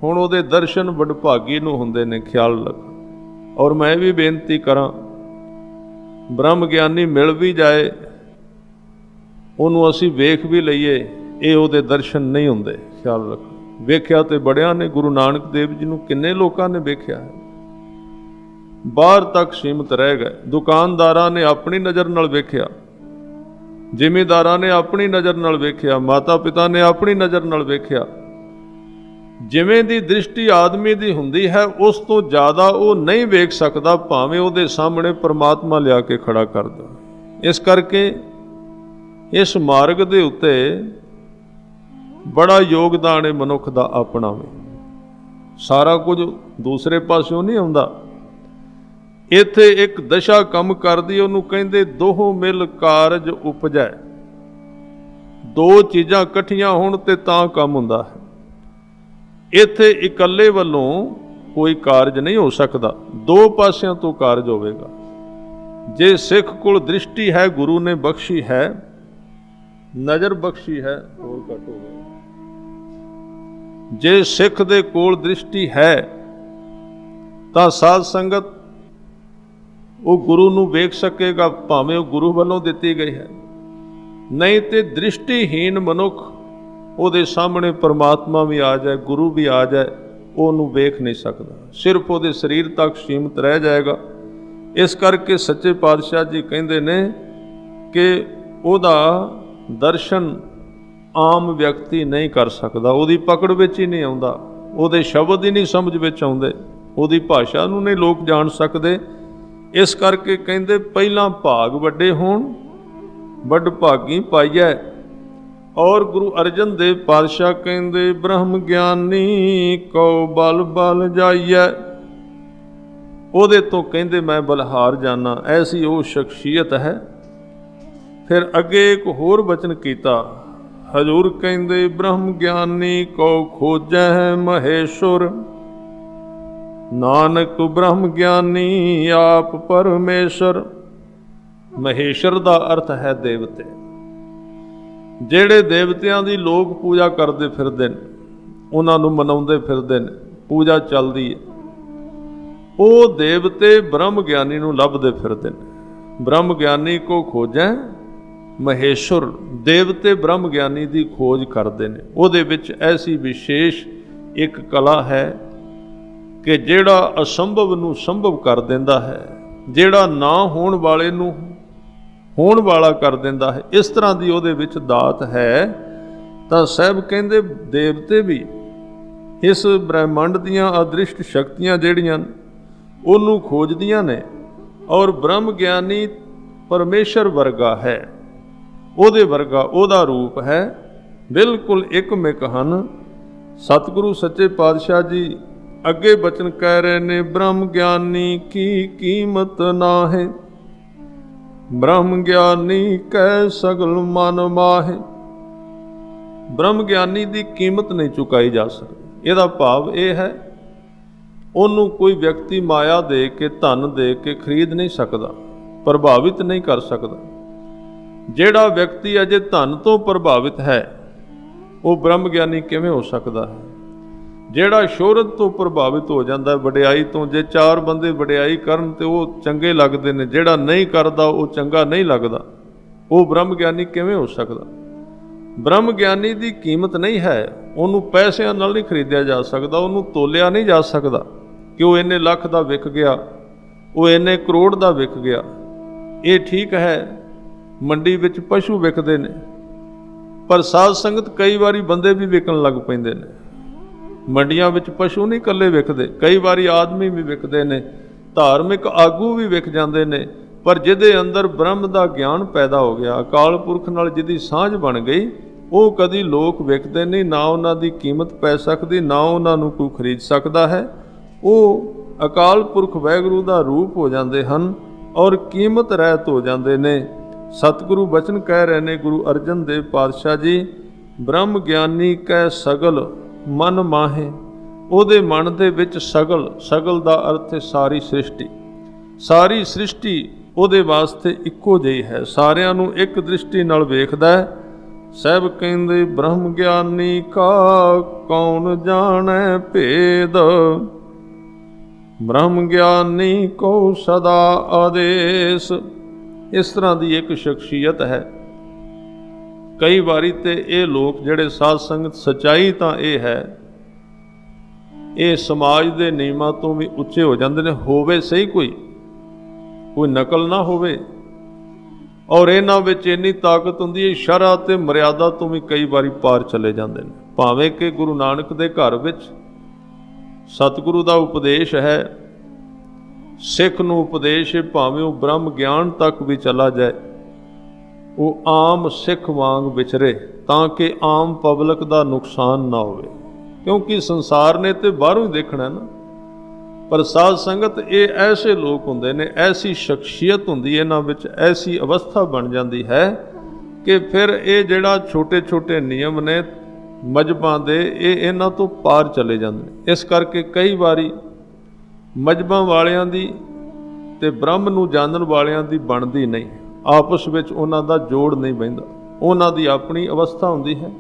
ਹੁਣ ਉਹਦੇ ਦਰਸ਼ਨ ਵਡਭਾਗੀ ਨੂੰ ਹੁੰਦੇ ਨੇ, ਖਿਆਲ ਰੱਖ। ਔਰ ਮੈਂ ਵੀ ਬੇਨਤੀ ਕਰਾਂ, ਬ੍ਰਹਮ ਗਿਆਨੀ ਮਿਲ ਵੀ ਜਾਏ, ਉਹਨੂੰ ਅਸੀਂ ਵੇਖ ਵੀ ਲਈਏ, ਇਹ ਉਹਦੇ ਦਰਸ਼ਨ ਨਹੀਂ ਹੁੰਦੇ, ਖਿਆਲ ਰੱਖ। ਵੇਖਿਆ ਤੇ ਬੜਿਆਂ ਨੇ, ਗੁਰੂ ਨਾਨਕ ਦੇਵ ਜੀ ਨੂੰ ਕਿੰਨੇ ਲੋਕਾਂ ਨੇ ਵੇਖਿਆ ਹੈ, ਬਾਹਰ ਤੱਕ ਸੀਮਤ ਰਹਿ ਗਏ। ਦੁਕਾਨਦਾਰਾਂ ਨੇ ਆਪਣੀ ਨਜ਼ਰ ਨਾਲ ਵੇਖਿਆ, ਜ਼ਿਮੀਂਦਾਰਾਂ ਨੇ ਆਪਣੀ ਨਜ਼ਰ ਨਾਲ ਵੇਖਿਆ, ਮਾਤਾ ਪਿਤਾ ਨੇ ਆਪਣੀ ਨਜ਼ਰ ਨਾਲ ਵੇਖਿਆ। ਜਿਵੇਂ ਦੀ ਦ੍ਰਿਸ਼ਟੀ ਆਦਮੀ ਦੀ ਹੁੰਦੀ ਹੈ, ਉਸ ਤੋਂ ਜ਼ਿਆਦਾ ਉਹ ਨਹੀਂ ਵੇਖ ਸਕਦਾ, ਭਾਵੇਂ ਉਹਦੇ ਸਾਹਮਣੇ ਪਰਮਾਤਮਾ ਲਿਆ ਕੇ ਖੜਾ ਕਰ ਦੋ। ਇਸ ਕਰਕੇ ਇਸ ਮਾਰਗ ਦੇ ਉੱਤੇ ਬੜਾ ਯੋਗਦਾਨ ਹੈ ਮਨੁੱਖ ਦਾ ਆਪਣਾ ਵੀ। ਸਾਰਾ ਕੁਝ ਦੂਸਰੇ ਪਾਸਿਓਂ ਨਹੀਂ ਆਉਂਦਾ। ਇੱਥੇ ਇੱਕ ਦਸ਼ਾ ਕੰਮ ਕਰਦੀ, ਉਹਨੂੰ ਕਹਿੰਦੇ ਦੋਹੋਂ ਮਿਲ ਕਾਰਜ ਉਪਜੈ। ਦੋ ਚੀਜ਼ਾਂ ਇਕੱਠੀਆਂ ਹੋਣ ਤੇ ਤਾਂ ਕੰਮ ਹੁੰਦਾ ਹੈ। ਇੱਥੇ ਇਕੱਲੇ ਵੱਲੋਂ ਕੋਈ ਕਾਰਜ ਨਹੀਂ ਹੋ ਸਕਦਾ, ਦੋ ਪਾਸਿਆਂ ਤੋਂ ਕਾਰਜ ਹੋਵੇਗਾ। ਜੇ ਸਿੱਖ ਕੋਲ ਦ੍ਰਿਸ਼ਟੀ ਹੈ, ਗੁਰੂ ਨੇ ਬਖਸ਼ੀ ਹੈ, ਨਜ਼ਰ ਬਖਸ਼ੀ ਹੈ, ਹੋਰ ਘੱਟ ਹੋ ਗਿਆ। ਜੇ ਸਿੱਖ ਦੇ ਕੋਲ ਦ੍ਰਿਸ਼ਟੀ ਹੈ ਤਾਂ ਸਾਧ ਸੰਗਤ ਉਹ ਗੁਰੂ ਨੂੰ ਵੇਖ ਸਕੇਗਾ, ਭਾਵੇਂ ਉਹ ਗੁਰੂ ਵੱਲੋਂ ਦਿੱਤੀ ਗਈ ਹੈ। ਨਹੀਂ ਤੇ ਦ੍ਰਿਸ਼ਟੀਹੀਨ ਮਨੁੱਖ, ਉਹਦੇ ਸਾਹਮਣੇ ਪਰਮਾਤਮਾ ਵੀ ਆ ਜਾਏ, ਗੁਰੂ ਵੀ ਆ ਜਾਏ, ਉਹਨੂੰ ਵੇਖ ਨਹੀਂ ਸਕਦਾ, ਸਿਰਫ ਉਹਦੇ ਸਰੀਰ ਤੱਕ ਸੀਮਤ ਰਹਿ ਜਾਏਗਾ। ਇਸ ਕਰਕੇ ਸੱਚੇ ਪਾਤਸ਼ਾਹ ਜੀ ਕਹਿੰਦੇ ਨੇ ਕਿ ਉਹਦਾ ਦਰਸ਼ਨ ਆਮ ਵਿਅਕਤੀ ਨਹੀਂ ਕਰ ਸਕਦਾ, ਉਹਦੀ ਪਕੜ ਵਿੱਚ ਹੀ ਨਹੀਂ ਆਉਂਦਾ, ਉਹਦੇ ਸ਼ਬਦ ਹੀ ਨਹੀਂ ਸਮਝ ਵਿੱਚ ਆਉਂਦੇ, ਉਹਦੀ ਭਾਸ਼ਾ ਨੂੰ ਨਹੀਂ ਲੋਕ ਜਾਣ ਸਕਦੇ। ਇਸ ਕਰਕੇ ਕਹਿੰਦੇ ਪਹਿਲਾਂ ਭਾਗ ਵੱਡੇ ਹੋਣ, ਵੱਡ ਭਾਗੀ ਪਾਈਐ। ਔਰ ਗੁਰੂ ਅਰਜਨ ਦੇਵ ਪਾਤਸ਼ਾਹ ਕਹਿੰਦੇ ਬ੍ਰਹਮ ਗਿਆਨੀ ਕਉ ਬਲ ਬਲ ਜਾਈਐ। ਉਹਦੇ ਤੋਂ ਕਹਿੰਦੇ ਮੈਂ ਬਲਹਾਰ ਜਾਣਾ, ਐਸੀ ਉਹ ਸ਼ਖਸੀਅਤ ਹੈ। ਫਿਰ ਅੱਗੇ ਇੱਕ ਹੋਰ ਬਚਨ ਕੀਤਾ, ਹਜ਼ੂਰ ਕਹਿੰਦੇ ਬ੍ਰਹਮ ਗਿਆਨੀ ਕਉ ਖੋਜੈ ਮਹੇਸ਼ੁਰ, ਨਾਨਕ ਬ੍ਰਹਮ ਗਿਆਨੀ ਆਪ ਪਰਮੇਸ਼ਰ। ਮਹੇਸ਼ਰ ਦਾ ਅਰਥ ਹੈ ਦੇਵਤੇ। ਜਿਹੜੇ ਦੇਵਤਿਆਂ ਦੀ ਲੋਕ ਪੂਜਾ ਕਰਦੇ ਫਿਰਦੇ ਨੇ, ਉਹਨਾਂ ਨੂੰ ਮਨਾਉਂਦੇ ਫਿਰਦੇ ਨੇ, ਪੂਜਾ ਚੱਲਦੀ ਹੈ, ਉਹ ਦੇਵਤੇ ਬ੍ਰਹਮ ਗਿਆਨੀ ਨੂੰ ਲੱਭਦੇ ਫਿਰਦੇ ਨੇ। ਬ੍ਰਹਮ ਗਿਆਨੀ ਕੋ ਖੋਜੈ ਮਹੇਸ਼ੁਰ, ਦੇਵਤੇ ਬ੍ਰਹਮ ਗਿਆਨੀ ਦੀ ਖੋਜ ਕਰਦੇ ਨੇ। ਉਹਦੇ ਵਿੱਚ ਐਸੀ ਵਿਸ਼ੇਸ਼ ਇੱਕ ਕਲਾ ਹੈ ਕਿ ਜਿਹੜਾ ਅਸੰਭਵ ਨੂੰ ਸੰਭਵ ਕਰ ਦਿੰਦਾ ਹੈ, ਜਿਹੜਾ ਨਾ ਹੋਣ ਵਾਲੇ ਨੂੰ ਹੋਣ ਵਾਲਾ ਕਰ ਦਿੰਦਾ ਹੈ। ਇਸ ਤਰ੍ਹਾਂ ਦੀ ਉਹਦੇ ਵਿੱਚ ਦਾਤ ਹੈ। ਤਾਂ ਸਾਹਿਬ ਕਹਿੰਦੇ ਦੇਵਤੇ ਵੀ ਇਸ ਬ੍ਰਹਿਮੰਡ ਦੀਆਂ ਅਦ੍ਰਿਸ਼ਟ ਸ਼ਕਤੀਆਂ ਜਿਹੜੀਆਂ ਉਹਨੂੰ ਖੋਜਦੀਆਂ ਨੇ, ਔਰ ਬ੍ਰਹਮ ਗਿਆਨੀ ਪਰਮੇਸ਼ਰ ਵਰਗਾ ਹੈ, ਉਹਦੇ ਵਰਗਾ ਉਹਦਾ ਰੂਪ ਹੈ, ਬਿਲਕੁਲ ਇੱਕਮਿਕ ਹਨ। ਸਤਿਗੁਰੂ ਸੱਚੇ ਪਾਤਸ਼ਾਹ ਜੀ ਅੱਗੇ ਬਚਨ ਕਹਿ ਰਹੇ ਨੇ, ਬ੍ਰਹਮ ਗਿਆਨੀ ਕੀ ਕੀਮਤ ਨਾਹੀਂ, ਬ੍ਰਹਮ ਗਿਆਨੀ ਕੈ ਸਗਲ ਮਨ ਮਾਹੇ। ਬ੍ਰਹਮ ਗਿਆਨੀ ਦੀ ਕੀਮਤ ਨਹੀਂ ਚੁਕਾਈ ਜਾ ਸਕਦੀ। ਇਹਦਾ ਭਾਵ ਇਹ ਹੈ, ਉਹਨੂੰ ਕੋਈ ਵਿਅਕਤੀ ਮਾਇਆ ਦੇ ਕੇ, ਧਨ ਦੇ ਕੇ ਖਰੀਦ ਨਹੀਂ ਸਕਦਾ, ਪ੍ਰਭਾਵਿਤ ਨਹੀਂ ਕਰ ਸਕਦਾ। ਜਿਹੜਾ ਵਿਅਕਤੀ ਅਜੇ ਧਨ ਤੋਂ ਪ੍ਰਭਾਵਿਤ ਹੈ, ਉਹ ਬ੍ਰਹਮ ਗਿਆਨੀ ਕਿਵੇਂ ਹੋ ਸਕਦਾ ਹੈ? ਜਿਹੜਾ ਸ਼ੋਹਰਤ ਤੋਂ ਪ੍ਰਭਾਵਿਤ ਹੋ ਜਾਂਦਾ, ਵਡਿਆਈ ਤੋਂ, ਜੇ ਚਾਰ ਬੰਦੇ ਵਡਿਆਈ ਕਰਨ ਤੇ ਉਹ ਚੰਗੇ ਲੱਗਦੇ ਨੇ, ਜਿਹੜਾ ਨਹੀਂ ਕਰਦਾ ਉਹ ਚੰਗਾ ਨਹੀਂ ਲੱਗਦਾ, ਉਹ ਬ੍ਰਹਮ ਗਿਆਨੀ ਕਿਵੇਂ ਹੋ ਸਕਦਾ? ਬ੍ਰਹਮ ਗਿਆਨੀ ਦੀ ਕੀਮਤ ਨਹੀਂ ਹੈ, ਉਹਨੂੰ ਪੈਸਿਆਂ ਨਾਲ ਨਹੀਂ ਖਰੀਦਿਆ ਜਾ ਸਕਦਾ, ਉਹਨੂੰ ਤੋਲਿਆ ਨਹੀਂ ਜਾ ਸਕਦਾ ਕਿ ਉਹ ਇੰਨੇ ਲੱਖ ਦਾ ਵਿਕ ਗਿਆ, ਉਹ ਇੰਨੇ ਕਰੋੜ ਦਾ ਵਿਕ ਗਿਆ। ਇਹ ਠੀਕ ਹੈ, ਮੰਡੀ ਵਿੱਚ ਪਸ਼ੂ ਵਿਕਦੇ ਨੇ, ਪਰ ਸਾਧ ਸੰਗਤ ਕਈ ਵਾਰੀ ਬੰਦੇ ਵੀ ਵਿਕਣ ਲੱਗ ਪੈਂਦੇ ਨੇ। ਮੰਡੀਆਂ ਵਿੱਚ ਪਸ਼ੂ ਨਹੀਂ ਇਕੱਲੇ ਵਿਕਦੇ, ਕਈ ਵਾਰੀ ਆਦਮੀ ਵੀ ਵਿਕਦੇ ਨੇ, ਧਾਰਮਿਕ ਆਗੂ ਵੀ ਵਿਕ ਜਾਂਦੇ ਨੇ। ਪਰ ਜਿਹਦੇ ਅੰਦਰ ਬ੍ਰਹਮ ਦਾ ਗਿਆਨ ਪੈਦਾ ਹੋ ਗਿਆ, ਅਕਾਲ ਪੁਰਖ ਨਾਲ ਜਿਹਦੀ ਸਾਂਝ ਬਣ ਗਈ, ਉਹ ਕਦੀ ਲੋਕ ਵਿਕਦੇ ਨਹੀਂ, ਨਾ ਉਹਨਾਂ ਦੀ ਕੀਮਤ ਪੈ ਸਕਦੀ, ਨਾ ਉਹਨਾਂ ਨੂੰ ਕੋਈ ਖਰੀਦ ਸਕਦਾ ਹੈ। ਉਹ ਅਕਾਲ ਪੁਰਖ ਵਾਹਿਗੁਰੂ ਦਾ ਰੂਪ ਹੋ ਜਾਂਦੇ ਹਨ ਔਰ ਕੀਮਤ ਰਹਿਤ ਹੋ ਜਾਂਦੇ ਨੇ। ਸਤਿਗੁਰੂ ਬਚਨ ਕਹਿ ਰਹੇ ਨੇ ਗੁਰੂ ਅਰਜਨ ਦੇਵ ਪਾਤਸ਼ਾਹ ਜੀ, ਬ੍ਰਹਮ ਗਿਆਨੀ ਕੈ ਸਗਲ ਮਨ ਮਾਹੇ। ਉਹਦੇ ਮਨ ਦੇ ਵਿੱਚ ਸਗਲ, ਸਗਲ ਦਾ ਅਰਥ ਹੈ ਸਾਰੀ ਸ੍ਰਿਸ਼ਟੀ। ਸਾਰੀ ਸ੍ਰਿਸ਼ਟੀ ਉਹਦੇ ਵਾਸਤੇ ਇੱਕੋ ਜਿਹੀ ਹੈ, ਸਾਰਿਆਂ ਨੂੰ ਇੱਕ ਦ੍ਰਿਸ਼ਟੀ ਨਾਲ ਵੇਖਦਾ ਹੈ। ਸਭ ਕਹਿੰਦੇ ਬ੍ਰਹਮ ਗਿਆਨੀ ਕਾ ਕੌਣ ਜਾਣੈ ਭੇਦ, ਬ੍ਰਹਮ ਗਿਆਨੀ ਕੋ ਸਦਾ ਆਦੇਸ। ਇਸ ਤਰ੍ਹਾਂ ਦੀ ਇੱਕ ਸ਼ਖਸੀਅਤ ਹੈ। ਕਈ ਵਾਰੀ ਤੇ ਇਹ ਲੋਕ ਜਿਹੜੇ ਸਾਧ ਸੰਗਤ, ਸੱਚਾਈ ਤਾਂ ਇਹ ਹੈ, ਇਹ ਸਮਾਜ ਦੇ ਨਿਯਮਾਂ ਤੋਂ ਵੀ ਉੱਚੇ ਹੋ ਜਾਂਦੇ ਨੇ। ਹੋਵੇ ਸਹੀ ਕੋਈ ਨਕਲ ਨਾ ਹੋਵੇ, ਔਰ ਇਹਨਾਂ ਵਿੱਚ ਇੰਨੀ ਤਾਕਤ ਹੁੰਦੀ ਹੈ, ਸ਼ਰ੍ਹਾ ਤੇ ਮਰਿਆਦਾ ਤੋਂ ਵੀ ਕਈ ਵਾਰੀ ਪਾਰ ਚਲੇ ਜਾਂਦੇ ਨੇ। ਭਾਵੇਂ ਕਿ ਗੁਰੂ ਨਾਨਕ ਦੇ ਘਰ ਵਿੱਚ ਸਤਿਗੁਰੂ ਦਾ ਉਪਦੇਸ਼ ਹੈ, ਸਿੱਖ ਨੂੰ ਉਪਦੇਸ਼ ਹੈ, ਭਾਵੇਂ ਉਹ ਬ੍ਰਹਮ ਗਿਆਨ ਤੱਕ ਵੀ ਚਲਾ ਜਾਏ, ਉਹ ਆਮ ਸਿੱਖ ਵਾਂਗ ਵਿਚਰੇ ਤਾਂ ਕਿ ਆਮ ਪਬਲਿਕ ਦਾ ਨੁਕਸਾਨ ਨਾ ਹੋਵੇ, ਕਿਉਂਕਿ ਸੰਸਾਰ ਨੇ ਤੇ ਬਾਹਰੋਂ ਹੀ ਦੇਖਣਾ ਨਾ। ਪਰ ਸਾਧ ਸੰਗਤ ਇਹ ਐਸੇ ਲੋਕ ਹੁੰਦੇ ਨੇ, ਐਸੀ ਸ਼ਖਸੀਅਤ ਹੁੰਦੀ ਹੈ ਇਹਨਾਂ ਵਿੱਚ, ਐਸੀ ਅਵਸਥਾ ਬਣ ਜਾਂਦੀ ਹੈ ਕਿ ਫਿਰ ਇਹ ਜਿਹੜਾ ਛੋਟੇ ਛੋਟੇ ਨਿਯਮ ਨੇ ਮਜ਼ਹਬਾਂ ਦੇ, ਇਹ ਇਹਨਾਂ ਤੋਂ ਪਾਰ ਚਲੇ ਜਾਂਦੇ ਨੇ। ਇਸ ਕਰਕੇ ਕਈ ਵਾਰੀ ਮਜ਼ਹਬਾਂ ਵਾਲਿਆਂ ਦੀ ਤੇ ਬ੍ਰਹਮ ਨੂੰ ਜਾਣਨ ਵਾਲਿਆਂ ਦੀ ਬਣਦੀ ਨਹੀਂ, ਆਪਸ ਵਿੱਚ ਉਹਨਾਂ ਦਾ ਜੋੜ ਨਹੀਂ ਬਹਿੰਦਾ। ਉਹਨਾਂ ਦੀ ਆਪਣੀ ਅਵਸਥਾ ਹੁੰਦੀ ਹੈ।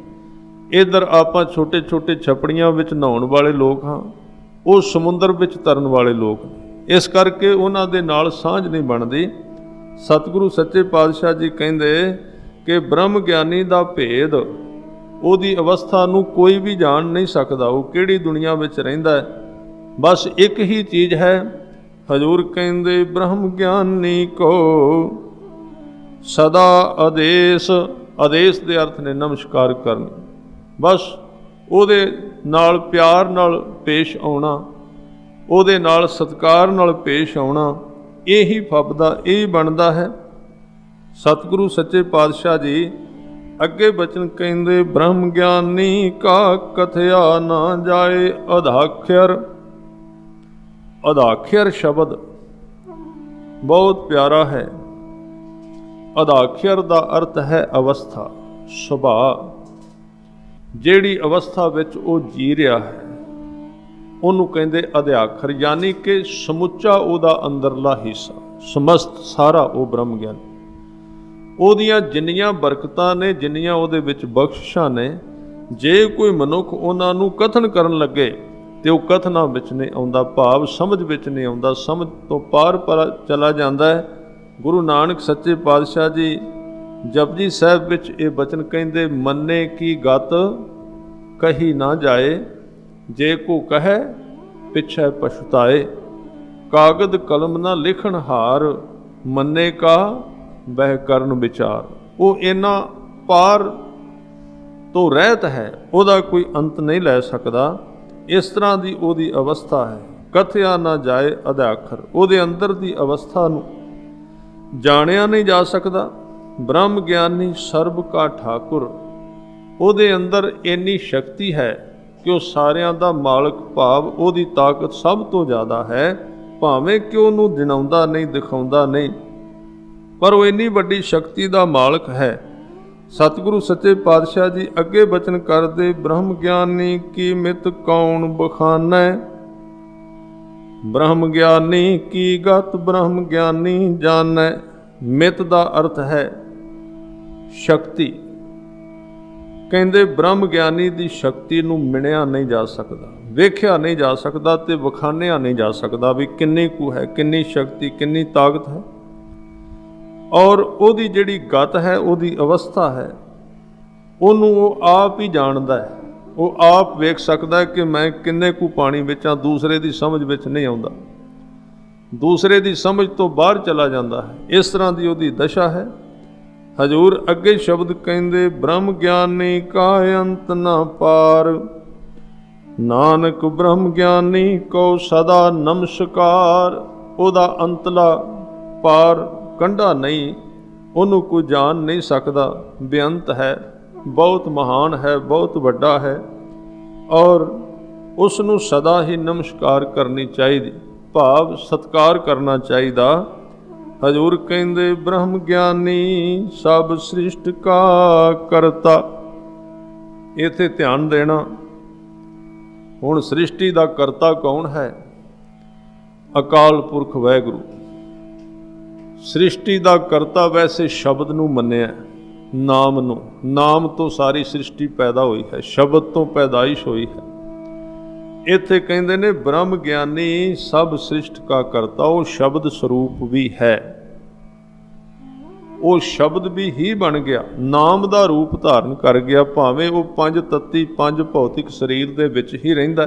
ਇੱਧਰ ਆਪਾਂ ਛੋਟੇ ਛੋਟੇ ਛਪੜੀਆਂ ਵਿੱਚ ਨਹਾਉਣ ਵਾਲੇ ਲੋਕ ਹਾਂ, ਉਹ ਸਮੁੰਦਰ ਵਿੱਚ ਤਰਨ ਵਾਲੇ ਲੋਕ। ਇਸ ਕਰਕੇ ਉਹਨਾਂ ਦੇ ਨਾਲ ਸਾਂਝ ਨਹੀਂ ਬਣਦੀ। ਸਤਿਗੁਰੂ ਸੱਚੇ ਪਾਤਸ਼ਾਹ ਜੀ ਕਹਿੰਦੇ ਕਿ ਬ੍ਰਹਮ ਗਿਆਨੀ ਦਾ ਭੇਦ, ਉਹਦੀ ਅਵਸਥਾ ਨੂੰ ਕੋਈ ਵੀ ਜਾਣ ਨਹੀਂ ਸਕਦਾ, ਉਹ ਕਿਹੜੀ ਦੁਨੀਆ ਵਿੱਚ ਰਹਿੰਦਾ ਹੈ। ਬਸ ਇੱਕ ਹੀ ਚੀਜ਼ ਹੈ, ਹਜ਼ੂਰ ਕਹਿੰਦੇ ਬ੍ਰਹਮ ਗਿਆਨੀ ਕੋ ਸਦਾ ਆਦੇਸ। ਆਦੇਸ ਦੇ ਅਰਥ ਨੇ ਨਮਸਕਾਰ ਕਰਨੀ। ਬਸ ਉਹਦੇ ਨਾਲ ਪਿਆਰ ਨਾਲ ਪੇਸ਼ ਆਉਣਾ, ਉਹਦੇ ਨਾਲ ਸਤਿਕਾਰ ਨਾਲ ਪੇਸ਼ ਆਉਣਾ, ਇਹੀ ਫੱਬਦਾ, ਇਹੀ ਬਣਦਾ ਹੈ। ਸਤਿਗੁਰੂ ਸੱਚੇ ਪਾਤਸ਼ਾਹ ਜੀ ਅੱਗੇ ਬਚਨ ਕਹਿੰਦੇ ਬ੍ਰਹਮ ਗਿਆਨੀ ਕਾ ਕਥਿਆ ਨਾ ਜਾਏ ਅਧਾਖਰ। ਅਧਾਖਰ ਸ਼ਬਦ ਬਹੁਤ ਪਿਆਰਾ ਹੈ। ਅਧਾਖਰ ਦਾ ਅਰਥ ਹੈ ਅਵਸਥਾ, ਸੁਭਾਅ। ਜਿਹੜੀ ਅਵਸਥਾ ਵਿੱਚ ਉਹ ਜੀ ਰਿਹਾ ਹੈ ਉਹਨੂੰ ਕਹਿੰਦੇ ਅਧਿਆਖਰ, ਯਾਨੀ ਕਿ ਸਮੁੱਚਾ ਉਹਦਾ ਅੰਦਰਲਾ ਹਿੱਸਾ, ਸਮਸਤ ਸਾਰਾ ਉਹ ਬ੍ਰਹਮ ਗਿਆਨ। ਉਹਦੀਆਂ ਜਿੰਨੀਆਂ ਬਰਕਤਾਂ ਨੇ, ਜਿੰਨੀਆਂ ਉਹਦੇ ਵਿੱਚ ਬਖਸ਼ਿਸ਼ਾਂ ਨੇ, ਜੇ ਕੋਈ ਮਨੁੱਖ ਉਹਨਾਂ ਨੂੰ ਕਥਨ ਕਰਨ ਲੱਗੇ ਤੇ ਉਹ ਕਥਨਾਂ ਵਿੱਚ ਨਹੀਂ ਆਉਂਦਾ, ਭਾਵ ਸਮਝ ਵਿੱਚ ਨਹੀਂ ਆਉਂਦਾ, ਸਮਝ ਤੋਂ ਪਾਰ ਚਲਾ ਜਾਂਦਾ ਹੈ। ਗੁਰੂ ਨਾਨਕ ਸੱਚੇ ਪਾਤਸ਼ਾਹ ਜੀ ਜਪਜੀ ਸਾਹਿਬ ਵਿੱਚ ਇਹ ਬਚਨ ਕਹਿੰਦੇ, ਮੰਨੇ ਕੀ ਗਤ ਕਹੀ ਨਾ ਜਾਏ, ਜੇ ਕੋ ਕਹੈ ਪਿਛੈ ਪਛਤਾਏ। ਕਾਗਦ ਕਲਮ ਨਾ ਲਿਖਣ ਹਾਰ, ਮੰਨੇ ਕਾ ਬਹਿ ਕਰਨ ਵਿਚਾਰ। ਉਹ ਇੰਨਾ ਪਾਰ ਤੋਂ ਰਹਿਤ ਹੈ, ਉਹਦਾ ਕੋਈ ਅੰਤ ਨਹੀਂ ਲੈ ਸਕਦਾ। ਇਸ ਤਰ੍ਹਾਂ ਦੀ ਉਹਦੀ ਅਵਸਥਾ ਹੈ। ਕਥਿਆ ਨਾ ਜਾਏ ਅਧਾਖਰ, ਉਹਦੇ ਅੰਦਰ ਦੀ ਅਵਸਥਾ ਨੂੰ ਜਾਣਿਆ ਨਹੀਂ ਜਾ ਸਕਦਾ। ਬ੍ਰਹਮ ਗਿਆਨੀ ਸਰਬ ਕਾ ਠਾਕੁਰ, ਉਹਦੇ ਅੰਦਰ ਇੰਨੀ ਸ਼ਕਤੀ ਹੈ ਕਿ ਉਹ ਸਾਰਿਆਂ ਦਾ ਮਾਲਕ, ਭਾਵ ਉਹਦੀ ਤਾਕਤ ਸਭ ਤੋਂ ਜ਼ਿਆਦਾ ਹੈ। ਭਾਵੇਂ ਕਿ ਉਹਨੂੰ ਦਿਨਾਉਂਦਾ ਨਹੀਂ, ਦਿਖਾਉਂਦਾ ਨਹੀਂ, ਪਰ ਉਹ ਇੰਨੀ ਵੱਡੀ ਸ਼ਕਤੀ ਦਾ ਮਾਲਕ ਹੈ। ਸਤਿਗੁਰੂ ਸੱਚੇ ਪਾਤਸ਼ਾਹ ਜੀ ਅੱਗੇ ਬਚਨ ਕਰਦੇ ਬ੍ਰਹਮ ਗਿਆਨੀ ਕੀ ਮਿਤ ਕੌਣ ਬਖਾਨੈ। ਬ੍ਰਹਮ ਗਿਆਨੀ ਕੀ ਗਤ ਬ੍ਰਹਮ ਗਿਆਨੀ ਜਾਣੈ। ਮਿਤ ਦਾ ਅਰਥ ਹੈ ਸ਼ਕਤੀ। ਕਹਿੰਦੇ ਬ੍ਰਹਮ ਗਿਆਨੀ ਦੀ ਸ਼ਕਤੀ ਨੂੰ ਮਿਣਿਆ ਨਹੀਂ ਜਾ ਸਕਦਾ, ਵੇਖਿਆ ਨਹੀਂ ਜਾ ਸਕਦਾ ਤੇ ਵਿਖਾਣਿਆ ਨਹੀਂ ਜਾ ਸਕਦਾ ਵੀ ਕਿੰਨੀ ਕੁ ਹੈ, ਕਿੰਨੀ ਸ਼ਕਤੀ, ਕਿੰਨੀ ਤਾਕਤ ਹੈ। ਔਰ ਉਹਦੀ ਜਿਹੜੀ ਗਤ ਹੈ, ਉਹਦੀ ਅਵਸਥਾ ਹੈ, ਉਹਨੂੰ ਉਹ ਆਪ ਹੀ ਜਾਣਦਾ ਹੈ। ਉਹ ਆਪ ਵੇਖ ਸਕਦਾ ਕਿ ਮੈਂ ਕਿੰਨੇ ਕੁ ਪਾਣੀ ਵਿੱਚ ਹਾਂ, ਦੂਸਰੇ ਦੀ ਸਮਝ ਵਿੱਚ ਨਹੀਂ ਆਉਂਦਾ, ਦੂਸਰੇ ਦੀ ਸਮਝ ਤੋਂ ਬਾਹਰ ਚਲਾ ਜਾਂਦਾ ਹੈ। ਇਸ ਤਰ੍ਹਾਂ ਦੀ ਉਹਦੀ ਦਸ਼ਾ ਹੈ। ਹਜ਼ੂਰ ਅੱਗੇ ਸ਼ਬਦ ਕਹਿੰਦੇ ਬ੍ਰਹਮ ਗਿਆਨੀ ਕਾ ਅੰਤ ਨਾ ਪਾਰ, ਨਾਨਕ ਬ੍ਰਹਮ ਗਿਆਨੀ ਕੋ ਸਦਾ ਨਮਸਕਾਰ। ਉਹਦਾ ਅੰਤਲਾ ਪਾਰ ਕੰਢਾ ਨਹੀਂ, ਉਹਨੂੰ ਕੋਈ ਜਾਣ ਨਹੀਂ ਸਕਦਾ, ਬੇਅੰਤ ਹੈ। बहुत महान है, बहुत वड्डा है और उस नूं सदा ही नमस्कार करनी चाहिए, भाव सत्कार करना चाहिए। हजूर कहंदे ब्रह्म ज्ञानी सब सृष्ट का करता। इत्थे ध्यान देना, हुण सृष्टि का करता कौन है? अकाल पुरख वाहिगुरू। सृष्टि का करता वैसे शब्द नूं मन्निया, नाम नूं, नाम तो सारी सृष्टि पैदा हुई है, शब्द तो पैदाइश हुई है। इत्थे कहंदे ने ब्रह्म ज्ञानी सब सृष्ट का करता, वो शब्द स्वरूप भी है, वो शब्द भी ही बन गया, नाम का रूप धारण कर गया, भावें वो पंज तत्ती पंज भौतिक शरीर दे विच ही रहिंदा।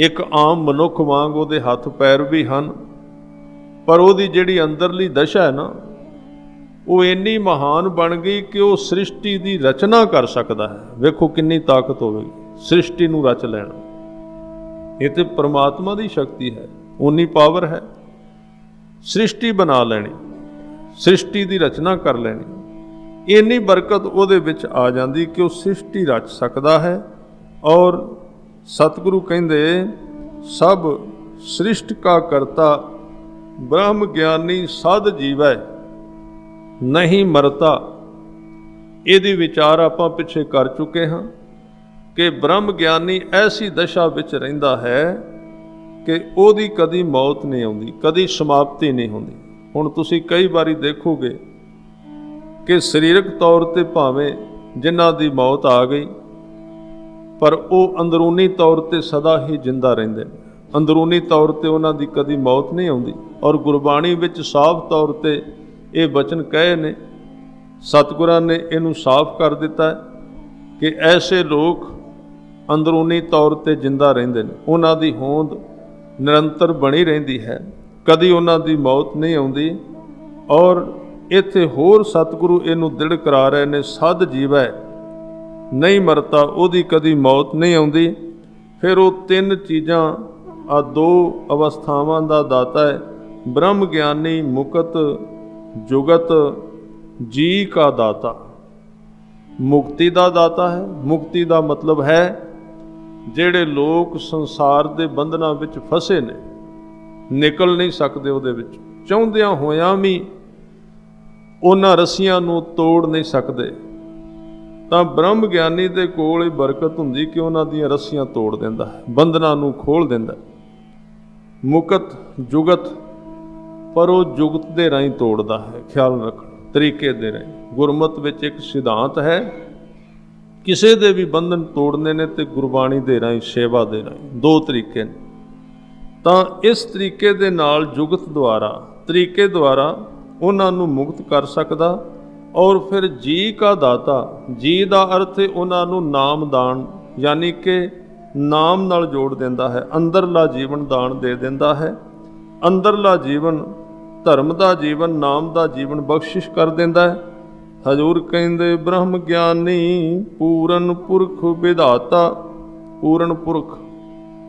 एक आम मनुख वांग उहदे हथ पैर भी हन, पर उहदी जिहड़ी अंदरली दशा है ना, वो इन्नी महान बन गई कि वो सृष्टि की रचना कर सकता है। वेखो कितनी ताकत होगी सृष्टि नूं रच लेना। ये तो परमात्मा की शक्ति है, उन्नी पावर है। सृष्टि बना लेनी, सृष्टि की रचना कर लेनी, इन्नी बरकत उहदे विच आ जाती कि वो सृष्टि रच सकता है। और सतगुरु कहंदे सब सृष्ट का करता, ब्रह्म ज्ञानी साध जीवै नहीं मरता। इहदी विचार आपां पिछे कर चुके हाँ कि ब्रह्म ज्ञानी ऐसी दशा विच रहिंदा है कि ओहदी कदी मौत नहीं आउंदी, कदी समाप्ति नहीं हुंदी। हुण तुसीं कई बारी देखोगे कि सरीरक तौर ते भावें जिन्हां दी मौत आ गई, पर ਉਹ अंदरूनी तौर ते सदा ही जिंदा ਰਹਿੰਦੇ ਨੇ, अंदरूनी तौर ते ਉਹਨਾਂ ਦੀ कदी मौत नहीं आउंदी। और गुरबाणी विच साफ तौर ते ये वचन कहे ने, सतगुरां ने इनू साफ कर दिता है कि ऐसे लोग अंदरूनी तौर ते जिंदा ਰਹਿੰਦੇ ਨੇ, ਉਹਨਾਂ ਦੀ होंद निरंतर बनी रहती है, कदी ਉਹਨਾਂ ਦੀ मौत नहीं आउंदी। और इत्थे होर सतगुरु इनू दृढ़ करा रहे ने, सद जीव है नहीं मरता, ਉਹਦੀ कदी मौत नहीं आउंदी। फिर वो तीन चीज़ां आ दो अवस्थावां दा दाता है, ब्रह्म ज्ञानी मुकत जुगत जी का दाता। मुक्ति का दाता है, मुक्ति का मतलब है ਜਿਹੜੇ लोग संसार के बंधनां विच फसे ने, निकल नहीं सकते, ਉਹਦੇ ਵਿੱਚ ਚਾਹੁੰਦਿਆਂ ਹੋਇਆਂ भी ਉਹਨਾਂ रस्सियां ਨੂੰ ਤੋੜ नहीं सकते। ਤਾਂ ब्रह्म ज्ञानी ਦੇ ਕੋਲ ਇਹ ਬਰਕਤ ਹੁੰਦੀ ਕਿ ਉਹਨਾਂ ਦੀਆਂ ਰੱਸੀਆਂ ਤੋੜ ਦਿੰਦਾ ਹੈ, ਬੰਧਨਾਂ ਨੂੰ ਖੋਲ ਦਿੰਦਾ। ਮੁਕਤ ਜੁਗਤ, ਪਰ ਉਹ ਜੁਗਤ ਦੇ ਰਾਹੀਂ ਤੋੜਦਾ ਹੈ, ਖਿਆਲ ਰੱਖਣਾ, ਤਰੀਕੇ ਦੇ ਰਾਹੀਂ। ਗੁਰਮਤ ਵਿੱਚ ਇੱਕ ਸਿਧਾਂਤ ਹੈ, ਕਿਸੇ ਦੇ ਵੀ ਬੰਧਨ ਤੋੜਨੇ ਨੇ ਤੇ ਗੁਰਬਾਣੀ ਦੇ ਰਾਹੀਂ, ਸੇਵਾ ਦੇ ਰਾਹੀਂ, ਦੋ ਤਰੀਕੇ ਨੇ। ਤਾਂ ਇਸ ਤਰੀਕੇ ਦੇ ਨਾਲ ਜੁਗਤ ਦੁਆਰਾ, ਤਰੀਕੇ ਦੁਆਰਾ ਉਹਨਾਂ ਨੂੰ ਮੁਕਤ ਕਰ ਸਕਦਾ। और फिर जी का दाता, जी का अर्थ उन्होंने नाम दान, यानी कि नाम नाल जोड़ देंदा है, अंदरला जीवन दान दे देंदा है। अंदरला जीवन, धर्म का जीवन, नाम का जीवन बख्शिश कर देंदा है। हजूर कहंदे ब्रह्म ज्ञानी पूरन पुरख विधाता। पूरन पुरख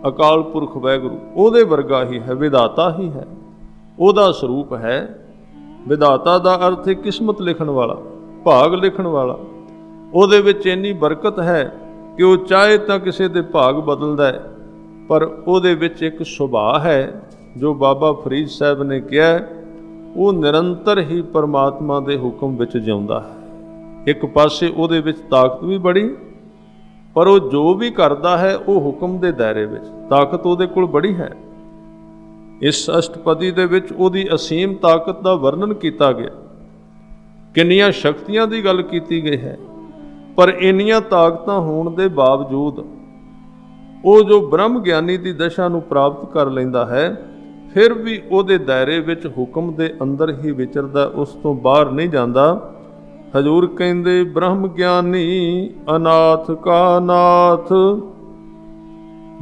अकाल पुरख वाहिगुरू, ਉਹਦੇ वर्गा ही है, विधाता ही है, ਉਹਦਾ स्वरूप है। विधाता का अर्थ है किस्मत लिखण वाला, भाग लिखण वाला। ਉਹਦੇ ਵਿੱਚ ਇੰਨੀ बरकत है कि वो चाहे तो किसी के भाग बदलता है, पर ਉਹਦੇ ਵਿੱਚ एक सुभाव है जो बाबा फरीद साहब ने कहा, वो निरंतर ही परमात्मा के हुक्म विच जिउंदा है। एक पासे ਉਹਦੇ ਵਿੱਚ ताकत भी बड़ी, पर वो जो भी करता है वो हुक्म के दायरे विच, ताकत ਉਹਦੇ कोल बड़ी है। इस अष्टपदी दे विच उहदी असीम ताकत का वर्णन किया गया, किन्नियां शक्तियां की गल की गई है। पर इन्नियां ताकतां होण दे बावजूद वो जो ब्रह्म ज्ञानी की दशा नूं प्राप्त कर लैंदा है, फिर भी उहदे दायरे विच हुक्म दे अंदर ही विचरदा, उस तो बाहर नहीं जांदा। हजूर कहंदे ब्रह्म ज्ञानी अनाथ का नाथ,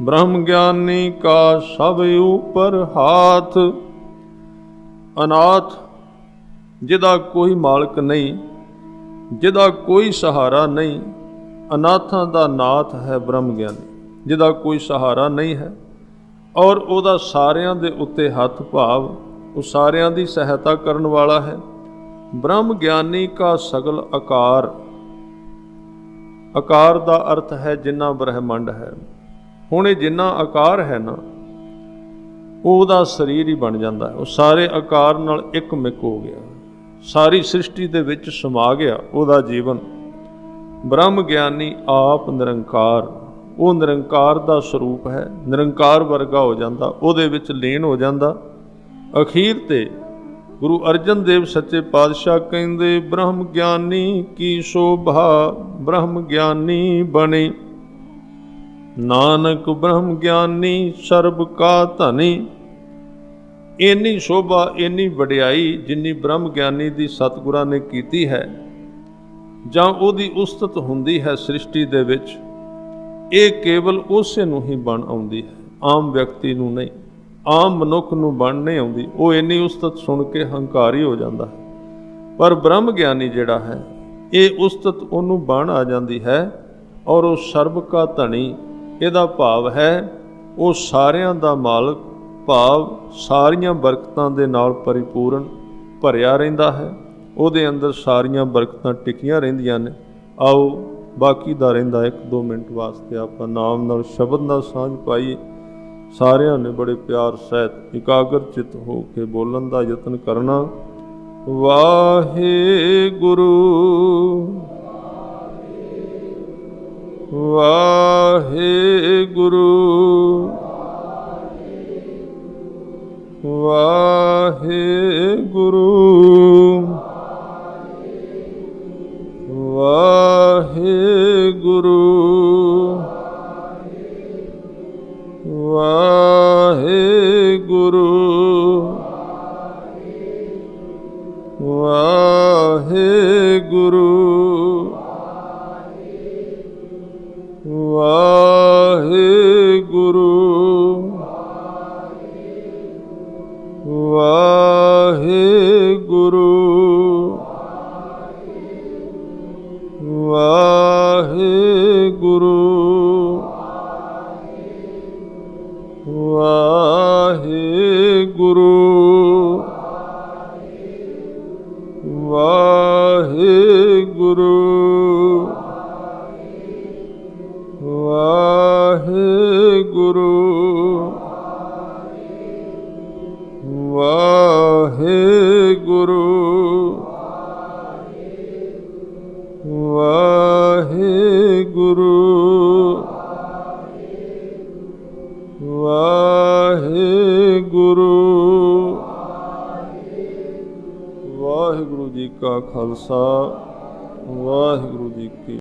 ब्रह्म ज्ञानी का सब ऊपर हाथ। अनाथ जिदा कोई मालक नहीं, जिदा कोई सहारा नहीं, अनाथां दा नाथ है ब्रह्म ज्ञानी, जिदा कोई सहारा नहीं है। और उहदा सारियां दे उत्ते हथ भाव, वो सारियां दी सहायता करन वाला है। ब्रह्म ज्ञानी का सगल आकार, ਆਕਾਰ ਦਾ ਅਰਥ ਹੈ ਜਿੰਨਾ ਬ੍ਰਹਿਮੰਡ ਹੈ। ਹੁਣ ਇਹ ਜਿੰਨਾ ਆਕਾਰ ਹੈ ਨਾ, ਉਹਦਾ ਸਰੀਰ ਹੀ ਬਣ ਜਾਂਦਾ ਹੈ। ਉਹ ਸਾਰੇ ਆਕਾਰ ਨਾਲ ਇੱਕ ਮਿਕ ਹੋ ਗਿਆ, ਸਾਰੀ ਸ੍ਰਿਸ਼ਟੀ ਦੇ ਵਿੱਚ ਸਮਾ ਗਿਆ ਉਹਦਾ ਜੀਵਨ। ਬ੍ਰਹਮ ਗਿਆਨੀ ਆਪ ਨਿਰੰਕਾਰ, ਉਹ ਨਿਰੰਕਾਰ ਦਾ ਸਰੂਪ ਹੈ, ਨਿਰੰਕਾਰ ਵਰਗਾ ਹੋ ਜਾਂਦਾ, ਉਹਦੇ ਵਿੱਚ ਲੀਨ ਹੋ ਜਾਂਦਾ। ਅਖੀਰ ਤੇ ਗੁਰੂ ਅਰਜਨ ਦੇਵ ਸੱਚੇ ਪਾਤਸ਼ਾਹ ਕਹਿੰਦੇ, ਬ੍ਰਹਮ ਗਿਆਨੀ ਕੀ ਸ਼ੋਭਾ ਬ੍ਰਹਮ ਗਿਆਨੀ ਬਣੇ, ਨਾਨਕ ਬ੍ਰਹਮ ਗਿਆਨੀ ਸਰਬ ਕਾ ਧਨੀ। ਇੰਨੀ ਸ਼ੋਭਾ, ਇੰਨੀ ਵਡਿਆਈ ਜਿੰਨੀ ਬ੍ਰਹਮ ਗਿਆਨੀ ਦੀ ਸਤਿਗੁਰਾਂ ਨੇ ਕੀਤੀ ਹੈ, ਜਾਂ ਉਹਦੀ ਉਸਤਤ ਹੁੰਦੀ ਹੈ ਸ੍ਰਿਸ਼ਟੀ ਦੇ ਵਿੱਚ, ਇਹ ਕੇਵਲ ਉਸੇ ਨੂੰ ਹੀ ਬਣ ਆਉਂਦੀ ਹੈ, ਆਮ ਵਿਅਕਤੀ ਨੂੰ ਨਹੀਂ, ਆਮ ਮਨੁੱਖ ਨੂੰ ਬਣ ਨਹੀਂ ਆਉਂਦੀ। ਉਹ ਇੰਨੀ ਉਸਤਤ ਸੁਣ ਕੇ ਹੰਕਾਰੀ ਹੋ ਜਾਂਦਾ ਹੈ। ਪਰ ਬ੍ਰਹਮ ਗਿਆਨੀ ਜਿਹੜਾ ਹੈ, ਇਹ ਉਸਤਤ ਉਹਨੂੰ ਬਣ ਆ ਜਾਂਦੀ ਹੈ, ਔਰ ਉਹ ਸਰਬ ਕਾ ਧਣੀ, ਇਹਦਾ ਭਾਵ ਹੈ ਉਹ ਸਾਰਿਆਂ ਦਾ ਮਾਲਕ, ਭਾਵ ਸਾਰੀਆਂ ਬਰਕਤਾਂ ਦੇ ਨਾਲ ਪਰਿਪੂਰਨ ਭਰਿਆ ਰਹਿੰਦਾ ਹੈ। ਉਹਦੇ ਅੰਦਰ ਸਾਰੀਆਂ ਬਰਕਤਾਂ ਟਿਕੀਆਂ ਰਹਿੰਦੀਆਂ ਨੇ। ਆਓ ਬਾਕੀ ਦਾ ਰਹਿੰਦਾ 1-2 ਮਿੰਟ ਵਾਸਤੇ ਆਪਾਂ ਨਾਮ ਨਾਲ, ਸ਼ਬਦ ਨਾਲ ਸਾਂਝ ਪਾਈਏ। ਸਾਰਿਆਂ ਨੇ ਬੜੇ ਪਿਆਰ ਸਹਿਤ ਇਕਾਗਰ ਚਿੱਤ ਹੋ ਕੇ ਬੋਲਣ ਦਾ ਯਤਨ ਕਰਨਾ। ਵਾਹਿਗੁਰੂ ਵਾਹਿਗੁਰੂ ਵਾਹਿਗੁਰੂ ਵਾਹਿਗੁਰੂ ਵਾਹਿਗੁਰੂ ਵਾਹਿਗੁਰੂ ਵਾਹਿਗੁਰੂ ਵਾਹਿਗੁਰੂ ਵਾਹਿਗੁਰੂ ਵਾਹਿਗੁਰੂ ਵਾਹਿਗੁਰੂ ਵਾਹਿਗੁਰੂ ਵਾਹਿਗੁਰੂ ਵਾਹਿਗੁਰੂ ਵਾਹਿਗੁਰੂ। ਵਾਹਿਗੁਰੂ ਜੀ ਕਾ ਖਾਲਸਾ, ਵਾਹਿਗੁਰੂ ਜੀ ਕੀ